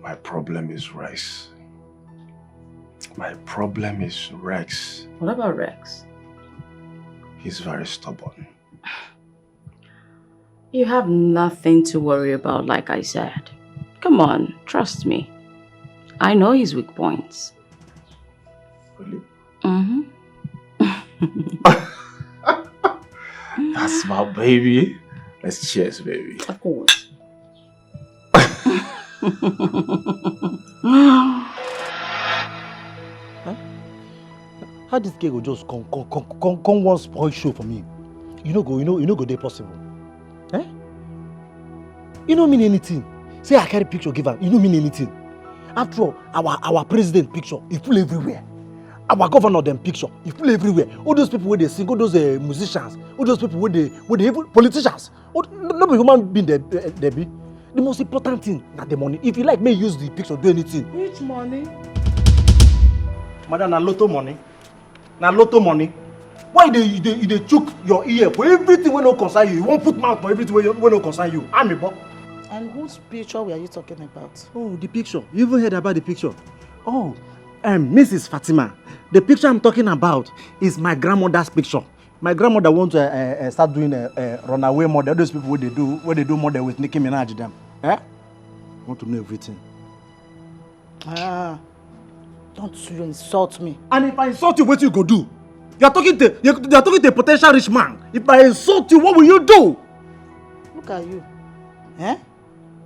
My problem is Rex. My problem is Rex. What about Rex? He's very stubborn. You have nothing to worry about, like I said. Come on, trust me. I know his weak points. Really? Mm-hmm. That's my baby. Let's cheers, baby. Of course. How this girl go just come one spoil show for me? You know go dey possible. Eh? You don't mean anything. Say I carry picture give her, you don't mean anything. After all, our president picture, he full everywhere. Our governor them picture, he full everywhere. All those people where they sing, all those musicians, all those people where they even politicians. No human being they be. The most important thing not the money. If you like, may use the picture do anything. Which money? Madam, na lotto money. Na lotto money. Why you chook your ear for everything when no concern you? You won't put mouth for everything when no concern you. I'm a boy. And whose picture were you talking about? Oh, the picture. You even heard about the picture? Oh, Mrs. Fatima. The picture I'm talking about is my grandmother's picture. My grandmother wants to start doing a runaway model. Those people where they do model with Nicki Minaj them. Eh? Want to know everything. Ah, don't you insult me. And if I insult you, what you go do? You're talking to a potential rich man. If I insult you, what will you do? Look at you. Eh?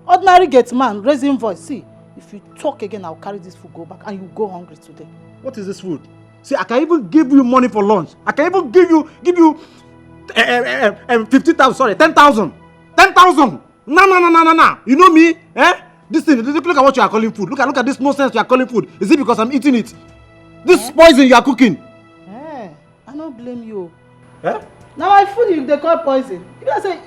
Ordinary gate man, raising voice. See, if you talk again, I'll carry this food go back and you go hungry today. What is this food? See, I can even give you money for lunch. I can even give you 50,000, sorry, 10,000. 10,000. No. You know me? Eh? This thing, look at what you are calling food. Look at this nonsense you are calling food. Is it because I'm eating it? This poison you are cooking. I don't blame you. Eh? Now my food they call poison. You guys say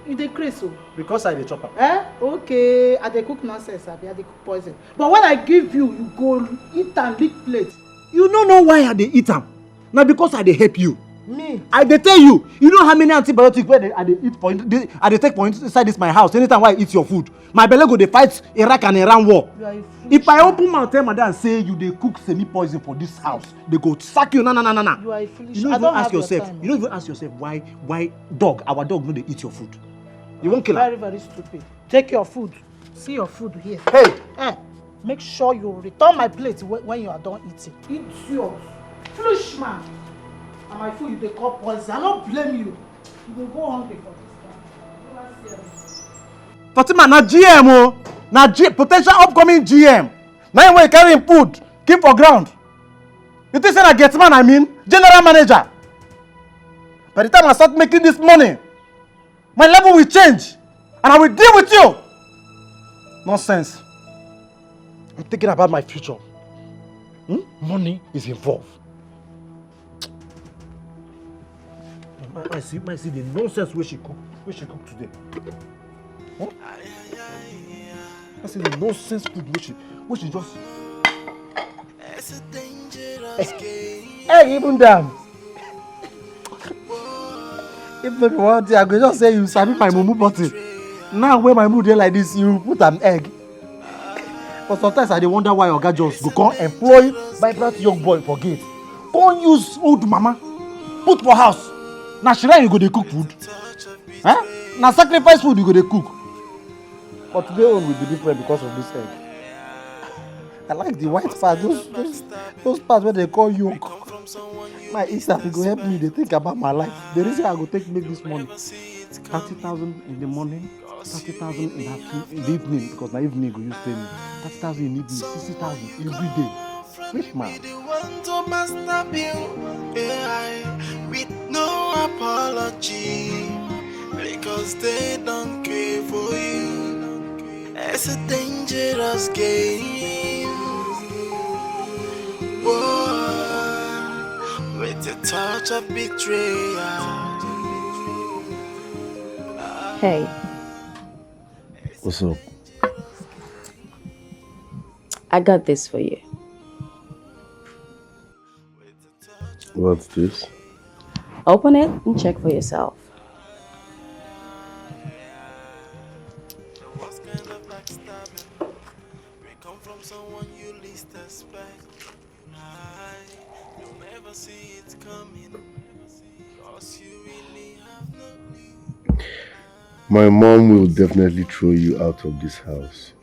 you dey craze so. Because I dey chop am. Eh? Okay, I dey cook nonsense, I dey cook poison. But when I give you, you go eat and lick plate. You don't know why I dey eat am. Now because I dey help you. Me? I dey tell you, you know how many antibiotics where I dey eat for I dey take for inside this my house anytime I eat your food. My belly go dey fight Iraq and Iran war. If I open mouth tell madam say you dey cook semi-poison for this house, they go sack you. No. You are foolish. You don't even ask yourself. You don't even ask yourself why our dog no dey eat your food. You won't kill her. Very, very stupid. Take your food. See your food here. Hey! Make sure you return my plate when you are done eating. Eat yours. Foolish man. And my food you dey call poison. I don't blame you. You will go hungry for this one. Fatima, na GM oh. Na potential upcoming GM. Now when you carry food, keep for ground. You think say na get man I mean? General manager. By the time I start making this money, my level will change. And I will deal with you. Nonsense. I'm thinking about my future. Money is involved. I see the nonsense where she cook today. Huh? I see the nonsense food where she just. Hey, even damn. If not one day, I could just say you sabi my mumu bottle. Now when my mood dey like this, you put an egg. But sometimes I dey wonder why Oga just go come employ vibrant young boy for gate. Come use old mama, put for house. Na shrine you go dey cook food. Na sacrifice food you go dey cook. But today own will be different because of this egg. I like the white part, those parts where they call yolk. My Easter go help me. They think about my life. The reason I go make this money. 30,000 in the morning, 30,000 in the evening, because my evening go use pay me. 30,000 in the evening, 60,000 every day. Rich man. With no apology, because they don't care for you. It's a dangerous game. Whoa, with a touch of betrayal. Hey. What's up? I got this for you. What's this? Open it and check for yourself. My mom will definitely throw you out of this house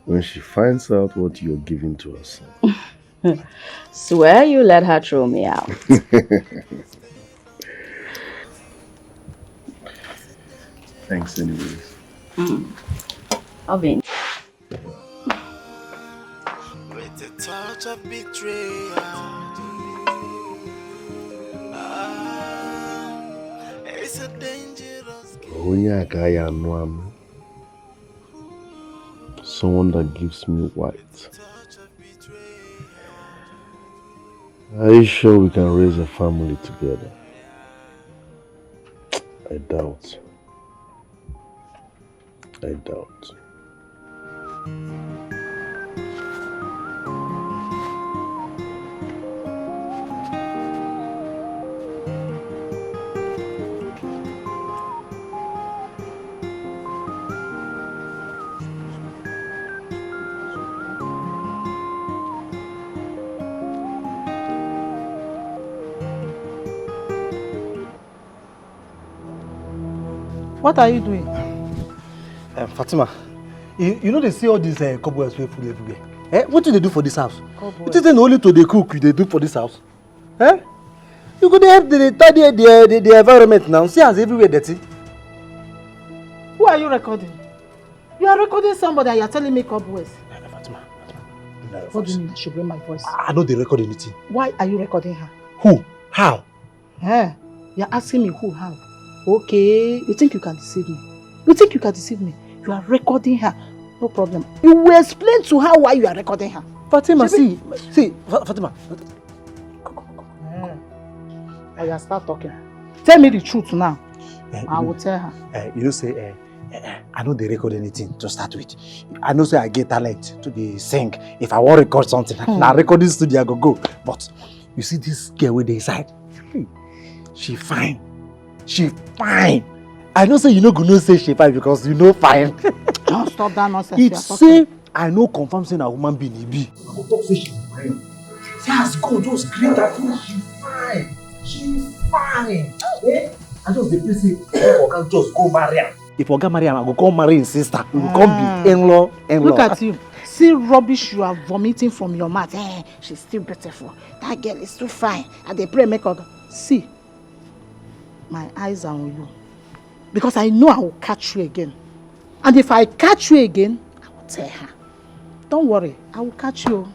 when she finds out what you're giving to us. Swear you let her throw me out. Thanks anyways. Alvin. With a touch of betrayal. It's a dangerous game. Someone that gives me white. Are you sure we can raise a family together? I doubt. What are you doing? Fatima, you know they see all these cobwebs full everywhere. What do they do for this house? Cobwebs. It isn't only to the cook they do for this house. You go help the tidy the environment now. See as everywhere dirty. Who are you recording? You are recording somebody and you are telling me cobwebs. Fatima. What do you mean I should bring my voice? I know they record anything. Why are you recording her? Who? How? You're asking me who, how? Okay, you think you can deceive me? You are recording her. No problem. You will explain to her why you are recording her. Fatima, Fatima. I will start talking. Tell me the truth now. I will tell her. You know say, I know they record anything to start with. I know say I get talent to be sing. If I want to record something, now recording studio I go. But You see this girl with the inside? She fine. She fine. I don't say you know gonna say she fine because you know fine. Don't stop that nonsense. It's say I know confirm saying a woman being a be. I go talk say she fine. Say as God just create her thing, she fine. She fine. Eh? I just dey pray say Oga just go marry her. If Oga marry her, I go come marry his sister. We will come be in-law. Look at you. See rubbish you are vomiting from your mouth. She's still beautiful. That girl is too fine. And they pray make Oga. See, my eyes are on you. Because I know I will catch you again. And if I catch you again, I will tell her. Don't worry, I will catch you.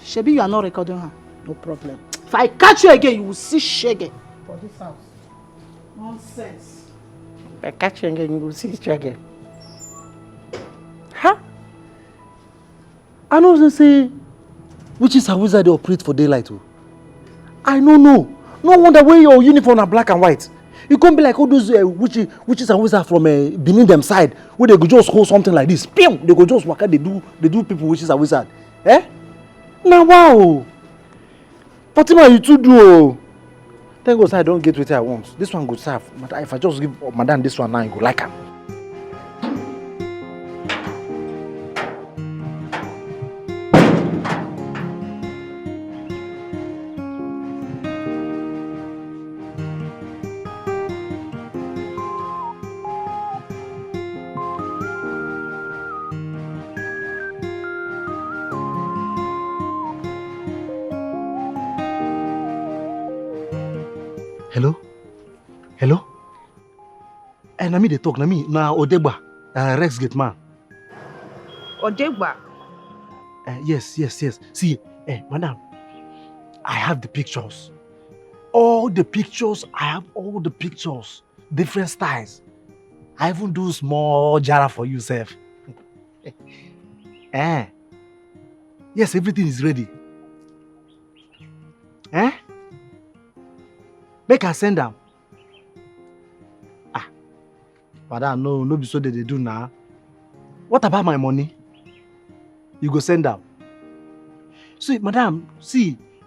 Shebi, you are not recording her. No problem. If I catch you again, you will see Shege for this house. Nonsense. If I catch you again, you will see Shege. Huh? I know they say witches and wizards they operate for daylight. Oh. I don't know. No wonder why your uniform are black and white. You can't be like all those witches and wizards from beneath them side where they go just hold something like this. Pew! They go just walk out, they do people witches and wizards. Eh? Now wow! Fatima, you too do. Oh. Thank God I don't get what I want. This one good serve. But if I just give madam this one now, you go like her. Hello? Hello? Na me dey talk, na me. Na Odegba, Rex Gate man. Odegba? Yes. See, madam, I have the pictures. All the pictures, I have all the pictures. Different styles. I even do small jara for you, sef. Yes, everything is ready. Make her send them. Madam, no be so they do now. What about my money? You go send them. See, madam,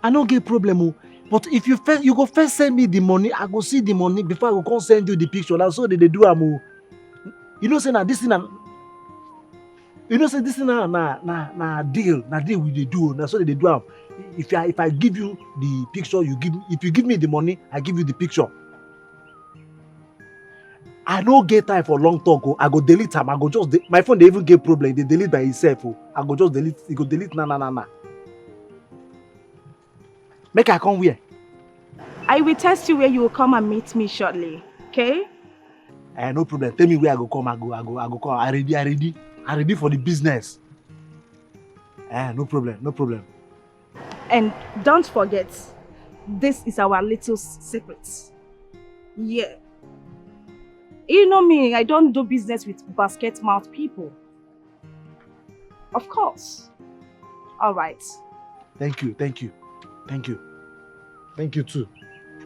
I don't get problem. But if you go first send me the money, I go see the money before I go come send you the picture. That's so they do am. You know say na this thing na deal we dey do. That's so they do am. If I give you the picture, if you give me the money, I give you the picture. I don't get time for long talk. I go delete them. I go just my phone they even get problem. They delete by itself. I go just delete. It go delete na. Make I come where? I will test you where you will come and meet me shortly. Okay? No problem. Tell me where I go come. I go come. I ready for the business. No problem. And don't forget, this is our little secret. Yeah. You know me, I don't do business with basket mouth people. Of course. All right. Thank you too.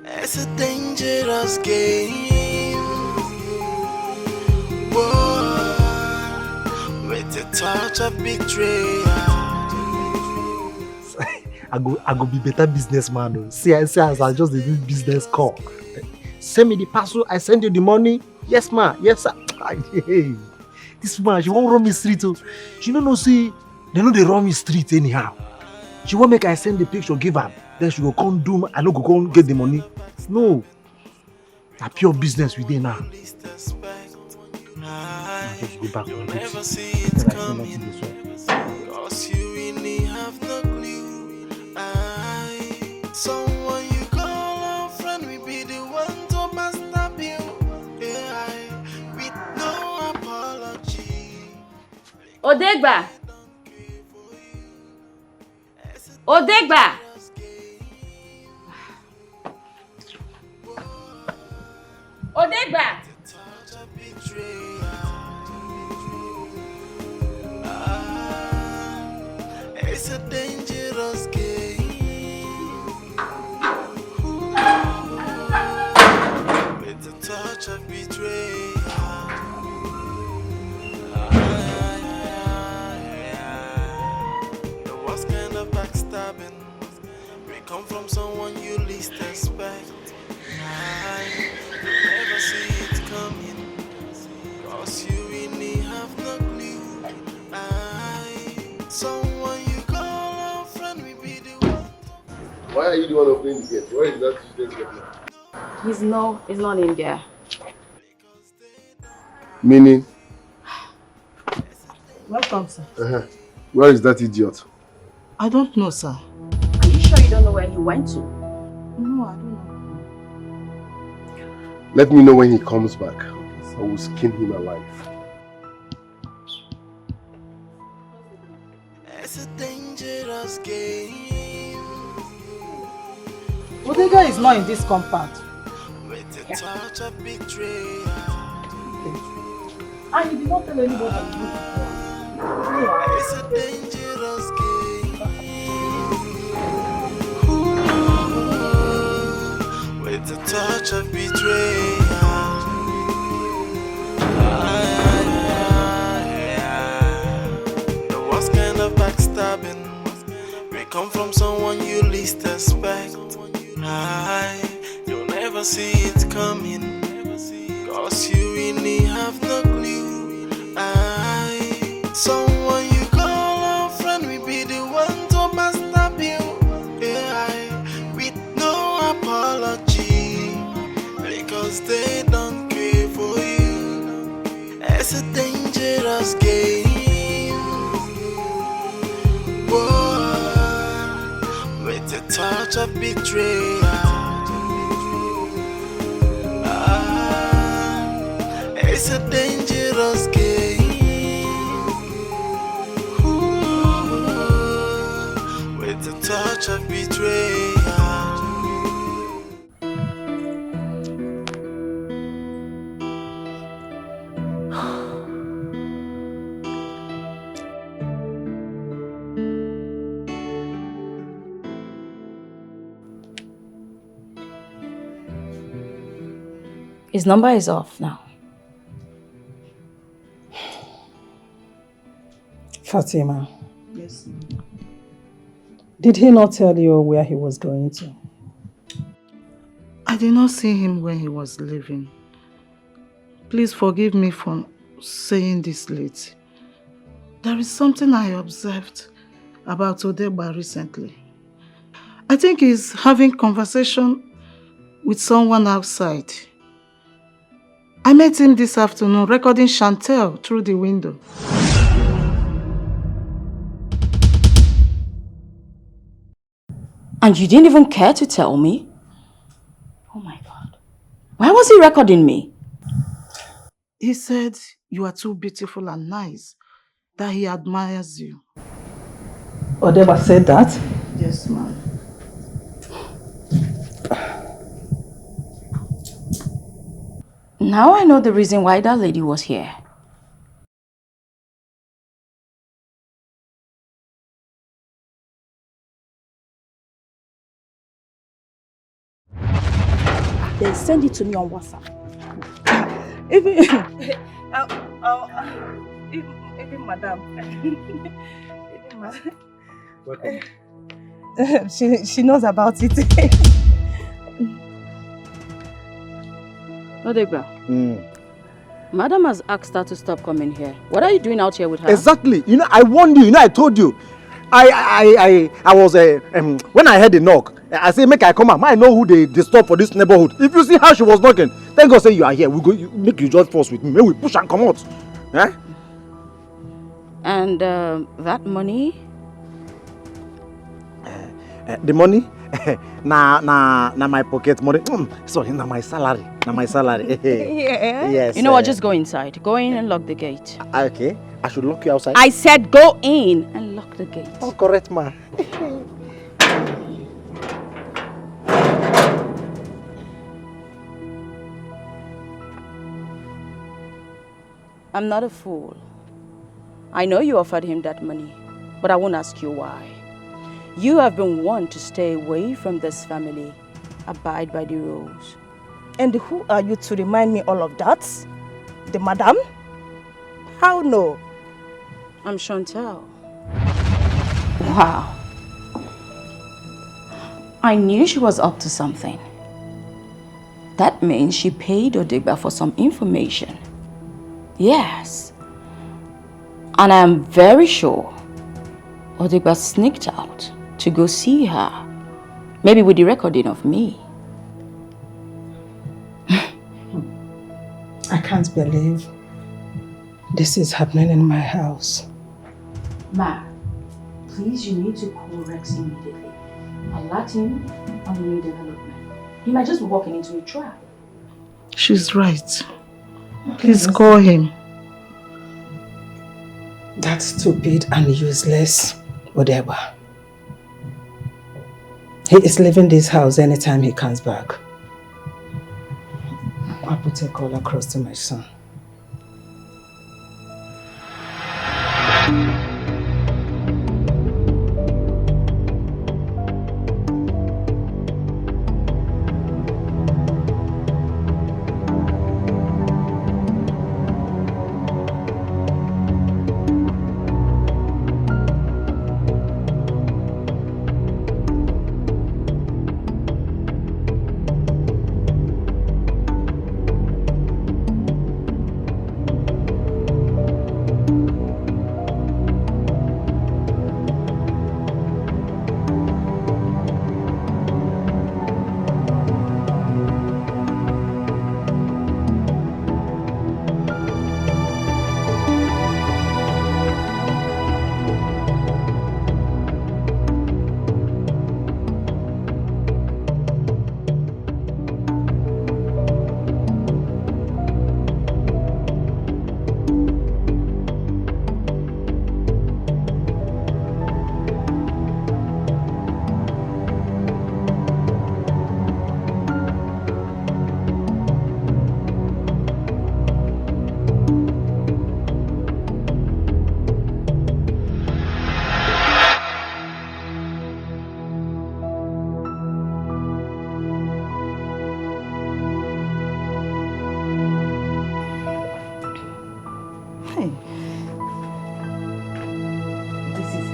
It's a dangerous game. Whoa, with a touch of betrayal. I go be better businessman. Though. See as I just do business call. Send me the parcel, I send you the money. Yes, ma. Yes, sir. Hey, this man, she won't run me street. Oh. She don't know, see, they know they run me street anyhow. She won't make I send the picture, give her. Then she go come do, I no go come get the money. No. A pure business with now. I just go back to someone you call a friend will be the one to backstab you. With no apology. Odegba! Odegba! Odegba! It's a dangerous game. With a touch of betrayal. The worst kind of backstabbing. We come from someone are you the one opening the gate? Where is that useless gate now? He's not in there. Meaning? Welcome, sir. Where is that idiot? I don't know, sir. Are you sure you don't know where he went to? No, I don't know. Let me know when he comes back. I will skin him alive. It's a dangerous game. Bodega is not in this compound. With a touch of betrayal. And you did not tell anybody. It's a dangerous game. Ooh, with a touch of betrayal. The worst kind of backstabbing may come from someone you least expect. You'll never see it coming, cause you really have no clue. Someone you call a friend will be the one to backstab you, with no apology, because they don't care for you. It's a dangerous game. Whoa, with a touch of betrayal. It's a dangerous game. Ooh, with a touch of betrayal. His number is off now. Fatima, Yes. did he not tell you where he was going to? I did not see him when he was leaving. Please forgive me for saying this late. There is something I observed about Odegba recently. I think he's having conversation with someone outside. I met him this afternoon recording Chantel through the window. And you didn't even care to tell me? Oh my God. Why was he recording me? He said you are too beautiful and nice, that he admires you. Odeba said that? Yes, ma'am. Now I know the reason why that lady was here. Then send it to me on WhatsApp. Even, even madam. She knows about it. Odegba. Madam has asked her to stop coming here. What are you doing out here with her? Exactly. You know, I warned you. You know, I told you. I was when I heard the knock, I said, make I come out. I know who they disturb for this neighborhood. If you see how she was knocking, thank God say you are here. We go make you just force with me. Maybe we push and come out. Eh? And that money? The money? na my pocket money. Sorry, na my salary. Na my salary. Yeah. Yes. You know what? Just go inside. Go in and lock the gate. Okay. I should lock you outside. I said go in and lock the gate. Oh, correct, ma. I'm not a fool. I know you offered him that money, but I won't ask you why. You have been one to stay away from this family. Abide by the rules. And who are you to remind me all of that? The madam? How no? I'm Chantel. Wow. I knew she was up to something. That means she paid Odegba for some information. Yes. And I am very sure Odegba sneaked out to go see her Maybe with the recording of me. I can't believe this is happening in my house. Ma, please, you need to call Rex immediately. Alert him on the new development. He might just be walking into a trap. She's right. Please call him. That stupid and useless whatever. He is leaving this house anytime he comes back. I'll put a call across to my son.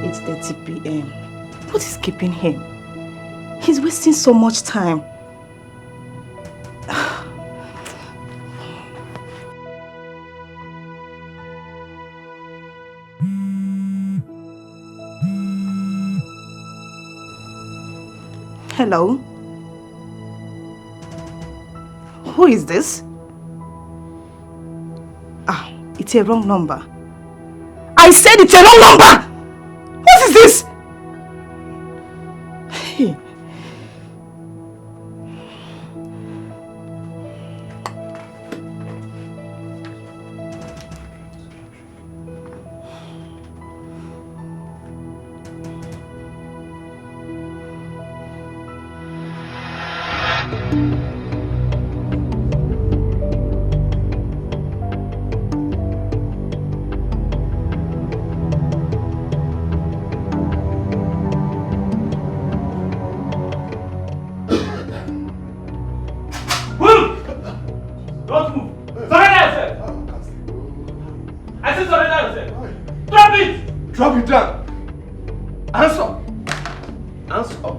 It's 8:30 p.m. What is keeping him? He's wasting so much time. Hello? Who is this? Ah, it's a wrong number. I said it's a wrong number! What is this? Hey. Drop it down. Answer. Answer.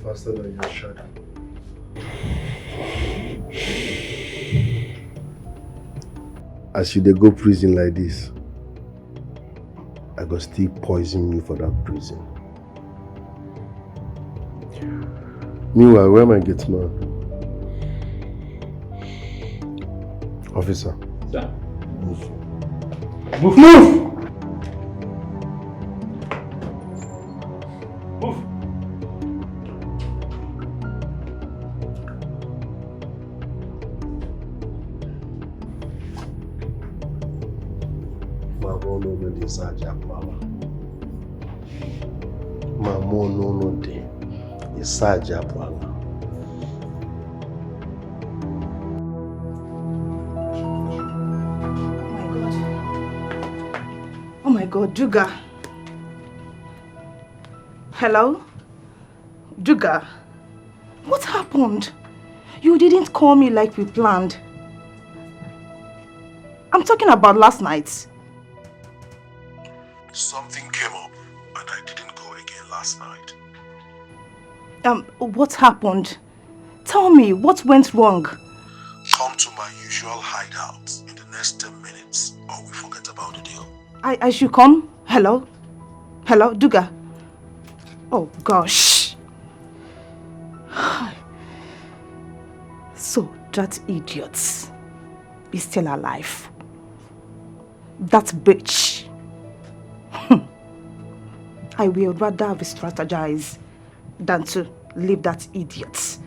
Faster than your shadow. As you dey go prison like this, I go still poison you for that prison. Meanwhile, where my gate man? Officer. Sir. Move. Move! Move! Ma mo no de. Isaja pala. Oh my God, Juga. Hello? Juga. What happened? You didn't call me like we planned. I'm talking about last night. Something came up and I didn't go again last night. What happened? Tell me, what went wrong? Come to my usual hideout in the next 10 minutes or we forget about the deal. I should come? Hello? Hello, Duga? Oh gosh. So that idiot is still alive. That bitch. I will rather have strategized than to leave that idiot.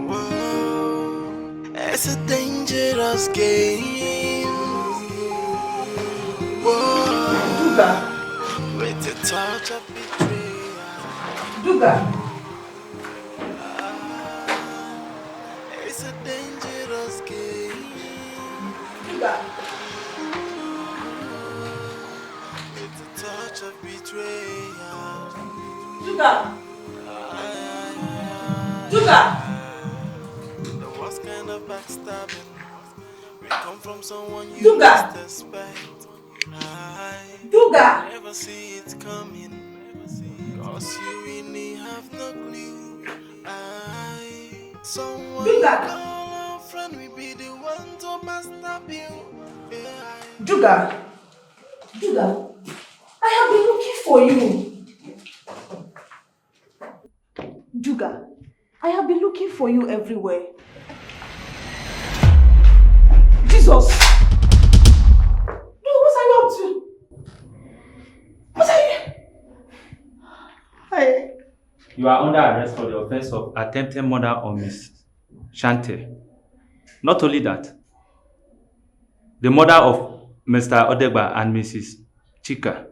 Whoa, it's a dangerous game. Whoa, with the touch of betrayal. Duga. It's a dangerous game. Duga. With the touch of betrayal. Duga. Duga. The worst kind of backstabbing. We come from someone you Duga. least expect. Duga. Never see it coming. Cause you really have no clue. Someone you call a friend will be the one to backstab you. Duga. Duga. I have been looking for you. Duga. I have been looking for you everywhere. Jesus! Dude, what are you up to? What are you? Hey. You are under arrest for the offense of attempted murder on Miss Shante. Not only that, the murder of Mr. Odegba and Mrs. Chika.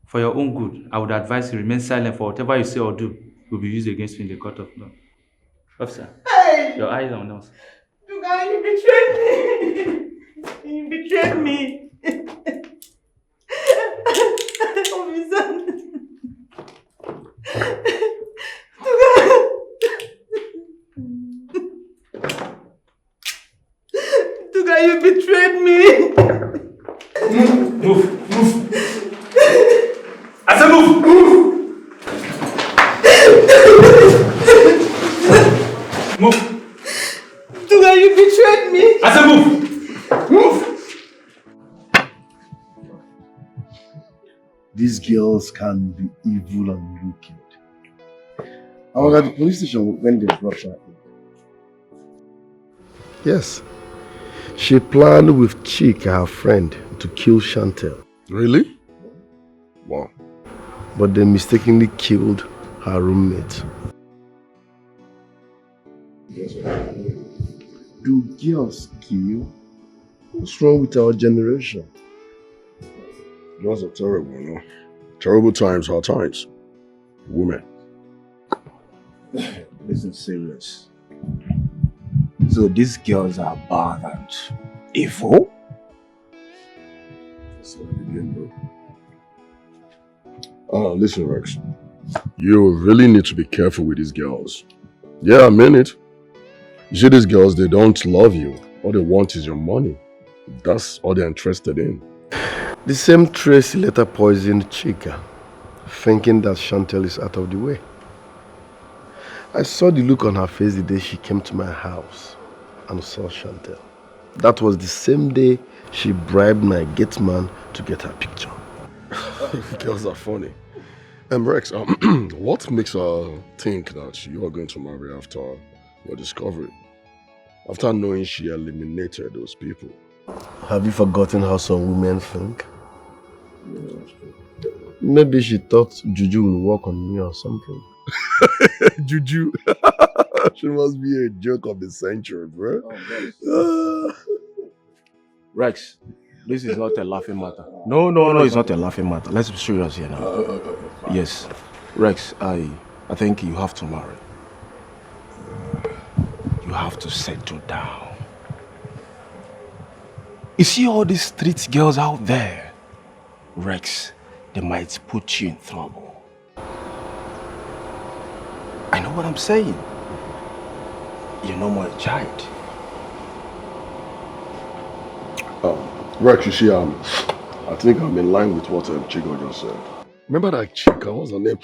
For your own good, I would advise you remain silent, for whatever you say or do will be used against you in the court of law. Officer, Hey! your eyes on us. Duga, you betrayed me! You betrayed me! Officer! Duga! Duga, you betrayed me! Move! I said move! Move! Duga, you betrayed me! I said move! These girls can be evil and wicked. I was at the police station when they brought her in. Yes. She planned with Chika, her friend, to kill Chantel. Really? Wow. But they mistakenly killed her roommate. Do girls kill? What's wrong with our generation? Girls are terrible, you know. Terrible times, hard times. Women. This is serious. So these girls are bad and evil? That's how it begin, bro. Listen, Rex. You really need to be careful with these girls. Yeah, I mean it. You see, these girls, they don't love you. All they want is your money. That's all they're interested in. The same Tracy later poisoned Chika, thinking that Chantel is out of the way. I saw the look on her face the day she came to my house and saw Chantel. That was the same day she bribed my gate man to get her picture. Girls are funny. Rex, what makes her think that you are going to marry after your discovery? After knowing she eliminated those people? Have you forgotten how some women think? Maybe she thought Juju will work on me or something. Juju. She must be a joke of the century, bro. Rex, This is not a laughing matter. No, it's not a laughing matter. Let's be serious here now. Yes. Rex, I think you have to marry. You have to settle down. You see all these street girls out there? Rex, they might put you in trouble. I know what I'm saying. You're no more a child. Rex, you see, I think I'm in line with what Chigo just said. Remember that chick, what's her name?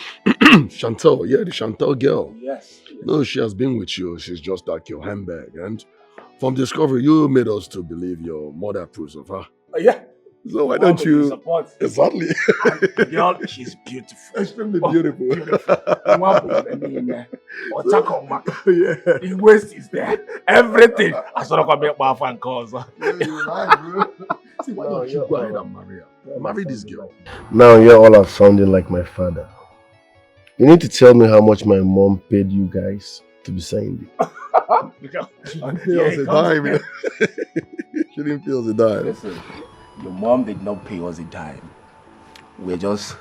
Chantel, yeah, the Chantel girl. Yes. No, she has been with you. She's just like your handbag. And from Discovery, you made us to believe your mother approves of her. Yeah. So why don't you... Support. Exactly. And girl, she's beautiful. Extremely beautiful. Yeah. The waist is there. Everything. I sort of make my fan calls. See, why don't you go ahead and marry her? Marry this girl. Now you all are sounding like my father. You need to tell me how much my mom paid you guys to be saying this. And pay us a dime. She didn't pay us a dime. Listen, your mom did not pay us a dime. We're just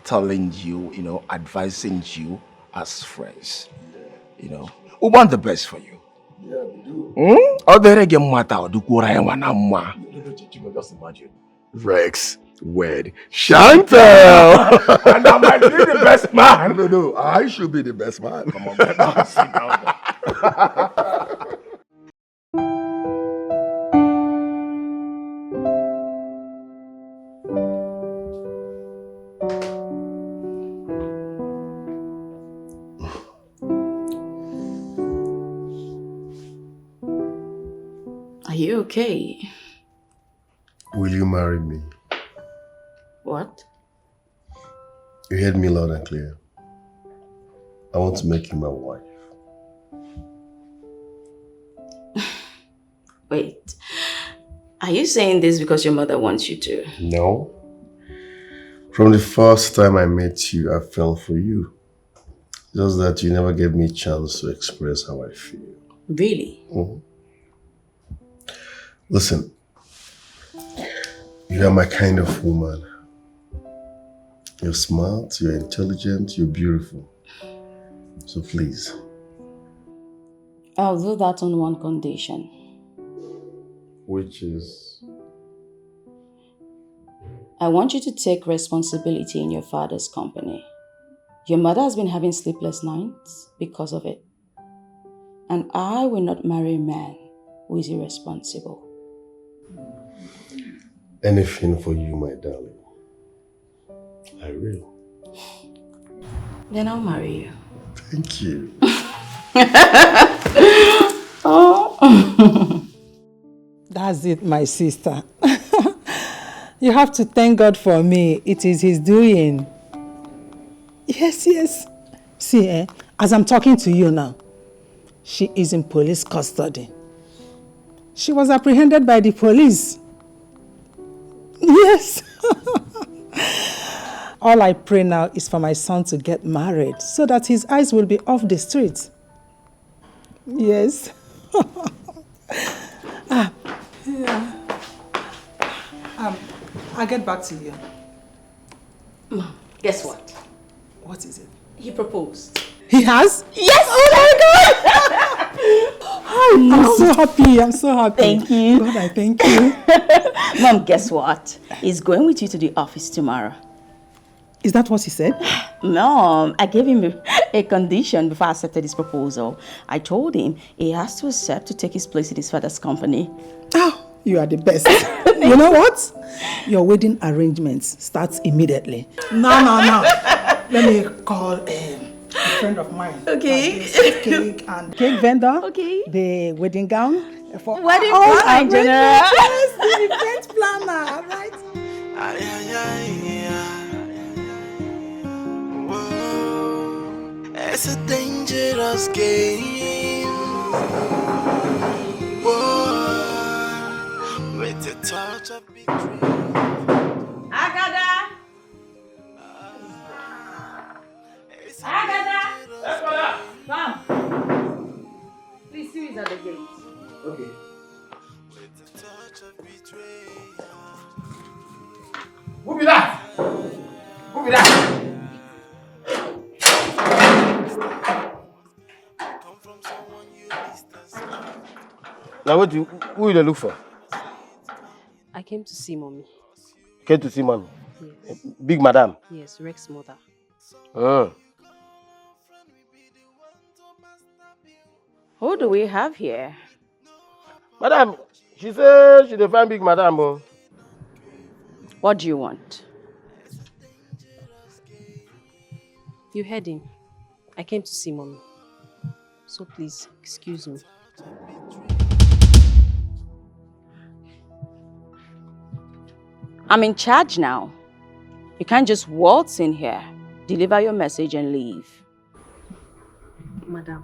telling you, advising you as friends. We want the best for you. Yeah, we do. Just imagine. Rex wed Chantel. And I might be the best man. No, I should be the best man. Come on, sit down. Are you okay? Will you marry me? What? You heard me loud and clear. I want to make you my wife. Wait. Are you saying this because your mother wants you to? No. From the first time I met you, I fell for you. Just that you never gave me a chance to express how I feel. Really? Mm-hmm. Listen, you are my kind of woman. You're smart, you're intelligent, you're beautiful. So please. I'll do that on one condition. Which is? I want you to take responsibility in your father's company. Your mother has been having sleepless nights because of it. And I will not marry a man who is irresponsible. Anything for you, my darling. I will. Then I'll marry you. Thank you. Oh. That's it, my sister. You have to thank God for me. It is His doing. Yes. See, as I'm talking to you now, she is in police custody. She was apprehended by the police. Yes. All I pray now is for my son to get married so that his eyes will be off the streets. Yes. Yeah. I'll get back to you. Mom, guess what? What is it? He proposed. He has? Yes! Oh my God! I'm so happy. Thank you. God, I thank you. Mom, guess what? He's going with you to the office tomorrow. Is that what he said? Mom, I gave him a condition before I accepted his proposal. I told him he has to accept to take his place in his father's company. Oh, you are the best. You know what? Your wedding arrangements starts immediately. No. Let me call a friend of mine. Okay. Cake and cake vendor. Okay. The wedding gown. Wedding planner in general. Yes, the event planner, right? Whoa, it's a dangerous game. Whoa, with the touch of betrayal. Agada! Come. Please see who's at the gate. Okay. With the touch of betrayal. be that? Now what who you dey look for? I came to see mommy. Came to see mommy. Yes. Big madam. Yes, Rex's mother. Who do we have here? Madam, she say she dey find big madam. Oh. What do you want? You heard him. I came to see mommy. So please, excuse me. I'm in charge now. You can't just waltz in here, deliver your message and leave. Madam,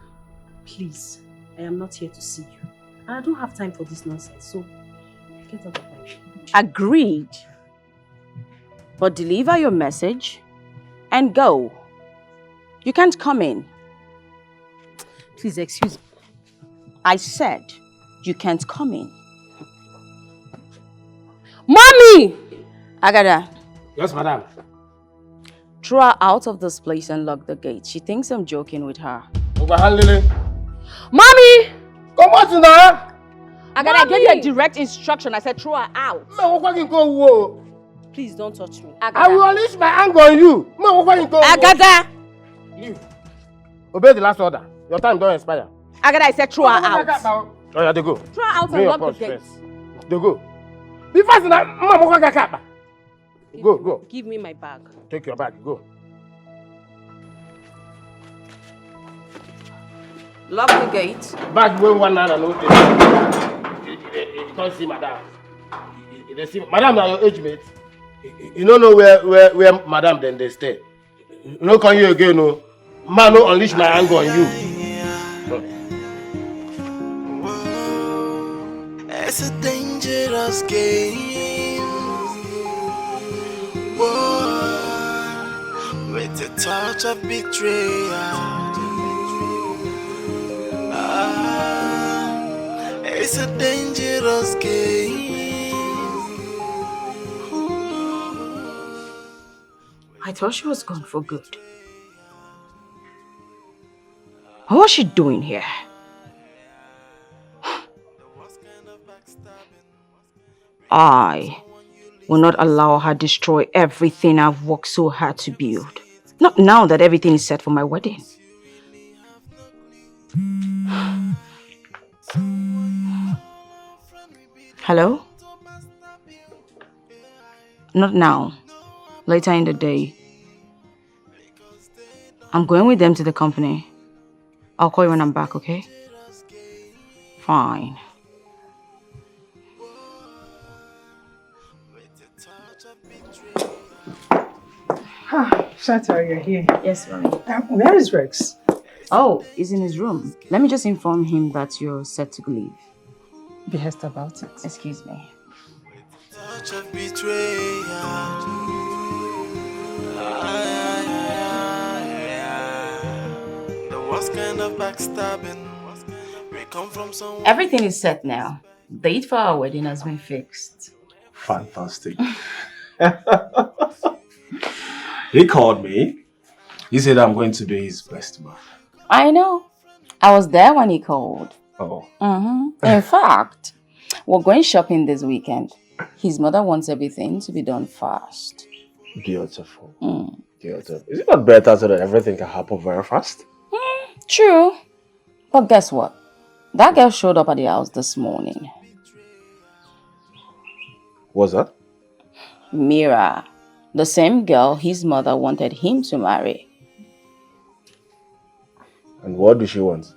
please. I am not here to see you. And I don't have time for this nonsense, so get out of my way. Agreed. But deliver your message and go. You can't come in. Please excuse me. I said you can't come in. Mommy! Agada. Yes, madam. Throw her out of this place and lock the gate. She thinks I'm joking with her. Mommy! Come on now! Agada, I gave you a direct instruction. I said throw her out. Please don't touch me. I will unleash my anger on you. Agada! Leave. Obey the last order. Your time don't expire. Agada, I said throw her out. Oh yeah, they go. Throw her out Bring and your lock the purse gate. first. They go. Be fast now. Go. Give me my bag. Take your bag. Go. Lock the gate. Bag wey one naira no dey. You can't see madam. You see, madam na your age mate. You don't know where madam then they stay. No come here again, no. Man, no unleash my anger on you. It's a dangerous game. Whoa, with a touch of betrayal. It's a dangerous game. I thought she was gone for good. What was she doing here? I will not allow her destroy everything I've worked so hard to build. Not now that everything is set for my wedding. Hello? Not now. Later in the day. I'm going with them to the company. I'll call you when I'm back, okay? Fine. Shanta, you're here. Yes, mommy. Where is Rex? Oh, he's in his room. Let me just inform him that you're set to leave. Be hasty about it. Excuse me. Touch of betrayal. The worst kind of backstabbing. We come from someone. Everything is set now. Date for our wedding has been fixed. Fantastic. He called me. He said I'm going to be his best man. I know. I was there when he called. Oh. In fact, we're going shopping this weekend. His mother wants everything to be done fast. Beautiful. Beautiful. Is it not better so that everything can happen very fast? True. But guess what? That girl showed up at the house this morning. What's that? Mira. The same girl his mother wanted him to marry. And what does she want?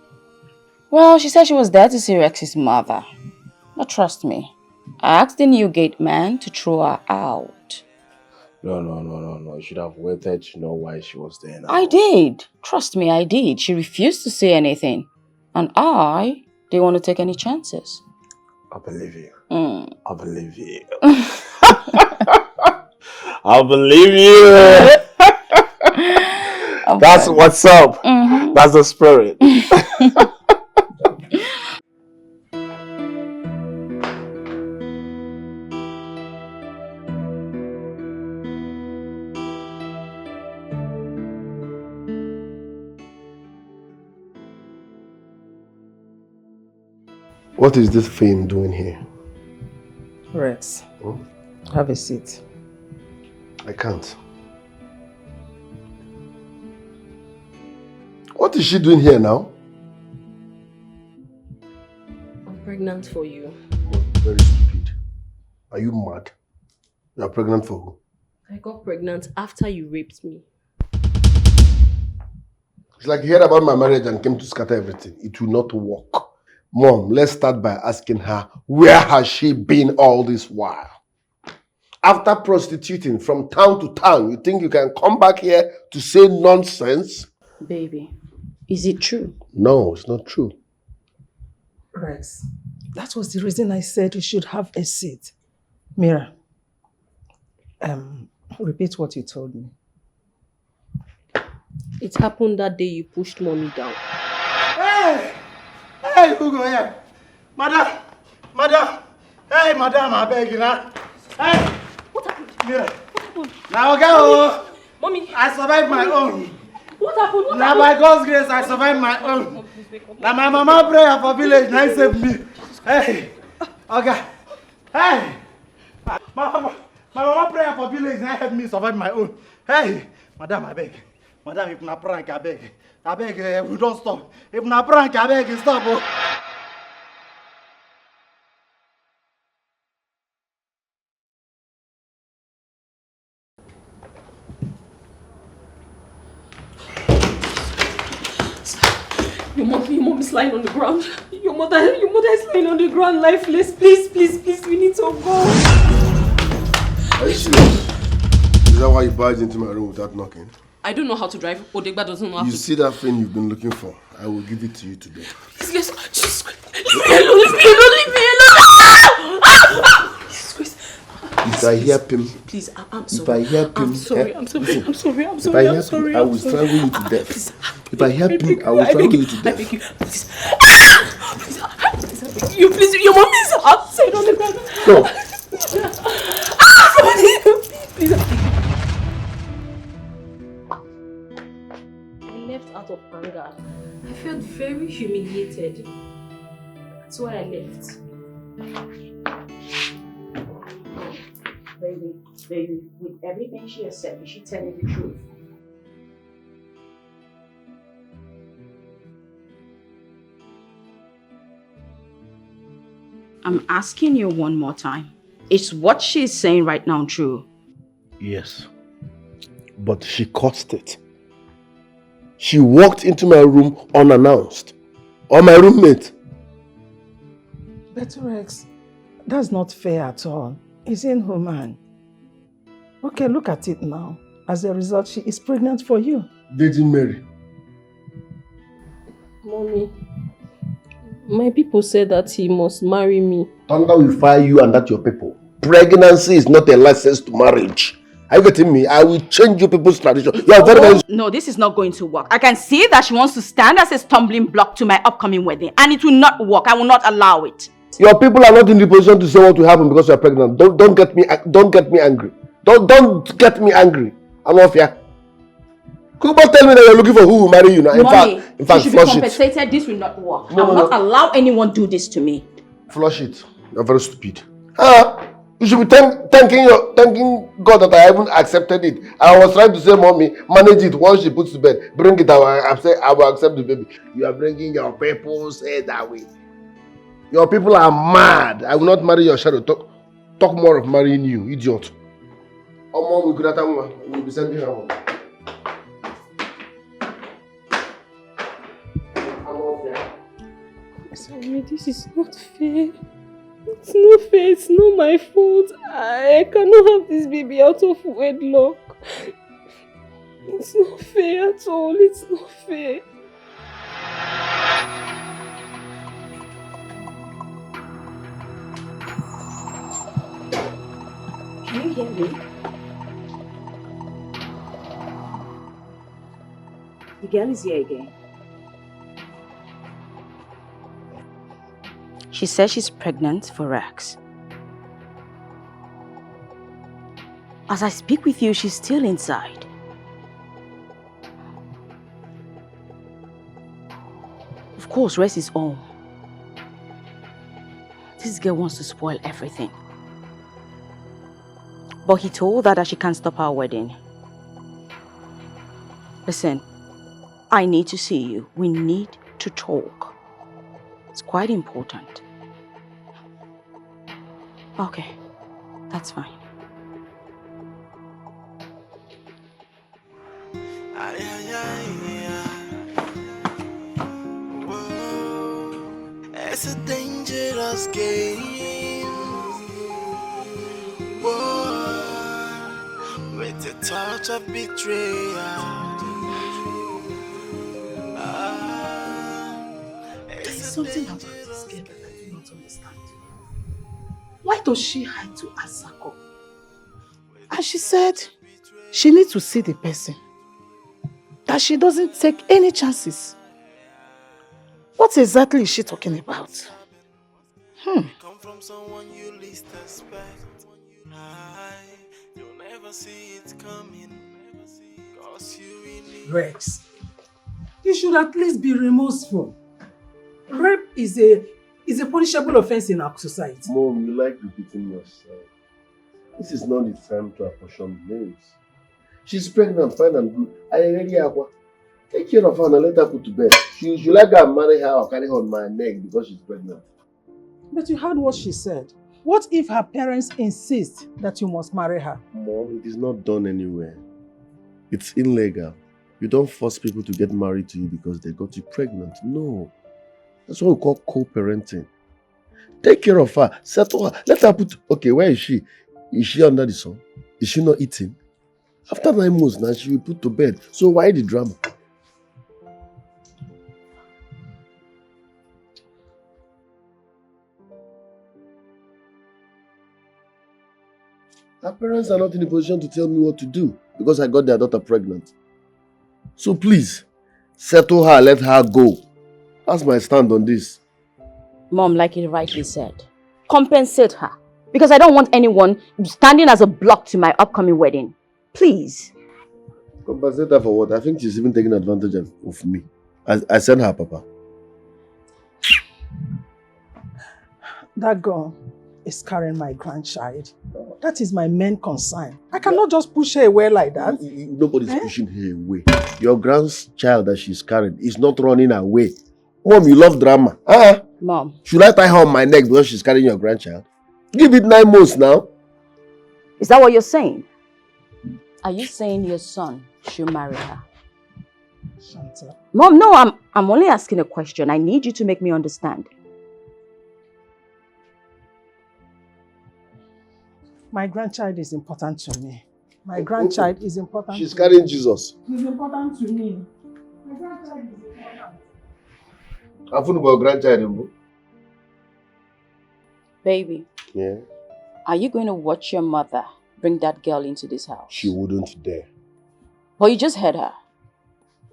Well, she said she was there to see Rex's mother. But trust me, I asked the new gate man to throw her out. No. You should have waited to know why she was there now. I did. Trust me, I did. She refused to say anything. And I didn't want to take any chances. I believe you. I believe you. I believe you. That's what's up. That's the spirit. What is this thing doing here? Rex, have a seat. I can't. What is she doing here now? I'm pregnant for you. Very stupid. Are you mad? You are pregnant for who? I got pregnant after you raped me. It's like you heard about my marriage and came to scatter everything. It will not work. Mom, let's start by asking her, where has she been all this while? After prostituting from town to town, you think you can come back here to say nonsense? Baby, is it true? No, it's not true. Rex, that was the reason I said you should have a seat. Mira, repeat what you told me. It happened that day you pushed mommy down. Hey! Hey, Hugo, here. Madam! Madam! Hey, madam, I beg you now. Hey! What happened? Mira. What happened? Now, go! Mommy! I survived my own. What happened? What Now, happened? by God's grace, I survived my own. Now, my mama prayer for village, now saved me. Hey! Okay. Hey! My mama prayer for village, now helped me survive my own. Hey! Madam, I beg. Madam, if na prank, I beg. I beg, we don't stop. If na prank, I beg, stop. Oh. Your mom is lying on the ground. Your mother is lying on the ground, lifeless. Please, we need to go. Are you serious? Is that why you barged into my room without knocking? I don't know how to drive. Odegba doesn't know how to. You see that thing you've been looking for? I will give it to you today. Please, just leave me alone. Jesus Christ. If I hear him, Please, I'm sorry. If I hear him, I'm sorry. I will strangle you to death. If I hear him, I will strangle you to death. I beg you, please. You please, your mom is outside on the ground. No. Please, I beg you. I left out of anger. I felt very humiliated. That's why I left. Baby, with everything she has said, is she telling the truth? I'm asking you one more time. Is what she's saying right now true? Yes. But she caused it. She walked into my room unannounced. Or my roommate. But Rex, that's not fair at all. It's inhuman. Okay, look at it now. As a result, she is pregnant for you. Virgin Mary. Mommy, my people said that he must marry me. Thunder will fire you and that your people. Pregnancy is not a license to marriage. Are you getting me? I will change you people's tradition. You are very No, this is not going to work. I can see that she wants to stand as a stumbling block to my upcoming wedding, and it will not work. I will not allow it. Your people are not in the position to say what will happen because you are pregnant. Don't get me angry. Don't get me angry. I'm not fair. Could you tell me that you're looking for who will marry you now? Mommy, in fact, you should be compensated. This will not work. I will not allow anyone do this to me. Flush it. You're very stupid. You should be thanking God that I even accepted it. I was trying to say, mommy, manage it once she puts to bed. Bring it, I will accept the baby. You are bringing your people, say that way. Your people are mad. I will not marry your shadow. Talk more of marrying you, idiot. Oh, mom, we could have done. We'll be sending her home. Sorry, this is not fair. It's not fair. It's not my fault. I cannot have this baby out of wedlock. It's not fair at all. It's not fair. Can you hear me? The girl is here again. She says she's pregnant for Rex. As I speak with you, she's still inside. Of course, Rex is home. This girl wants to spoil everything. But he told her that she can't stop our wedding. Listen, I need to see you. We need to talk. It's quite important. Okay, that's fine. It's a dangerous game. Whoa, with the touch of betrayal. There's something about this girl that I do not understand. Why does she hide to Asako? And she said she needs to see the person. That she doesn't take any chances. What exactly is she talking about? Come from someone you least expect. You'll never see it coming. 'Cause you really Rex, you should at least be remorseful. Rape is a punishable offense in our society. Mom, you like repeating yourself. This is not the time to apportion names. She's pregnant, fine and good. I already have one. Take care of her and let her put to bed. Should I go and marry her or carry her on my neck because she's pregnant? But you heard what she said. What if her parents insist that you must marry her? Mom, it is not done anywhere. It's illegal. You don't force people to get married to you because they got you pregnant. No. That's what we call co-parenting. Take care of her. Settle her. Let her put... Okay, where is she? Is she under the sun? Is she not eating? After 9 months now, she will put to bed. So why the drama? Her parents are not in a position to tell me what to do because I got their daughter pregnant. So please, settle her, let her go. That's my stand on this. Mom, like you rightly said, compensate her. Because I don't want anyone standing as a block to my upcoming wedding. Please. Compensate her for what? I think she's even taking advantage of me. I sent her, Papa. That girl is carrying my grandchild. That is my main concern. I cannot just push her away like that. Nobody's pushing her away. Your grandchild that she's carrying is not running away. Mom, you love drama. Mom. Should I tie her on my neck because she's carrying your grandchild? Give it 9 months now. Is that what you're saying? Are you saying your son should marry her? Chantal. Mom, no, I'm only asking a question. I need you to make me understand. My grandchild is important to me. My grandchild is important She's to carrying me. Jesus. He's important to me. My grandchild is important. I'm talking about grandchild. Baby, Yeah. are you going to watch your mother bring that girl into this house? She wouldn't dare. But you just heard her.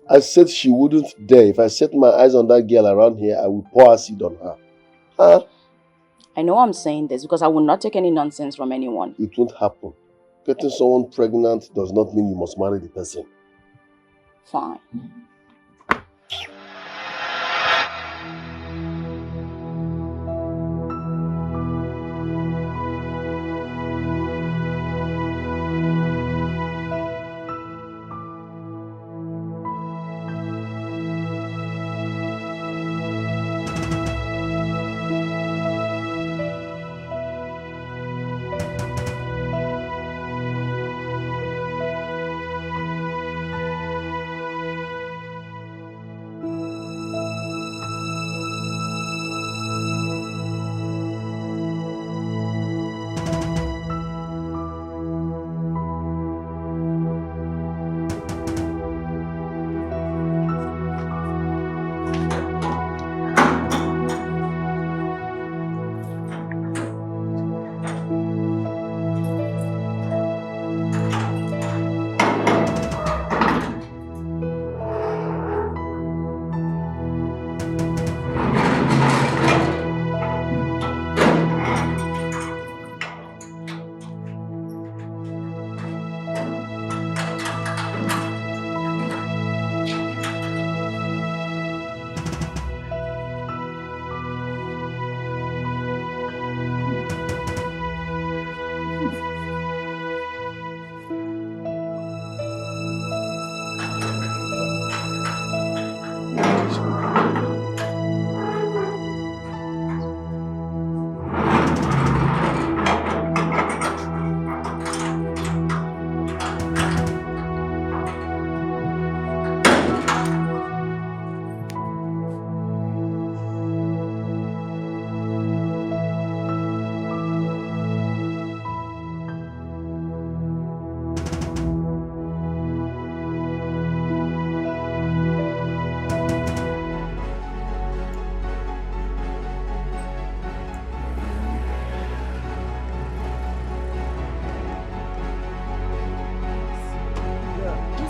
I said she wouldn't dare. If I set my eyes on that girl around here, I will pour acid on her. Huh? I know I'm saying this because I will not take any nonsense from anyone. It won't happen. Getting someone pregnant does not mean you must marry the person. Fine.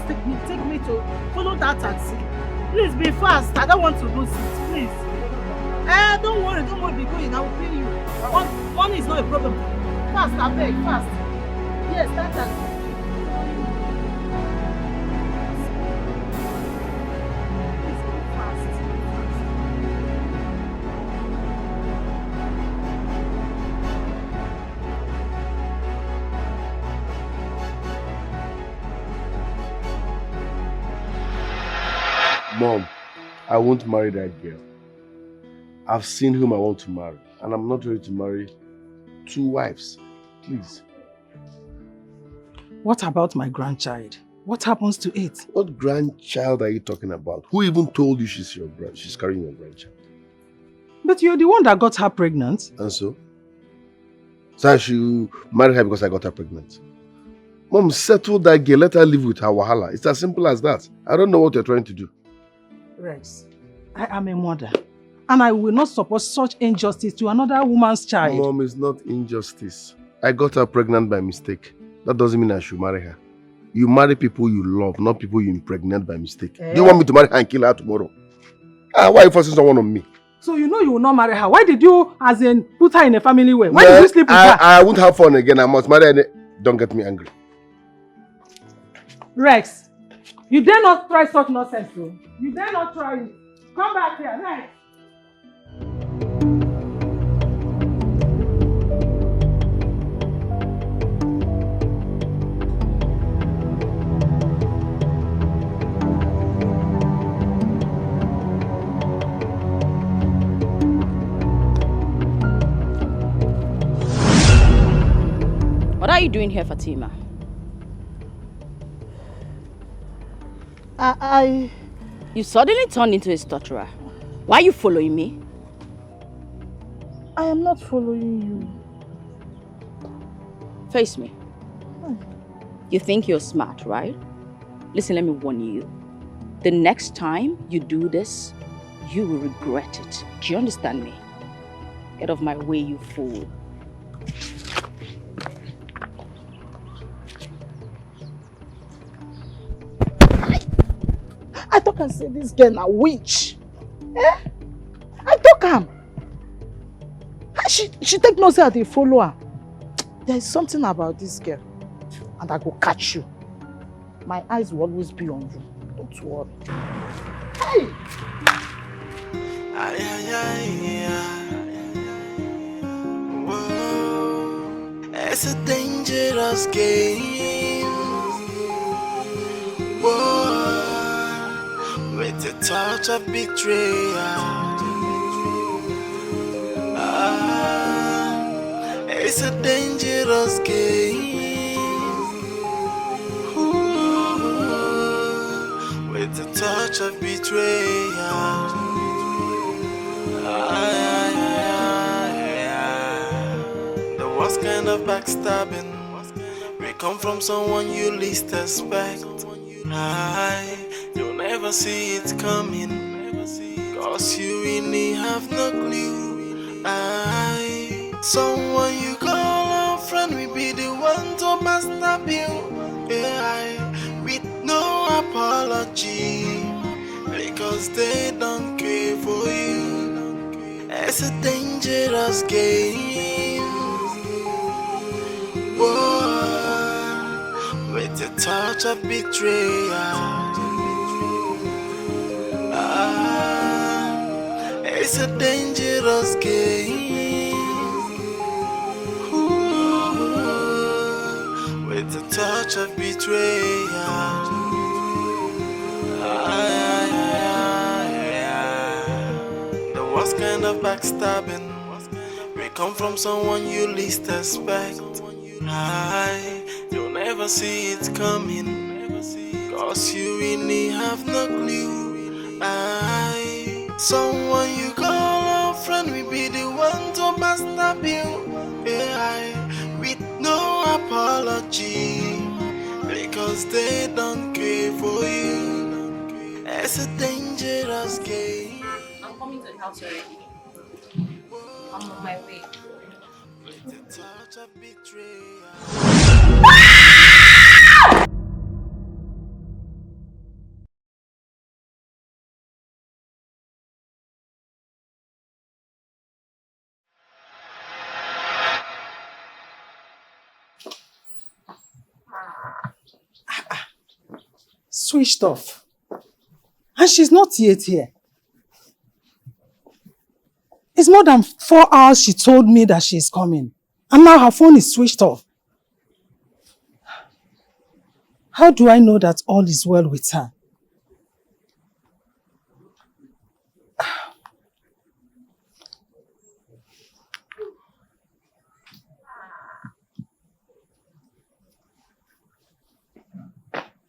take me to follow that taxi. Please be fast. I don't want to lose it. Please. Don't worry. Be going. I will pay you. Money is not a problem. Fast, I beg, fast. Yes, that taxi. Mom, I won't marry that girl. I've seen whom I want to marry, and I'm not ready to marry 2 wives. Please. What about my grandchild? What happens to it? What grandchild are you talking about? Who even told you she's carrying your grandchild? But you're the one that got her pregnant. And so? So I should marry her because I got her pregnant. Mom, settle that girl. Let her live with her wahala. It's as simple as that. I don't know what you're trying to do. Rex, I am a mother. And I will not support such injustice to another woman's child. Mom, it's not injustice. I got her pregnant by mistake. That doesn't mean I should marry her. You marry people you love, not people you impregnate by mistake. Do you want me to marry her and kill her tomorrow? Why are you forcing someone on me? So you know you will not marry her. Why did you, as in, put her in a family way? Why did you sleep with her? I won't have fun again. I must marry her. Don't get me angry. Rex, you dare not try such nonsense, though. You dare not try it. Come back here, Rex. What are you doing here, Fatima? You suddenly turned into a stutterer. Why are you following me? I am not following you. Face me. You think you're smart, right? Listen, let me warn you. The next time you do this, you will regret it. Do you understand me? Get off my way, you fool. I talk and say this girl a witch. I talk am. She take no say I dey follow her. There is something about this girl, and I go catch you. My eyes will always be on you. Don't worry. Hey! Whoa, it's a dangerous game. Whoa, with the touch of betrayal. It's a dangerous game. Ooh, with the touch of betrayal. The worst kind of backstabbing will come from someone you least expect. You'll never see it coming, cause you really have no clue. Someone you call a friend will be the one to backstab you, with no apology, because they don't care for you. It's a dangerous game. Whoa, with the touch of betrayal. It's a dangerous game. Ooh, with the touch of betrayal. The worst kind of backstabbing will come from someone you least expect. You'll never see it coming, cause you really have no clue. Someone you call a friend will be the one to backstab you, with no apology, because they don't care for you. It's a dangerous game. I'm coming to the house already. I'm on my way. With the touch of betrayal. switched off. And she's not yet here. It's more than 4 hours she told me that she's coming. And now her phone is switched off. How do I know that all is well with her?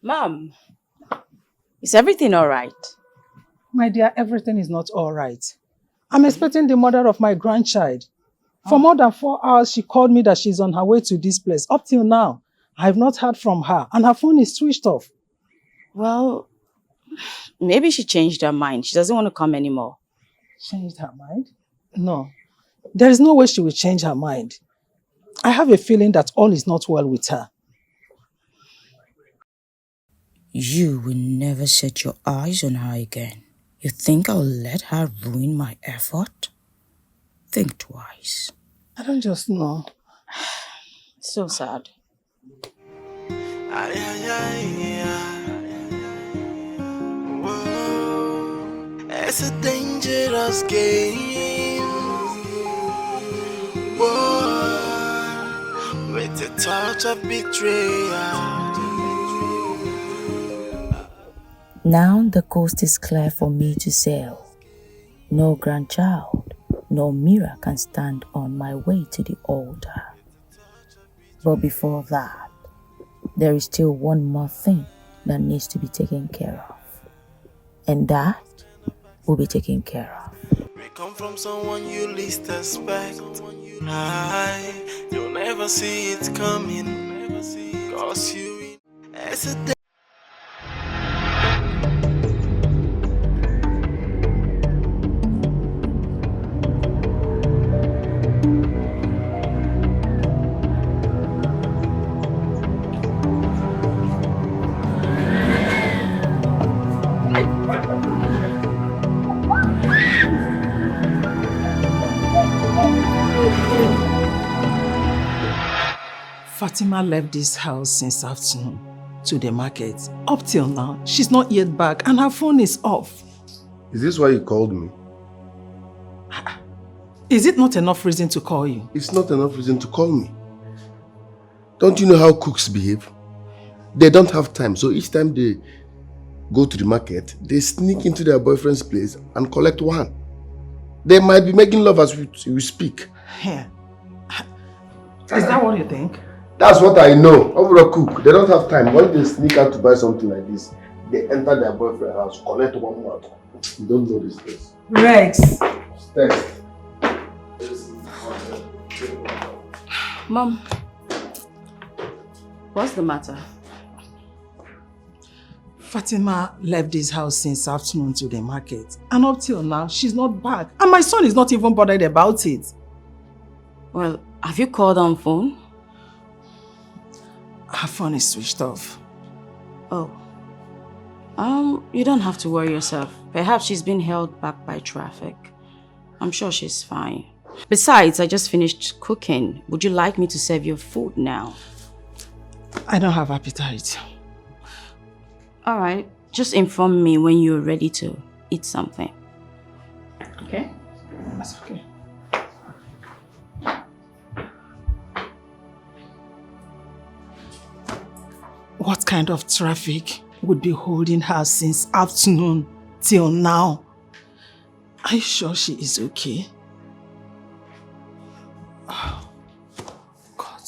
Mom, is everything all right? My dear, everything is not all right. I'm expecting the mother of my grandchild. For more than 4 hours, she called me that she's on her way to this place. Up till now, I have not heard from her, and her phone is switched off. Well, maybe she changed her mind. She doesn't want to come anymore. Changed her mind? No. There is no way she will change her mind. I have a feeling that all is not well with her. You will never set your eyes on her again. You think I'll let her ruin my effort? Think twice. I don't just know. So sad. Whoa, it's a dangerous game. Whoa, with a touch of betrayal. Now the coast is clear for me to sail. No grandchild, no mirror can stand on my way to the altar. But before that, there is still one more thing that needs to be taken care of. And that will be taken care of. We come from someone you least expect. You'll never see it coming. Cause you as a Fatima left this house since afternoon to the market. Up till now, she's not yet back and her phone is off. Is this why you called me? Is it not enough reason to call you? It's not enough reason to call me. Don't you know how cooks behave? They don't have time, so each time they go to the market, they sneak into their boyfriend's place and collect one. They might be making love as we speak. Yeah. Is that what you think? That's what I know. Over a cook, they don't have time. When they sneak out to buy something like this, they enter their boyfriend's house, collect one more. You don't know this place. Rex. Text. Mom, what's the matter? Fatima left this house since afternoon to the market. And up till now, she's not back. And my son is not even bothered about it. Well, have you called on phone? Her phone is switched off. Oh. You don't have to worry yourself. Perhaps she's been held back by traffic. I'm sure she's fine. Besides, I just finished cooking. Would you like me to serve your food now? I don't have appetite. All right. Just inform me when you're ready to eat something. Okay? That's okay. What kind of traffic would be holding her since afternoon till now? Are you sure she is okay? Oh, God.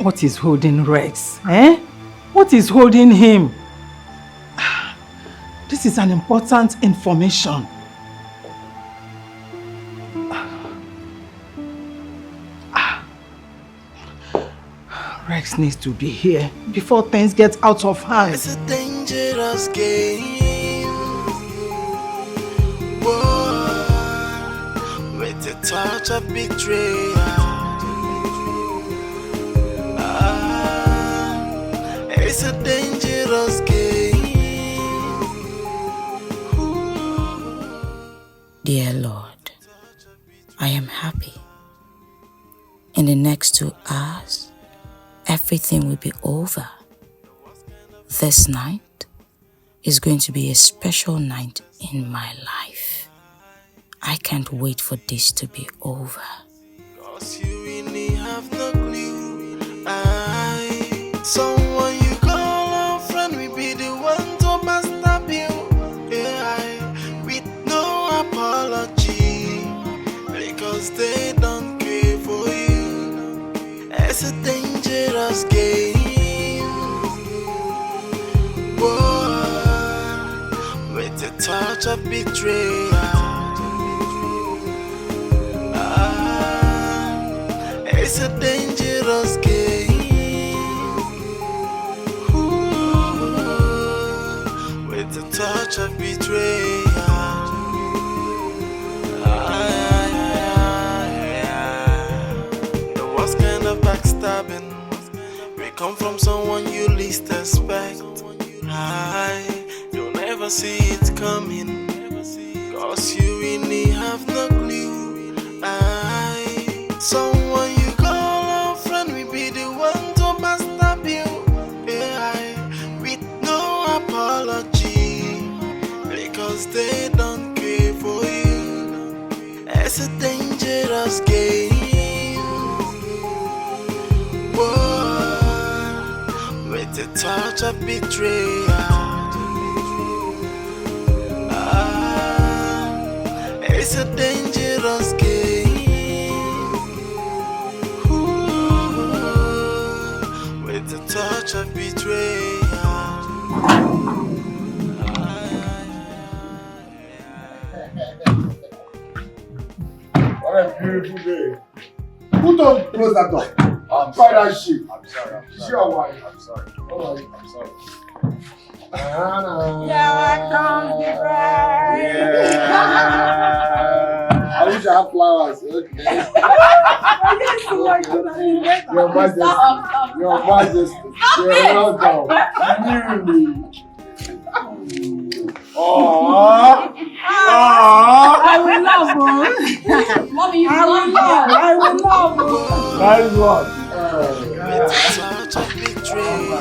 What is holding Rex? Eh? What is holding him? This is an important information. Rex needs to be here before things get out of hand. It's a dangerous game. Whoa, with a touch of betrayal. It's a dangerous game. Dear Lord, I am happy In the next 2 hours, everything will be over. This night is going to be a special night in my life. I can't wait for this to be over. Cause you really have no clue. Someone you call a friend will be the one to backstab you. With no apology. Because they don't care for you. It's a dangerous game. Whoa, with the touch of betrayal. It's a dangerous game. Ooh, with the touch of betrayal. The worst kind of backstabbing. We come from someone you least expect. You'll never see it coming. Cause you really have no clue. Someone you call a friend will be the one to backstab you. With no apology. Because they don't care for you. It's a dangerous game. Whoa, with the touch of betrayal. It's a dangerous game. Ooh, with the touch of betrayal. What a beautiful day. Who don't close that door? I'm Try sorry. that shit. I'm sorry. I'm Is sorry. your wife? I'm sorry. Alright. I'm sorry. Yeah. I wish I had flowers. Okay. Your Majesty. Your Majesty. You're welcome. Really. Aww. I will love her. Mommy, you I will love her. Nice one. With the touch of betrayal.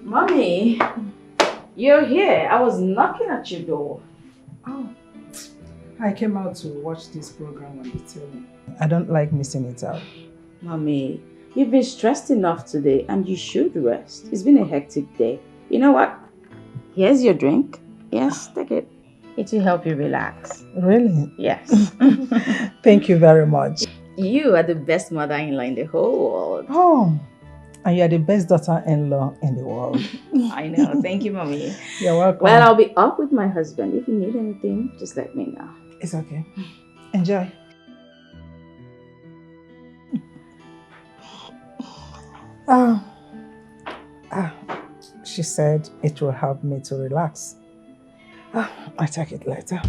Mommy, you're here. I was knocking at your door. Oh, I came out to watch this program on the TV. I don't like missing it out. Mommy, you've been stressed enough today and you should rest. It's been a hectic day. You know what? Here's your drink. Yes, take it. It will help you relax. Really? Yes. Thank you very much. You are the best mother-in-law in the whole world. Oh, and you are the best daughter-in-law in the world. I know. Thank you, Mommy. You're welcome. Well, I'll be up with my husband. If you need anything, just let me know. It's okay. Enjoy. She said it will help me to relax. I take it later.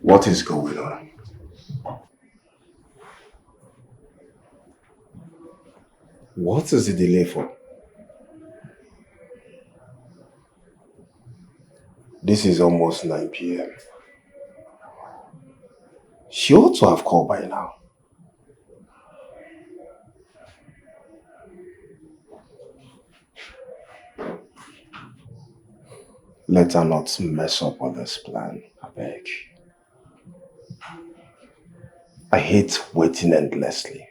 What is going on? What is the delay for? This is almost 9 p.m. She ought to have called by now. Let her not mess up on this plan, I beg. I hate waiting endlessly.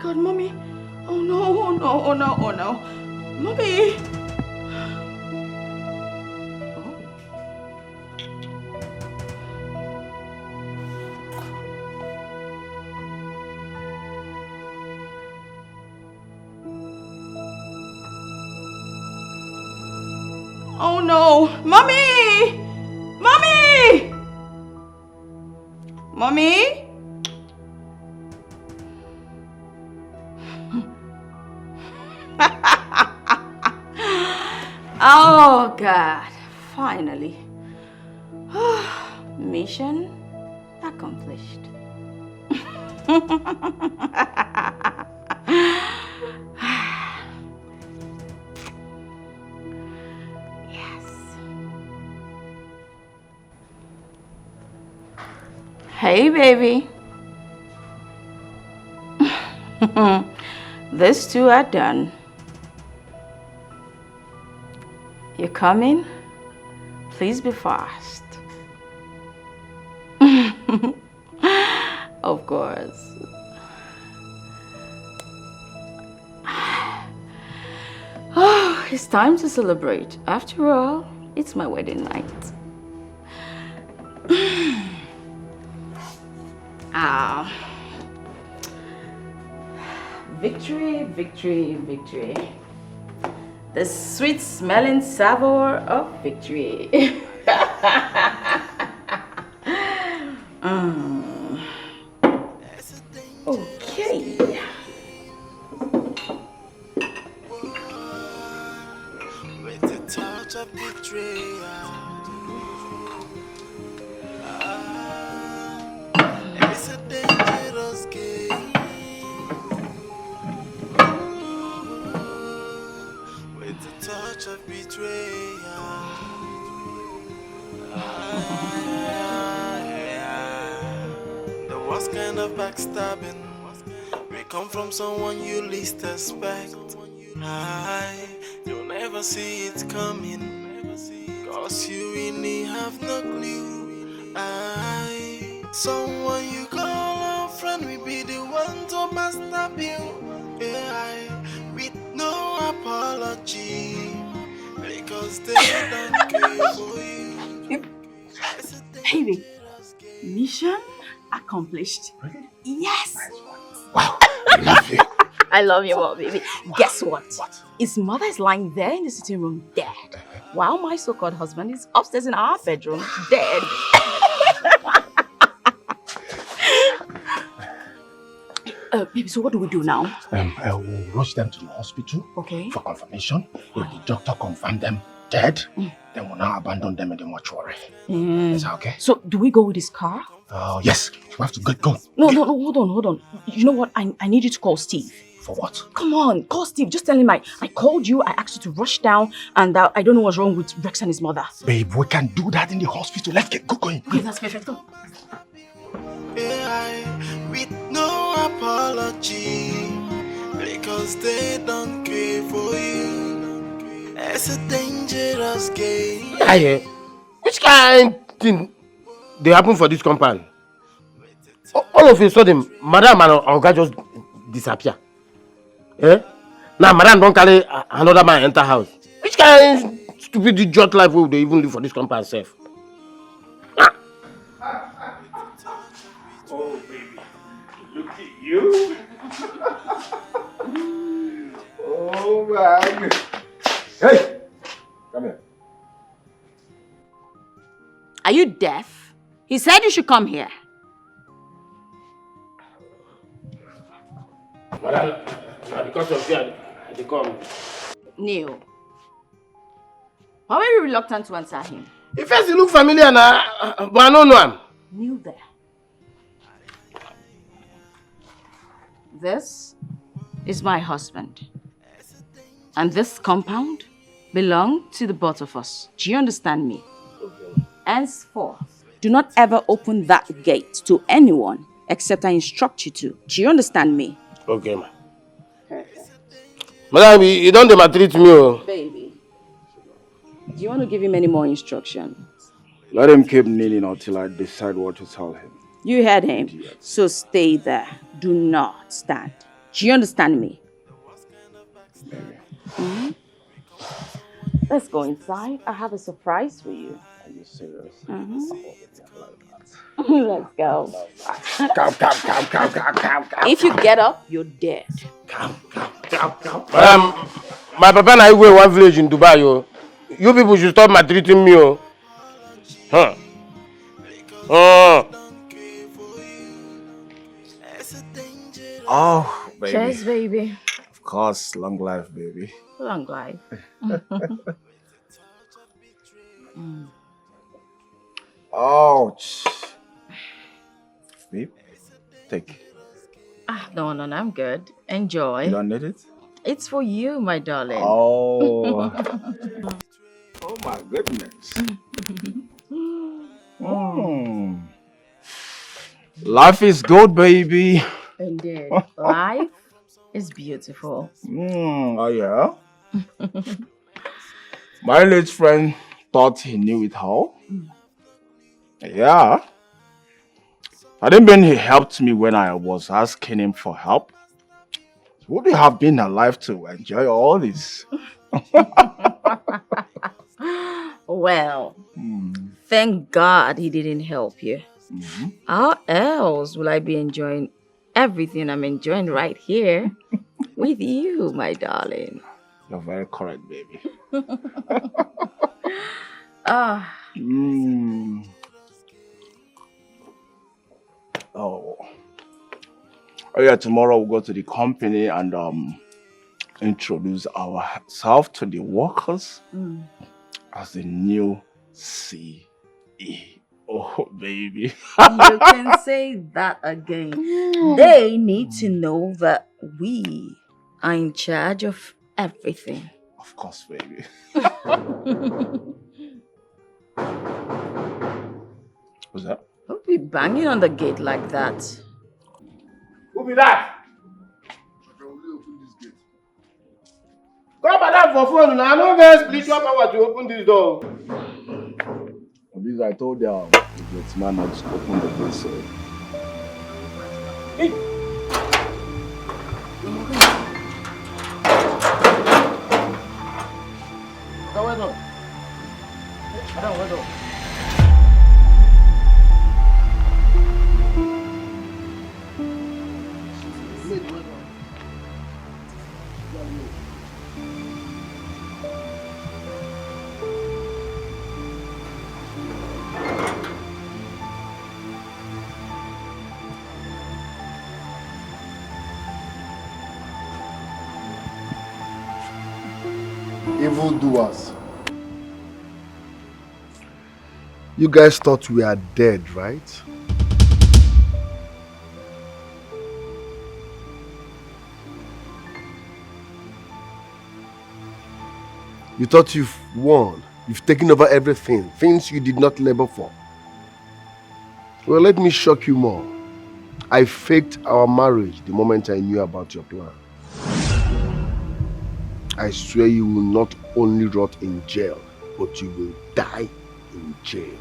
God, mommy. Oh no, oh no, oh no, oh no. Mommy. Oh no, mommy! Mommy! Mommy? Oh God, finally. Mission accomplished. Yes. Hey, baby. These two are done. You coming? Please be fast. Of course. Oh, it's time to celebrate. After all, it's my wedding night. Ah. Victory, victory, victory. The sweet smelling savour of victory. Okay. With the touch of betrayal. It's a dangerous game. With the touch of betrayal. The worst kind of backstabbing may come from someone you least expect. You'll never see it coming, cause you really have no clue. Someone you call a friend will be the one to backstab you. With no apology, because they don't care for you. Baby, mission accomplished. Yes. I love you more, baby. Guess what? His mother is lying there in the sitting room dead, while my so-called husband is upstairs in our bedroom dead. Baby, so what do we do now? I will rush them to the hospital for confirmation. If the doctor confirms them dead, then we'll now abandon them in the mortuary. Is that okay? So, do we go with his car? Oh, yes. We have to go. No, hold on. You know what? I need you to call Steve. For what? Come on, call Steve. Just tell him I called you, I asked you to rush down, and I don't know what's wrong with Rex and his mother. Babe, we can do that in the hospital. Let's go going. Okay, that's perfect. Go. With no apology, because they don't care for you. It's a dangerous game. Aye, which kind thing they happen for this compound? All of a sudden, Madam and Oga just disappear. Now Madam don't carry another man enter house. Which kind stupid idiot life will they even live for this compound self? Oh baby, look at you. Oh man. Hey, come here. Are you deaf? He said you should come here. Madam, because of you, they come. Neil, why were you reluctant to answer him? He first look familiar now, but I don't know him. Neil there. This is my husband. And this compound belongs to the both of us. Do you understand me? Henceforth, do not ever open that gate to anyone except I instruct you to. Do you understand me? Okay, ma. Madam, you don't maltreat me. Oh. Baby, do you want to give him any more instructions? Let him keep kneeling until I decide what to tell him. You heard him. So stay there. Do not stand. Do you understand me? Let's go inside. I have a surprise for you. Are you serious? Let's go. Come. If you get up, you're dead. My papa and I go in one village in Dubai, yo. You people should stop maltreating me, yo. Huh? Oh, baby. Cheers, baby. Of course, long life, baby. Long life. Ouch. Babe, take. No, I'm good. Enjoy. You don't need it? It's for you, my darling. Oh. Oh my goodness. Life is good, baby. Indeed. Life is beautiful. Oh yeah? My late friend thought he knew it all. Yeah. I didn't mean he helped me when I was asking him for help. Would you have been alive to enjoy all this? Well, thank God he didn't help you. How else will I be enjoying everything I'm enjoying right here with you, my darling? You're very correct, baby. Oh yeah, tomorrow we'll go to the company and introduce ourselves to the workers as the new CEO. Oh, baby. You can say that again. They need to know that we are in charge of everything. Of course, baby. What's that? Don't be banging on the gate like that. Who be that? Come madam for phone now. I don't get spiritual power to open this door. Because I told them the man not to open the door, so. Hey. Wait up. Madam, wait up. Evildoers. You guys thought we are dead, right? You thought you've won. You've taken over everything. Things you did not labor for. Well, let me shock you more. I faked our marriage the moment I knew about your plan. I swear you will not only rot in jail, but you will die in jail.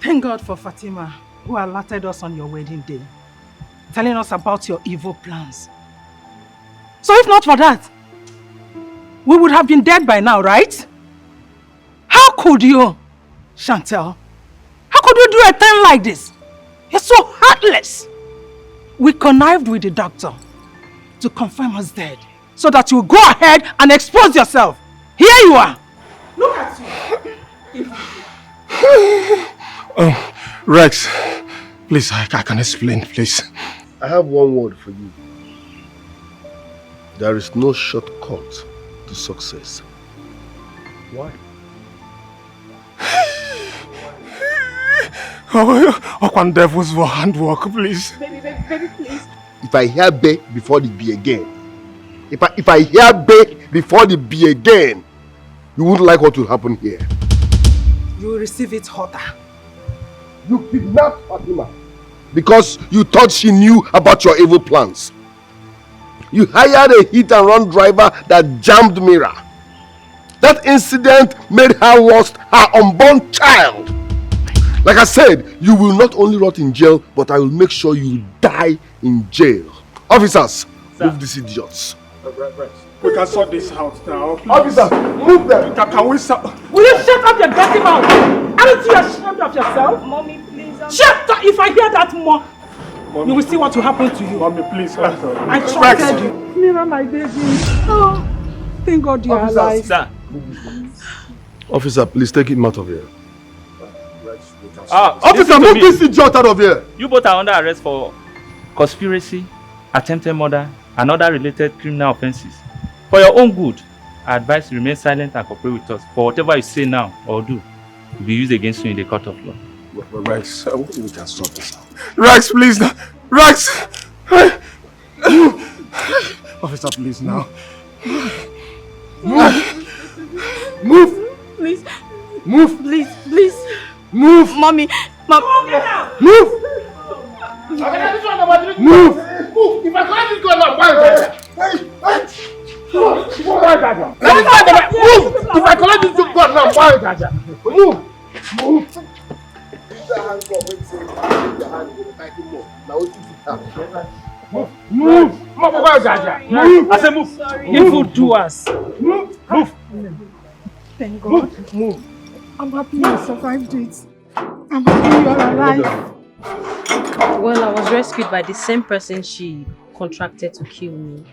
Thank God for Fatima, who alerted us on your wedding day, telling us about your evil plans. So if not for that, we would have been dead by now, right? How could you, Chantel? How could you do a thing like this? You're so heartless. We connived with the doctor to confirm us dead, so that you go ahead and expose yourself. Here you are. Look at you. Rex, please, I can explain, please. I have one word for you. There is no shortcut to success. Why? Oh, one devil's for handwork, please. Baby, please. If I hear bay before the be again, if I hear bay before the be again, you wouldn't like what will happen here. You will receive it hotter. You kidnapped Fatima because you thought she knew about your evil plans. You hired a hit-and-run driver that jammed Mira. That incident made her lost her unborn child. Like I said, you will not only rot in jail, but I will make sure you die in jail. Officers, move these idiots. We can sort this out now. Please. Officer, move them. Can we sort? Will you shut up your dirty mouth? Aren't you ashamed of yourself? Mommy, please. Shut up! If I hear that more, you will see what will happen to you. Mommy, please. I trusted you. Mira, my baby. Oh, thank God you are alive. Sir. Officer, please take him out of here. Officer, move this idiot out of here. You both are under arrest for conspiracy, attempted murder, and other related criminal offences. For your own good, I advise you remain silent and cooperate with us. For whatever you say now or do will be used against you in the court of law. Rex, we can sort this out. Rex, please. Rex! Officer, please now. Move! Please. Move! Please, please. Move! Mommy. Move! Move! Move! If I can't go now, why? Move! If I collect this book now, why? Move! Move! Move! I say move! Evil doers. Move! Move! Thank God. Move! I'm happy you survived it. I'm happy you are alive. Well, I was rescued by the same person she contracted to kill me.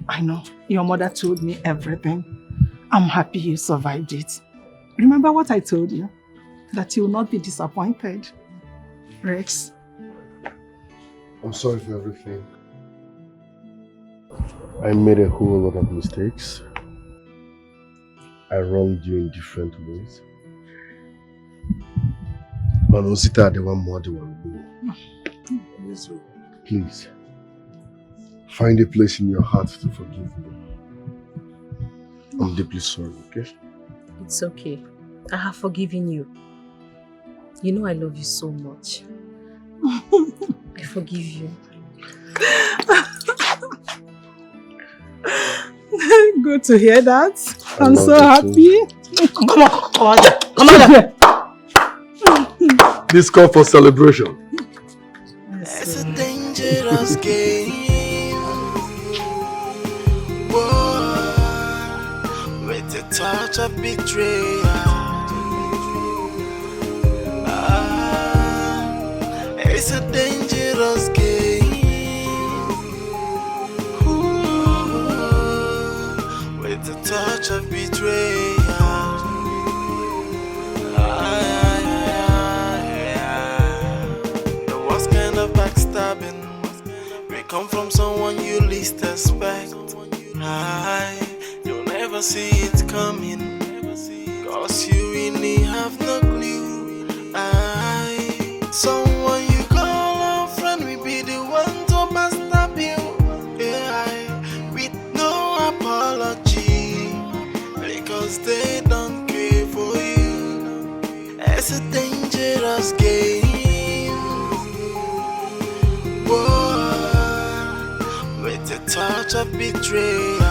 I know. Your mother told me everything. I'm happy you survived it. Remember what I told you? That you will not be disappointed. Rex. I'm sorry for everything. I made a whole lot of mistakes. I wronged you in different ways. But Osita, the one more, the one more. Please, find a place in your heart to forgive me. I'm deeply sorry, okay? It's okay. I have forgiven you. You know I love you so much. I forgive you. Good to hear that. I'm so happy. Come on. This call for celebration. It's a dangerous game. Whoa, with a touch of betrayal. It's a dangerous game. Ooh, with a touch of betrayal. The worst kind of backstabbing may come from someone you least expect. You'll never see it coming, 'cause you really have no clue. Someone you call a friend will be the one to backstab you, with no apology, because they don't care for you. It's a dangerous game. Whoa, with a touch of betrayal.